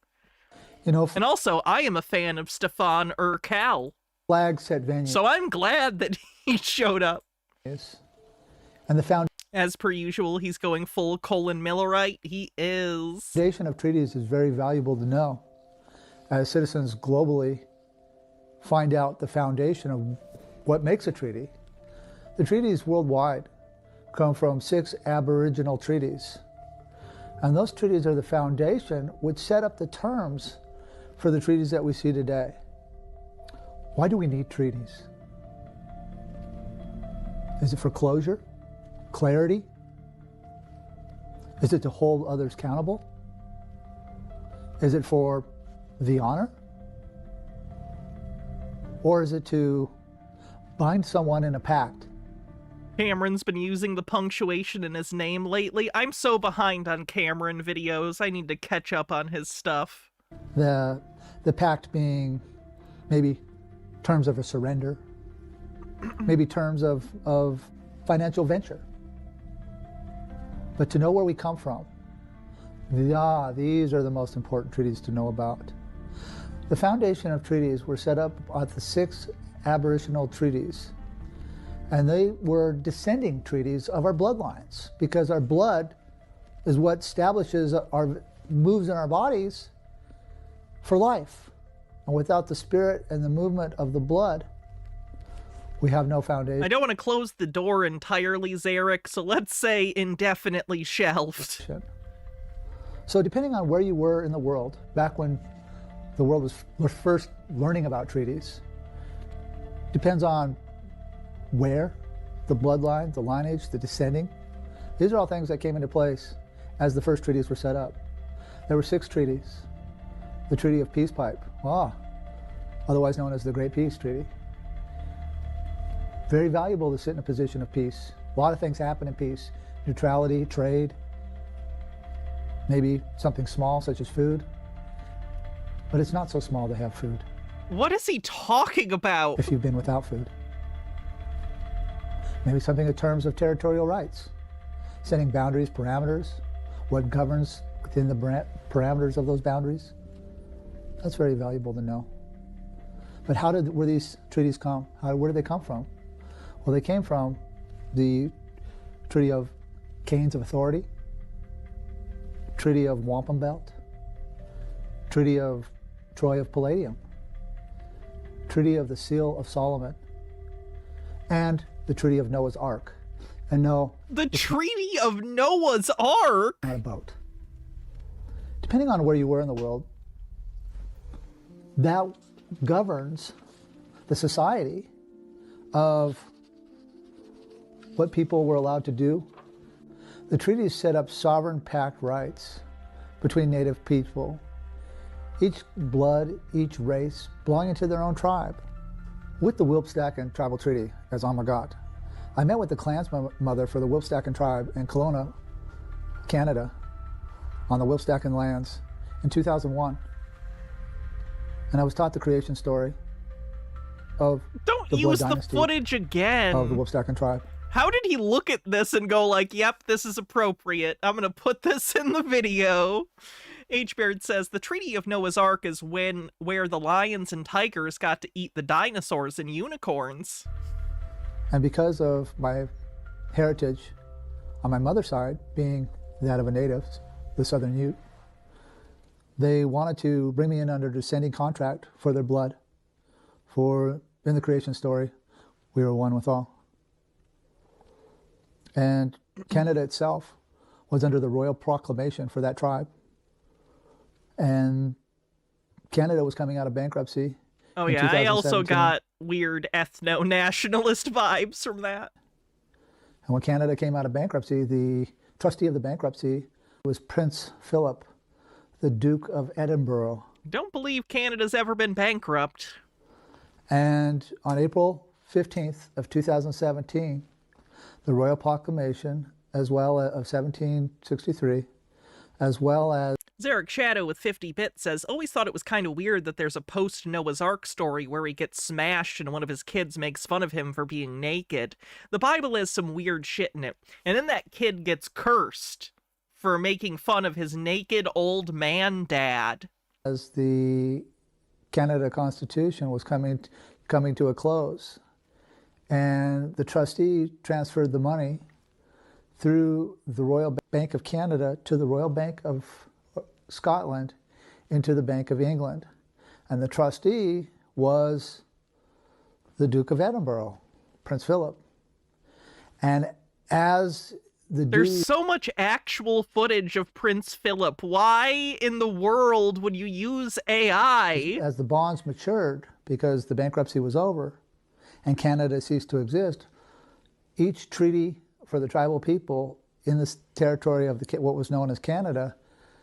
You know, and also, I am a fan of Stefan Urkel. Flag set venue. So I'm glad that he showed up. Yes. And the foundation. As per usual, he's going full Colin Millerite. He is. Foundation of treaties is very valuable to know. As citizens globally find out the foundation of what makes a treaty. The treaties worldwide come from 6 Aboriginal treaties. And those treaties are the foundation which set up the terms for the treaties that we see today. Why do we need treaties? Is it for closure? Clarity? Is it to hold others accountable? Is it for the honor? Or is it to bind someone in a pact? Cameron's been using the punctuation in his name lately. I'm so behind on Cameron videos. I need to catch up on his stuff. The pact being maybe terms of a surrender, maybe terms of financial venture. but to know where we come from. These are the most important treaties to know about. The foundation of treaties were set up at the 6 aboriginal treaties, and they were descending treaties of our bloodlines, because our blood is what establishes our moves in our bodies for life. And without the spirit and the movement of the blood, we have no foundation. I don't want to close the door entirely, Zarek, so let's say indefinitely shelved. So depending on where you were in the world, back when the world was first learning about treaties, depends on where, the bloodline, the lineage, the descending. These are all things that came into place as the first treaties were set up. There were 6 treaties. The Treaty of Peace Pipe, otherwise known as the Great Peace Treaty. Very valuable to sit in a position of peace. A lot of things happen in peace. Neutrality, trade, maybe something small such as food. But it's not so small to have food. What is he talking about? If you've been without food. Maybe something in terms of territorial rights. Setting boundaries, parameters, what governs within the parameters of those boundaries. That's very valuable to know. But where these treaties come? Where did they come from? Well, they came from the Treaty of Canes of Authority, Treaty of Wampum Belt, Treaty of Troy of Palladium, Treaty of the Seal of Solomon, and the Treaty of Noah's Ark. And no, the Treaty of Noah's Ark? Not a boat. Depending on where you were in the world, that governs the society of what people were allowed to do. The treaties set up sovereign pact rights between native people, each blood, each race belonging to their own tribe. With the Wilpstacken Tribal Treaty as Amagat, I met with the clansmother for the Wilpstacken tribe in Kelowna, Canada, on the Wilpstacken lands in 2001. And I was taught the creation story of Don't the use blood the dynasty footage again. of the Wilpstacken tribe. How did he look at this and go like, yep, this is appropriate. I'm going to put this in the video. H. Baird says, the Treaty of Noah's Ark is where the lions and tigers got to eat the dinosaurs and unicorns. And because of my heritage on my mother's side, being that of a native, the Southern Ute, they wanted to bring me in under descending contract for their blood. For, in the creation story, we were one with all. And Canada itself was under the royal proclamation for that tribe. And Canada was coming out of bankruptcy. Oh in yeah, I also 2017. got weird ethno-nationalist vibes from that. And when Canada came out of bankruptcy, the trustee of the bankruptcy was Prince Philip, the Duke of Edinburgh. Don't believe Canada's ever been bankrupt. And on April 15th of 2017, the Royal Proclamation, as well as of 1763, as well as Zarek Shadow with 50 bits says, always thought it was kind of weird that there's a post-Noah's Ark story where he gets smashed and one of his kids makes fun of him for being naked. The Bible has some weird shit in it. And then that kid gets cursed for making fun of his naked old man dad. as the Canada Constitution was coming to a close. And the trustee transferred the money through the Royal Bank of Canada to the Royal Bank of Scotland into the Bank of England. And the trustee was the Duke of Edinburgh, Prince Philip. And as There's so much actual footage of Prince Philip. Why in the world would you use AI? As the bonds matured, because the bankruptcy was over and Canada ceased to exist, each treaty for the tribal people in this territory of what was known as Canada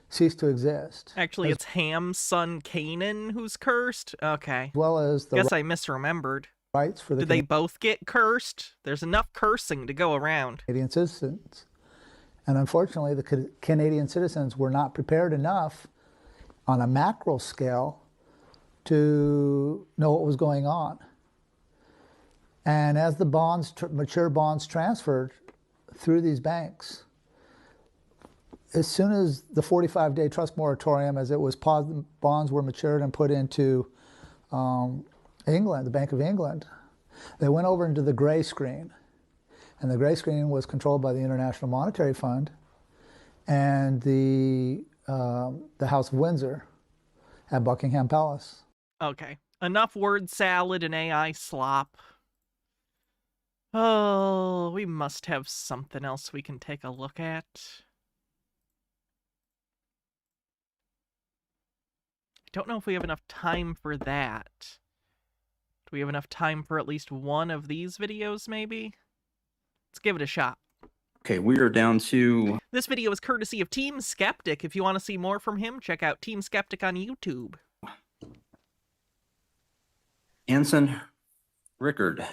ceased to exist. Actually, it's Ham's son Canaan who's cursed? Okay. As well as the Guess I misremembered. rights for the Did they both get cursed? There's enough cursing to go around. Canadian citizens. And unfortunately, the Canadian citizens were not prepared enough on a macro scale to know what was going on. And as the bonds, mature bonds transferred through these banks, as soon as the 45-day trust moratorium, as it was paused, bonds were matured and put into England, the Bank of England, they went over into the gray screen. And the gray screen was controlled by the International Monetary Fund and the House of Windsor at Buckingham Palace. Okay, enough word salad and AI slop. Oh, we must have something else we can take a look at. I don't know if we have enough time for that. Do we have enough time for at least one of these videos, maybe? Let's give it a shot. Okay, we are down to... This video is courtesy of Team Skeptic. If you want to see more from him, check out Team Skeptic on YouTube. Anson Rickard.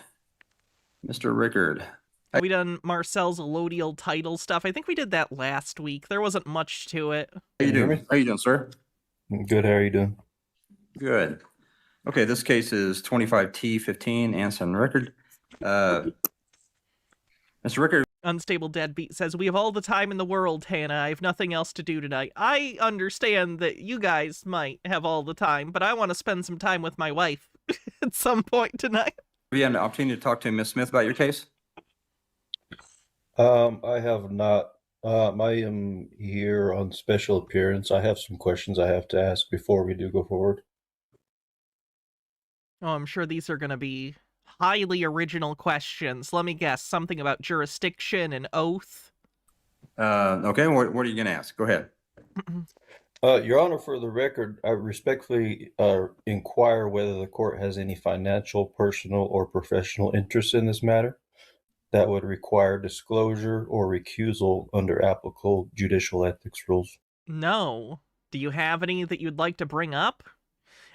Mr. Rickard. Have we done Marcel's allodial title stuff? I think we did that last week. There wasn't much to it. How you doing? How you doing, sir? Good. How are you doing? Good. Okay, this case is 25T15, Anson Rickard. Mr. Rickard. Unstable Deadbeat says, we have all the time in the world, Hannah. I have nothing else to do tonight. I understand that you guys might have all the time, but I want to spend some time with my wife at some point tonight. Have you had an opportunity to talk to Ms. Smith about your case? I have not. I am here on special appearance. I have some questions I have to ask before we do go forward. Oh, I'm sure these are going to be highly original questions. Let me guess, something about jurisdiction and oath? Okay, what are you going to ask? Go ahead. Your Honor, for the record, I respectfully inquire whether the court has any financial, personal, or professional interest in this matter that would require disclosure or recusal under applicable judicial ethics rules. No. Do you have any that you'd like to bring up?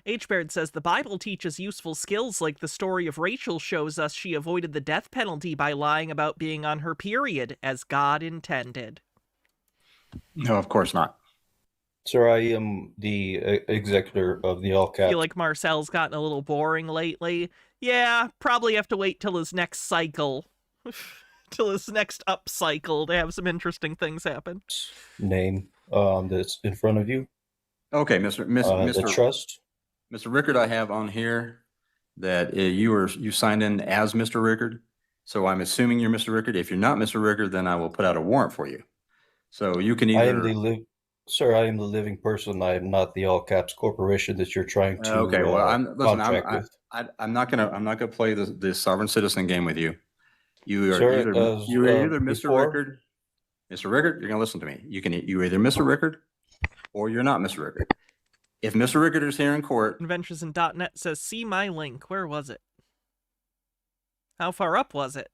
H-Baird says the Bible teaches useful skills like the story of Rachel shows us she avoided the death penalty by lying about being on her period, as God intended. No, of course not. Sir, I am the executor of the all caps. I feel like Marcel's gotten a little boring lately. Yeah, probably have to wait till his next cycle. Till his next up cycle to have some interesting things happen. Name that's in front of you. Okay, Mr. Trust. Mr. Rickard, I have on here that you signed in as Mr. Rickard. So I'm assuming you're Mr. Rickard. If you're not Mr. Rickard, then I will put out a warrant for you. So you can either... Sir, I am the living person. I am not the all caps corporation that you're trying to contract with. I'm not gonna play the sovereign citizen game with you. You are Sir, either Mr. Rickard. Mr. Rickard, you're gonna listen to me. You're either Mr. Rickard or you're not Mr. Rickard. If Mr. Rickard is here in court, Adventuresin.net says, see my link. Where was it? How far up was it?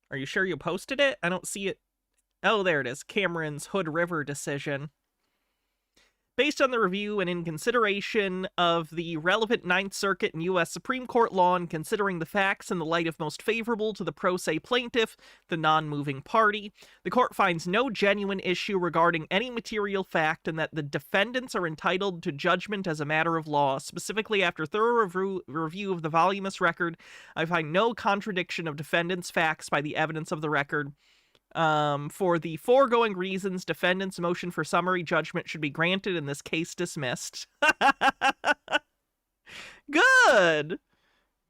Are you sure you posted it? I don't see it. Oh, there it is. Cameron's Hood River decision. Based on the review and in consideration of the relevant Ninth Circuit and U.S. Supreme Court law and considering the facts in the light of most favorable to the pro se plaintiff, the non-moving party, the court finds no genuine issue regarding any material fact and that the defendants are entitled to judgment as a matter of law. Specifically, after thorough review of the voluminous record, I find no contradiction of defendants' facts by the evidence of the record. For the foregoing reasons, defendant's motion for summary judgment should be granted and this case dismissed. Good.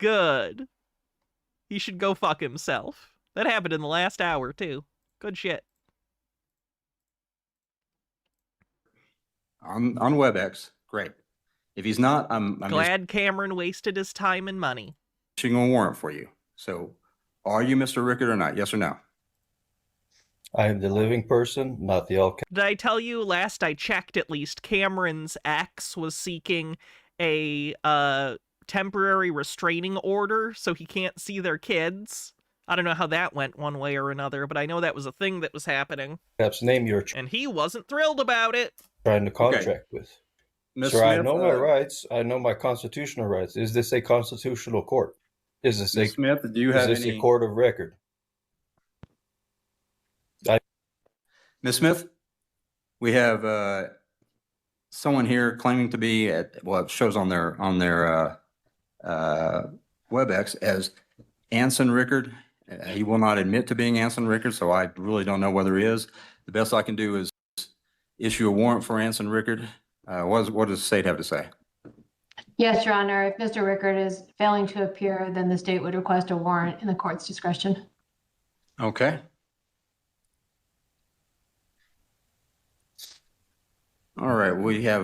Good. He should go fuck himself. That happened in the last hour, too. Good shit. on WebEx, great. If he's not, I'm glad Cameron wasted his time and money. Issuing a warrant for you. So, are you Mr. Rickard or not? Yes or no? I am the living person, not the all caps. Did I tell you, last I checked at least, Cameron's ex was seeking a temporary restraining order so he can't see their kids? I don't know how that went one way or another, but I know that was a thing that was happening. Caps name you're and he wasn't thrilled about it. Trying to contract with. Ms. Sir, Smith, I know my rights. I know my constitutional rights. Is this a constitutional court? Is this Ms. Smith, do you have is this any... a court of record? Ms. Smith, we have someone here claiming to be at, well, it shows on their WebEx as Anson Rickard, He will not admit to being Anson Rickard, so I really don't know whether he is. The best I can do is issue a warrant for Anson Rickard. What does the state have to say? Yes, Your Honor. If Mr. Rickard is failing to appear, then the state would request a warrant in the court's discretion. Okay. All right, we have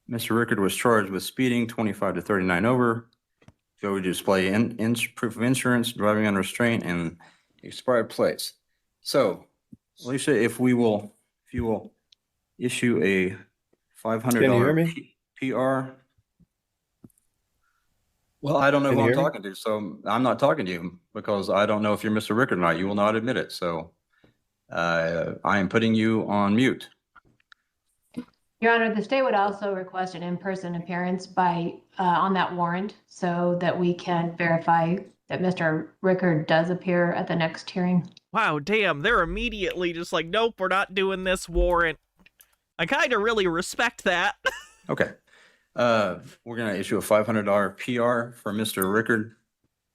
Mr. Rickard was charged with speeding 25 to 39 over, failure to display proof of insurance, driving under restraint, and expired plates. So, Alicia, if you will issue a $500 PR. Well, I don't know who I'm talking to, so I'm not talking to you because I don't know if you're Mr. Rickard or not. You will not admit it, so I am putting you on mute. Your Honor, the state would also request an in-person appearance on that warrant so that we can verify that Mr. Rickard does appear at the next hearing. Wow, damn, they're immediately just like, nope, we're not doing this warrant. I kind of really respect that. Okay. We're going to issue a $500 PR for Mr. Rickard.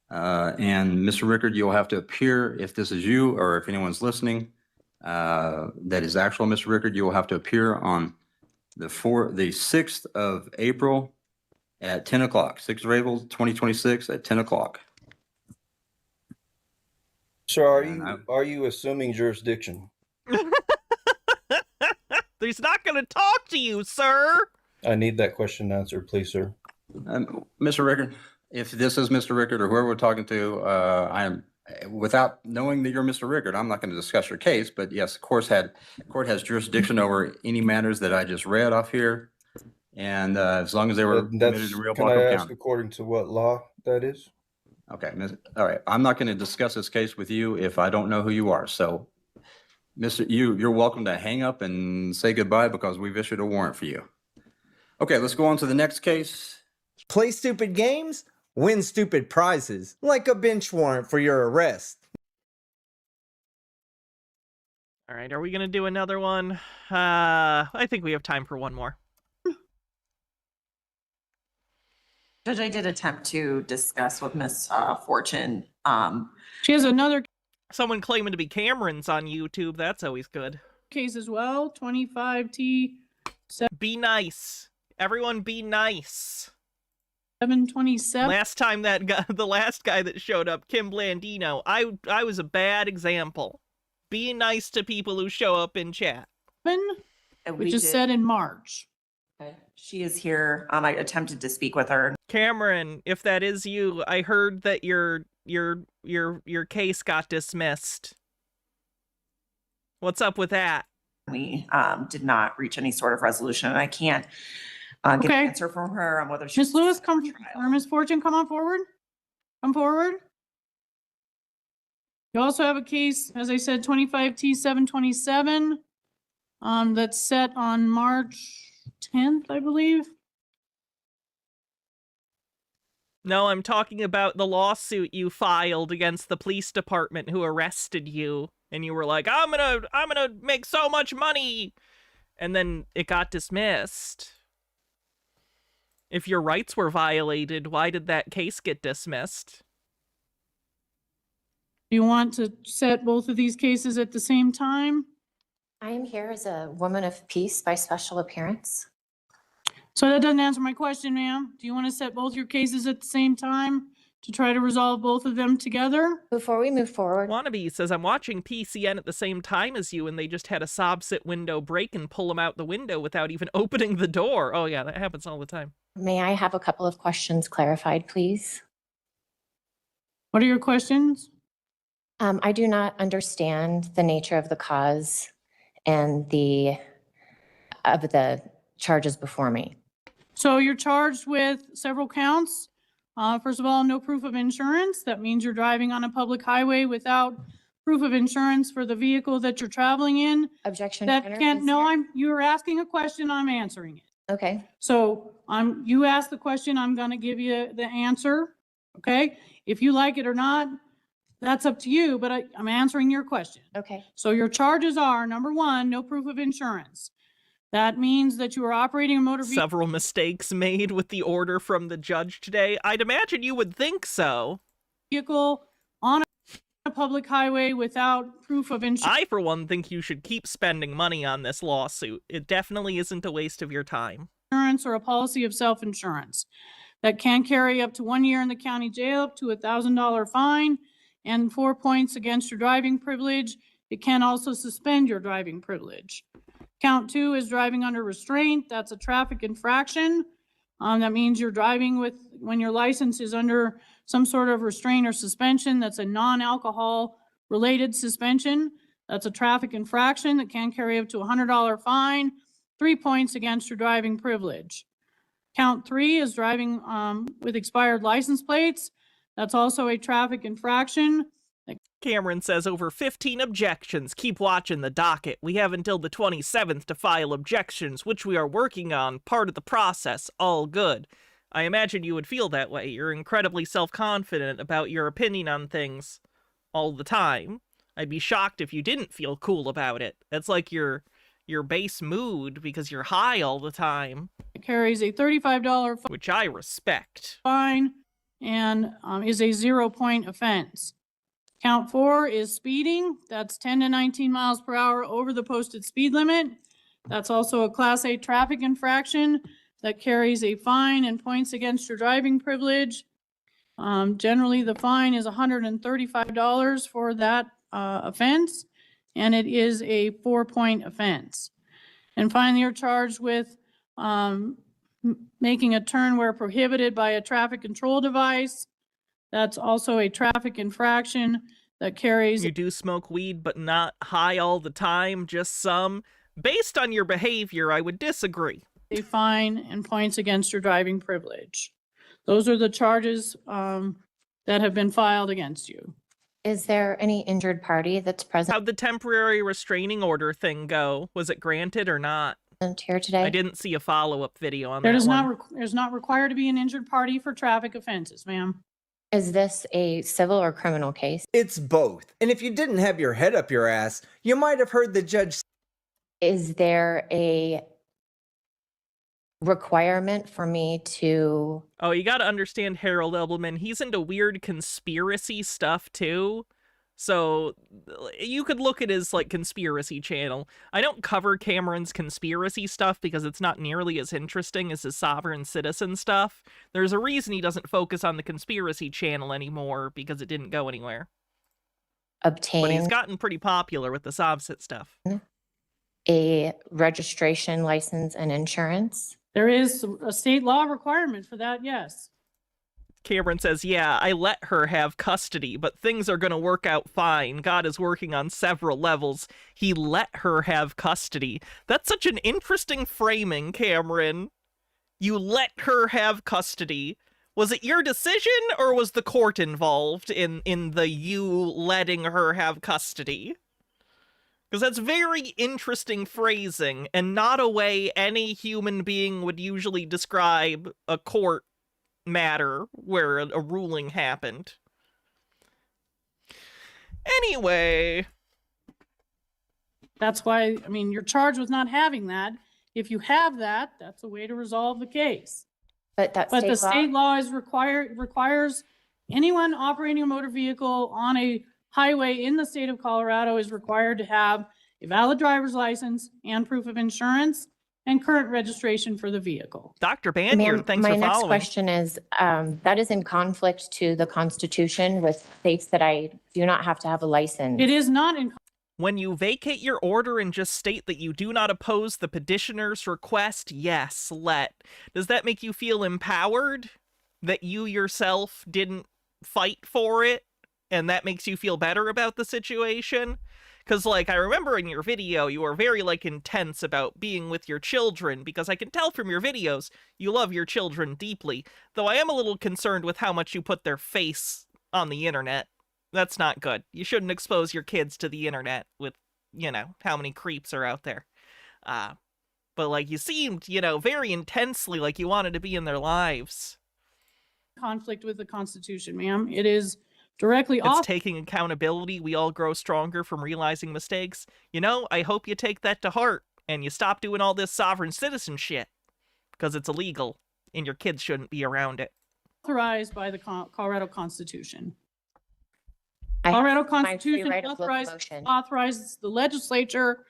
And Mr. Rickard, you'll have to appear, if this is you or if anyone's listening, that is actual Mr. Rickard, you will have to appear on the 6th of April at 10 o'clock, 6th of April, 2026 at 10 o'clock. So are you assuming jurisdiction? He's not going to talk to you, sir. I need that question answered, please, sir. Mr. Rickard, if this is Mr. Rickard or whoever we're talking to, without knowing that you're Mr. Rickard, I'm not going to discuss your case, but yes, the court has jurisdiction over any matters that I just read off here. And as long as they were committed in real Buncombe County. According to what law that is? Okay. All right. I'm not going to discuss this case with you if I don't know who you are. So, you're welcome to hang up and say goodbye because we've issued a warrant for you. Okay, let's go on to the next case. Play stupid games, win stupid prizes, like a bench warrant for your arrest. All right, are we going to do another one? I think we have time for one more. Judge, I did attempt to discuss with Miss Fortune. She has another someone claiming to be Cameron's on YouTube. That's always good. Case as well, 25T. Be nice. Everyone be nice. 727. Last time that guy, the last guy that showed up, Kim Blandino, I was a bad example. Be nice to people who show up in chat. Which is said in March. Okay. She is here. I attempted to speak with her. Cameron, if that is you, I heard that your case got dismissed. What's up with that? We did not reach any sort of resolution, and I can't get an answer from her on whether she. Miss Lewis, or Miss Fortune, come on forward. Come forward. You also have a case, as I said, 25T 727. That's set on March 10th, I believe. No, I'm talking about the lawsuit you filed against the police department who arrested you. And you were like, I'm gonna make so much money. And then it got dismissed. If your rights were violated, why did that case get dismissed? Do you want to set both of these cases at the same time? I am here as a woman of peace by special appearance. So that doesn't answer my question, ma'am. Do you want to set both your cases at the same time to try to resolve both of them together? Before we move forward. Wannabe says, I'm watching PCN at the same time as you, and they just had a sob sit window break and pull them out the window without even opening the door. Oh yeah, that happens all the time. May I have a couple of questions clarified, please? What are your questions? I do not understand the nature of the cause and the charges before me. So you're charged with several counts. First of all, no proof of insurance. That means you're driving on a public highway without proof of insurance for the vehicle that you're traveling in. Objection. You were asking a question, I'm answering it. Okay. So you asked the question, I'm gonna give you the answer, okay? If you like it or not, that's up to you, but I'm answering your question. Okay. So your charges are, number one, no proof of insurance. That means that you are operating a motor vehicle. Several mistakes made with the order from the judge today. I'd imagine you would think so. Vehicle on a public highway without proof of insurance. I, for one, think you should keep spending money on this lawsuit. It definitely isn't a waste of your time. Or a policy of self-insurance that can carry up to 1 year in the county jail, up to $1,000 fine, and 4 points against your driving privilege. It can also suspend your driving privilege. Count 2 is driving under restraint. That's a traffic infraction. That means you're driving when your license is under some sort of restraint or suspension. That's a non-alcohol related suspension. That's a traffic infraction that can carry up to $100 fine, 3 points against your driving privilege. Count 3 is driving with expired license plates. That's also a traffic infraction. Cameron says over 15 objections. Keep watching the docket. We have until the 27th to file objections, which we are working on. Part of the process. All good. I imagine you would feel that way. You're incredibly self-confident about your opinion on things all the time. I'd be shocked if you didn't feel cool about it. That's like your base mood because you're high all the time. It carries a $35 which I respect. Fine and is a 0-point offense. Count 4 is speeding. That's 10 to 19 miles per hour over the posted speed limit. That's also a Class A traffic infraction that carries a fine and points against your driving privilege. Generally, the fine is $135 for that offense, and it is a 4-point offense. And finally, you're charged with making a turn where prohibited by a traffic control device. That's also a traffic infraction that carries... You do smoke weed, but not high all the time, just some. Based on your behavior, I would disagree. A fine and points against your driving privilege. Those are the charges that have been filed against you. Is there any injured party that's present? How'd the temporary restraining order thing go? Was it granted or not? Here today? I didn't see a follow-up video on that There's not required to be an injured party for traffic offenses, ma'am. Is this a civil or criminal case? It's both. And if you didn't have your head up your ass, you might have heard the judge. Is there a requirement for me to... Oh, you gotta understand Harold Edelman. He's into weird conspiracy stuff, too. So, you could look at his, like, conspiracy channel. I don't cover Cameron's conspiracy stuff because it's not nearly as interesting as his sovereign citizen stuff. There's a reason he doesn't focus on the conspiracy channel anymore, because it didn't go anywhere. Obtain... But he's gotten pretty popular with the Sovsit stuff. A registration, license, and insurance? There is a state law requirement for that, yes. Cameron says, yeah, I let her have custody, but things are going to work out fine. God is working on several levels. He let her have custody. That's such an interesting framing, Cameron. You let her have custody. Was it your decision, or was the court involved in the you letting her have custody? Because that's very interesting phrasing, and not a way any human being would usually describe a court matter where a ruling happened. Anyway. That's why, I mean, you're charged with not having that. If you have that, that's a way to resolve the case. But the state law is requires anyone operating a motor vehicle on a highway in the state of Colorado is required to have a valid driver's license and proof of insurance and current registration for the vehicle. Dr. Banyard, thanks for following. My next question is, that is in conflict to the Constitution, which states that I do not have to have a license. It is not in. When you vacate your order and just state that you do not oppose the petitioner's request, yes, let. Does that make you feel empowered? That you yourself didn't fight for it? And that makes you feel better about the situation? Because, like, I remember in your video, you were very, like, intense about being with your children, because I can tell from your videos you love your children deeply, though I am a little concerned with how much you put their face on the internet. That's not good. You shouldn't expose your kids to the internet with, you know, how many creeps are out there. But, like, you seemed, you know, very intensely like you wanted to be in their lives. Conflict with the Constitution, ma'am. It is directly off. It's taking accountability. We all grow stronger from realizing mistakes. You know, I hope you take that to heart and you stop doing all this sovereign citizen shit because it's illegal and your kids shouldn't be around it. Authorized by the Colorado Constitution. Colorado my free Constitution right of locomotion. authorizes the legislature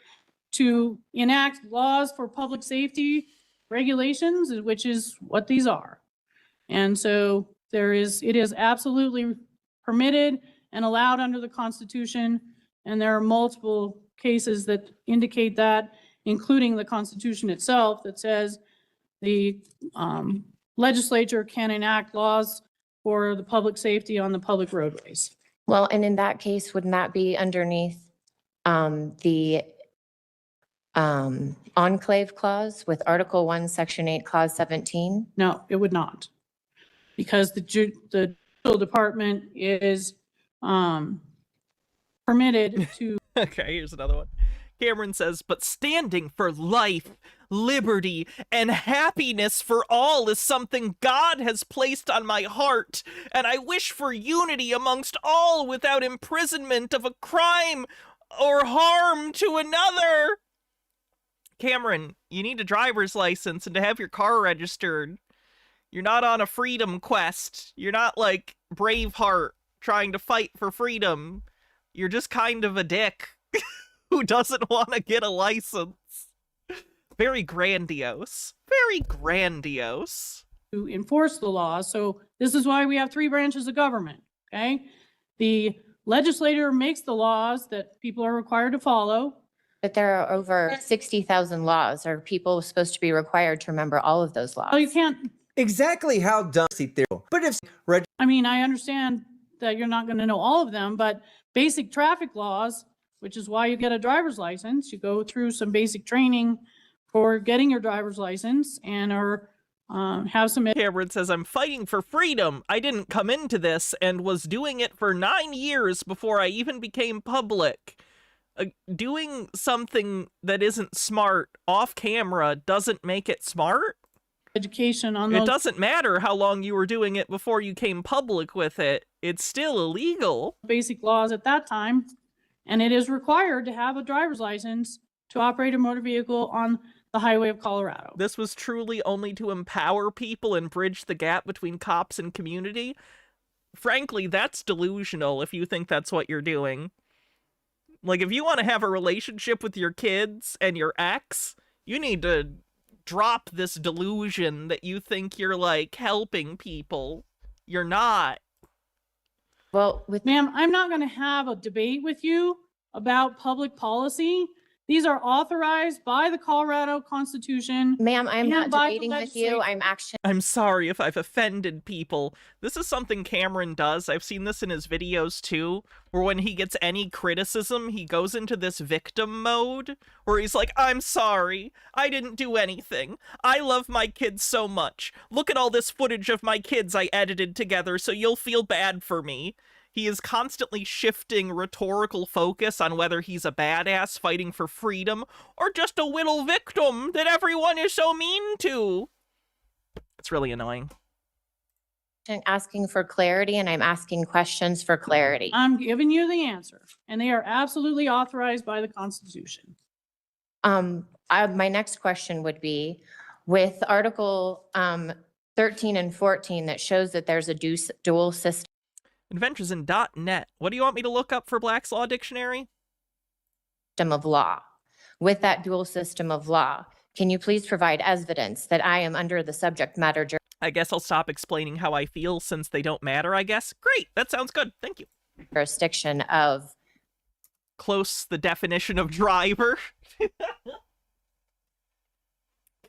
to enact laws for public safety regulations, which is what these are. And so it is absolutely permitted and allowed under the Constitution. And there are multiple cases that indicate that, including the Constitution itself, that says the legislature can enact laws for the public safety on the public roadways. Well, and in that case, wouldn't that be underneath the enclave clause with Article 1, Section 8, Clause 17? No, it would not. Because the judicial department is permitted to. Okay, here's another one. Cameron says, but standing for life, liberty, and happiness for all is something God has placed on my heart, and I wish for unity amongst all without imprisonment of a crime or harm to another. Cameron, you need a driver's license and to have your car registered. You're not on a freedom quest. You're not like Braveheart trying to fight for freedom. You're just kind of a dick who doesn't want to get a license. Very grandiose. Very grandiose. To enforce the law. So this is why we have three branches of government, okay? The legislator makes the laws that people are required to follow. But there are over 60,000 laws. Are people supposed to be required to remember all of those laws? Oh, you can't. Exactly how dumb is theory. But if I mean, I understand that you're not going to know all of them, but basic traffic laws, which is why you get a driver's license, you go through some basic training for getting your driver's license and have some. Cameron says, I'm fighting for freedom. I didn't come into this and was doing it for 9 years before I even became public. Doing something that isn't smart off camera doesn't make it smart. Education on those. It doesn't matter how long you were doing it before you came public with it. It's still illegal. Basic laws at that time. And it is required to have a driver's license to operate a motor vehicle on the highway of Colorado. This was truly only to empower people and bridge the gap between cops and community. Frankly, that's delusional if you think that's what you're doing. Like, if you want to have a relationship with your kids and your ex, you need to drop this delusion that you think you're, like, helping people. You're not. Well, ma'am, I'm not going to have a debate with you about public policy. These are authorized by the Colorado Constitution. Ma'am, I'm not by the debating with you. I'm sorry if I've offended people. This is something Cameron does. I've seen this in his videos too, where when he gets any criticism, he goes into this victim mode, where he's like, I'm sorry. I didn't do anything. I love my kids so much. Look at all this footage of my kids I edited together, so you'll feel bad for me. He is constantly shifting rhetorical focus on whether he's a badass fighting for freedom or just a little victim that everyone is so mean to. It's really annoying. Asking for clarity, and I'm asking questions for clarity. I'm giving you the answer, and they are absolutely authorized by the Constitution. My next question would be, with Article 13 and 14 that shows that there's a dual system. Adventures in .net. What do you want me to look up for Black's Law Dictionary? Of law. With that dual system of law, can you please provide evidence that I am under the subject matter I guess I'll stop explaining how I feel since they don't matter, I guess. Great, that sounds good. Thank you. jurisdiction of... Close the definition of driver.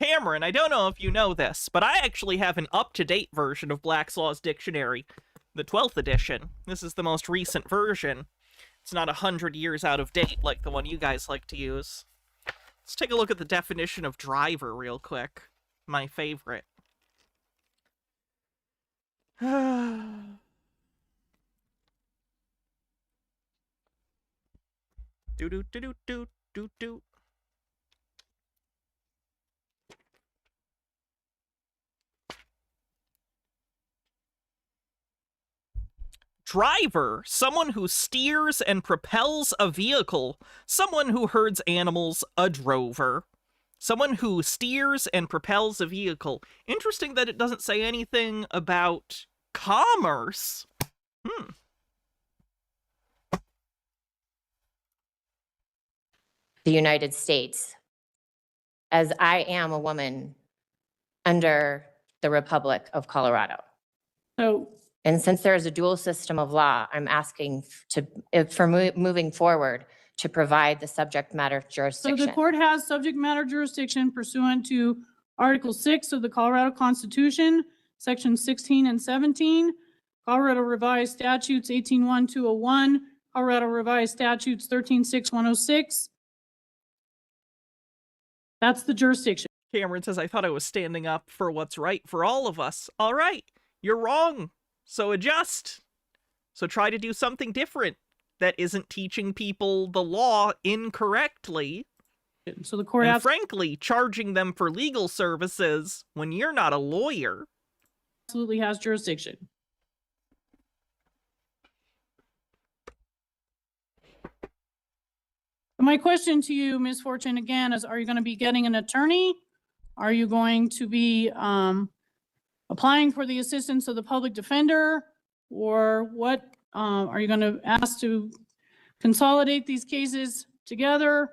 Cameron, I don't know if you know this, but I actually have an up-to-date version of Black's Law's Dictionary, the 12th edition. This is the most recent version. It's not 100 years out of date like the one you guys like to use. Let's take a look at the definition of driver real quick. My favorite. Do-do-do-do-do-do-do. Driver, someone who steers and propels a vehicle. Someone who herds animals, a drover. Someone who steers and propels a vehicle. Interesting that it doesn't say anything about commerce. the United States, as I am a woman under the Republic of Colorado. So, And since there is a dual system of law, I'm asking moving forward to provide the subject matter so jurisdiction. the court has subject matter jurisdiction pursuant to Article 6 of the Colorado Constitution, Section 16 and 17, Colorado Revised Statutes 18.1.201, Colorado Revised Statutes 13.6.106. That's the jurisdiction. Cameron says, I thought I was standing up for what's right for all of us. All right, you're wrong. So adjust. So try to do something different that isn't teaching people the law incorrectly. So the court and has, frankly, charging them for legal services when you're not a lawyer. Absolutely has jurisdiction. My question to you, Ms. Fortune, again, is are you going to be getting an attorney? Are you going to be applying for the assistance of the public defender? Or what, are you going to ask to consolidate these cases together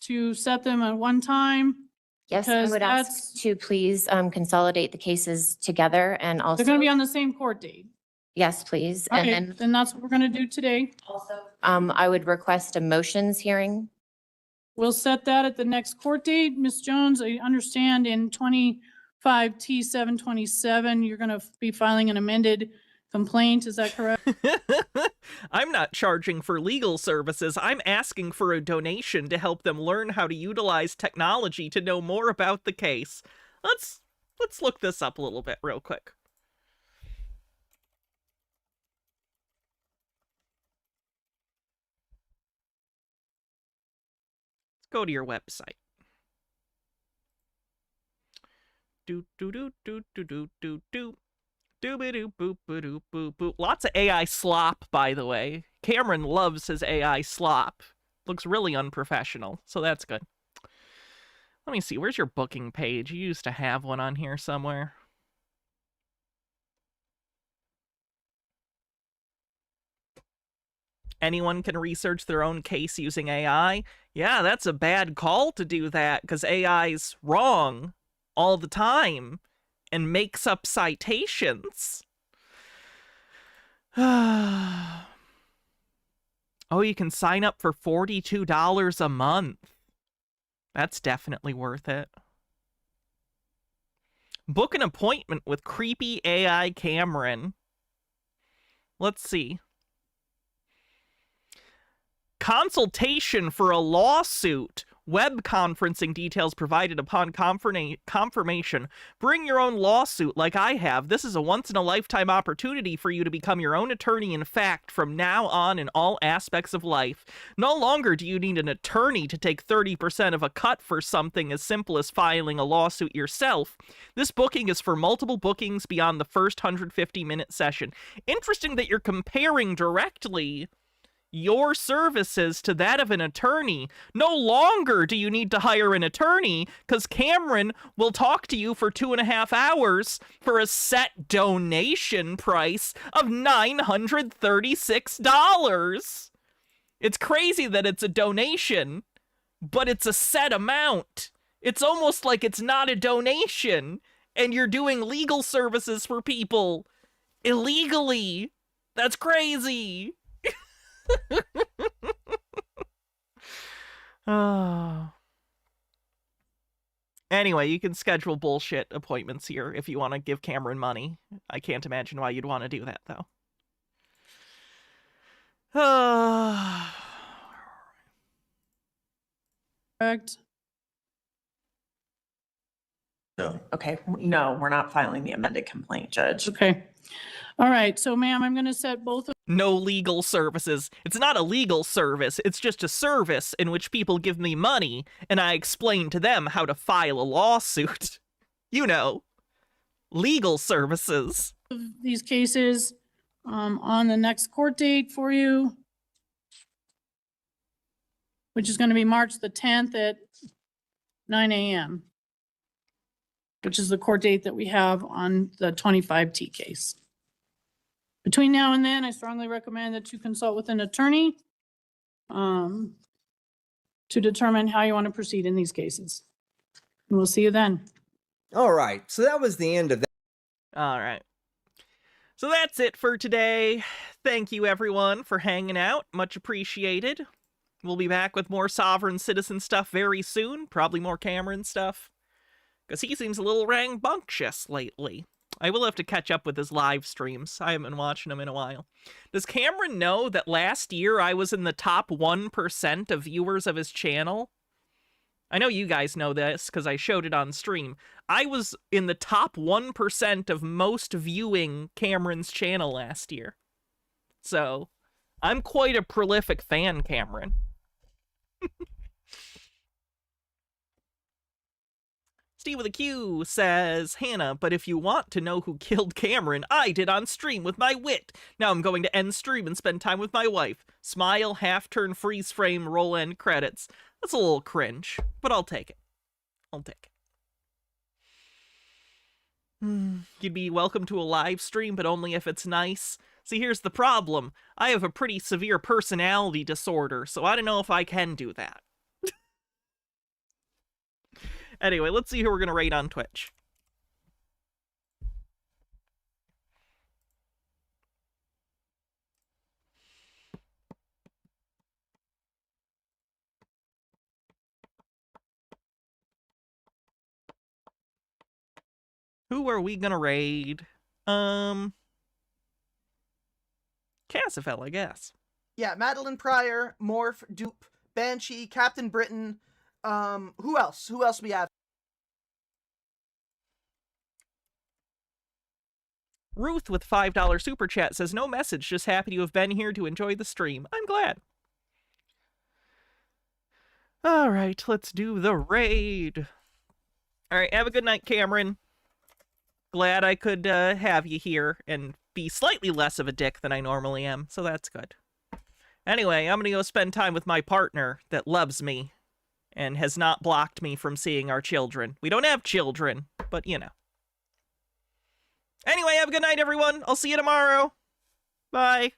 to set them at one time? Yes, I would ask to please consolidate the cases together and also. They're going to be on the same court date. Yes, please. Okay, And then that's what we're going to do today. I would request a motions hearing. We'll set that at the next court date. Ms. Jones, I understand in 25T727, you're going to be filing an amended complaint. Is that correct? I'm not charging for legal services. I'm asking for a donation to help them learn how to utilize technology to know more about the case. Let's look this up a little bit real quick. Go to your website. Lots of AI slop, by the way. Cameron loves his AI slop. Looks really unprofessional, so that's good. Let me see, where's your booking page? You used to have one on here somewhere. Anyone can research their own case using AI. Yeah, that's a bad call to do that, because AI's wrong all the time and makes up citations. Oh, you can sign up for $42 a month. That's definitely worth it. Book an appointment with creepy AI Cameron. Let's see. Consultation for a lawsuit. Web conferencing details provided upon confirmation. Bring your own lawsuit like I have. This is a once-in-a-lifetime opportunity for you to become your own attorney in fact from now on in all aspects of life. No longer do you need an attorney to take 30% of a cut for something as simple as filing a lawsuit yourself. This booking is for multiple bookings beyond the first 150-minute session. Interesting that you're comparing directly your services to that of an attorney. No longer do you need to hire an attorney because Cameron will talk to you for 2.5 hours for a set donation price of $936. It's crazy that it's a donation, but it's a set amount. It's almost like it's not a donation and you're doing legal services for people illegally. That's crazy. Oh. Anyway, you can schedule bullshit appointments here if you want to give Cameron money. I can't imagine why you'd want to do that, though. Correct. No. Okay, no, we're not filing the amended complaint, Judge. Okay. All right, so ma'am, I'm going to set both of no legal services. It's not a legal service. It's just a service in which people give me money and I explain to them how to file a lawsuit. You know, legal services. these cases on the next court date for you, which is going to be March the 10th at 9 a.m., which is the court date that we have on the 25T case. Between now and then, I strongly recommend that you consult with an attorney. to determine how you want to proceed in these cases. And we'll see you then. All right. So that was the end of that. All right. So that's it for today. Thank you, everyone, for hanging out. Much appreciated. We'll be back with more Sovereign Citizen stuff very soon. Probably more Cameron stuff. Because he seems a little rambunctious lately. I will have to catch up with his live streams. I haven't been watching them in a while. Does Cameron know that last year I was in the top 1% of viewers of his channel? I know you guys know this because I showed it on stream. I was in the top 1% of most viewing Cameron's channel last year. So, I'm quite a prolific fan, Cameron. Steve with a Q says, Hannah, but if you want to know who killed Cameron, I did on stream with my wit. Now I'm going to end stream and spend time with my wife. Smile, half-turn, freeze frame, roll end credits. That's a little cringe, but I'll take it. I'll take it. You'd be welcome to a live stream, but only if it's nice. See, here's the problem. I have a pretty severe personality disorder, so I don't know if I can do that. Anyway, let's see who we're going to rate on Twitch. Who are we going to raid? Cassifel, I guess. Yeah, Madeline Pryor, Morph, Dupe, Banshee, Captain Britain. Who else? Who else we have? Ruth with $5 super chat says, no message, just happy to have been here to enjoy the stream. I'm glad. All right, let's do the raid. All right, have a good night, Cameron. Glad I could have you here and be slightly less of a dick than I normally am, so that's good. Anyway, I'm gonna go spend time with my partner that loves me and has not blocked me from seeing our children. We don't have children, but you know. Anyway, have a good night, everyone. I'll see you tomorrow. Bye.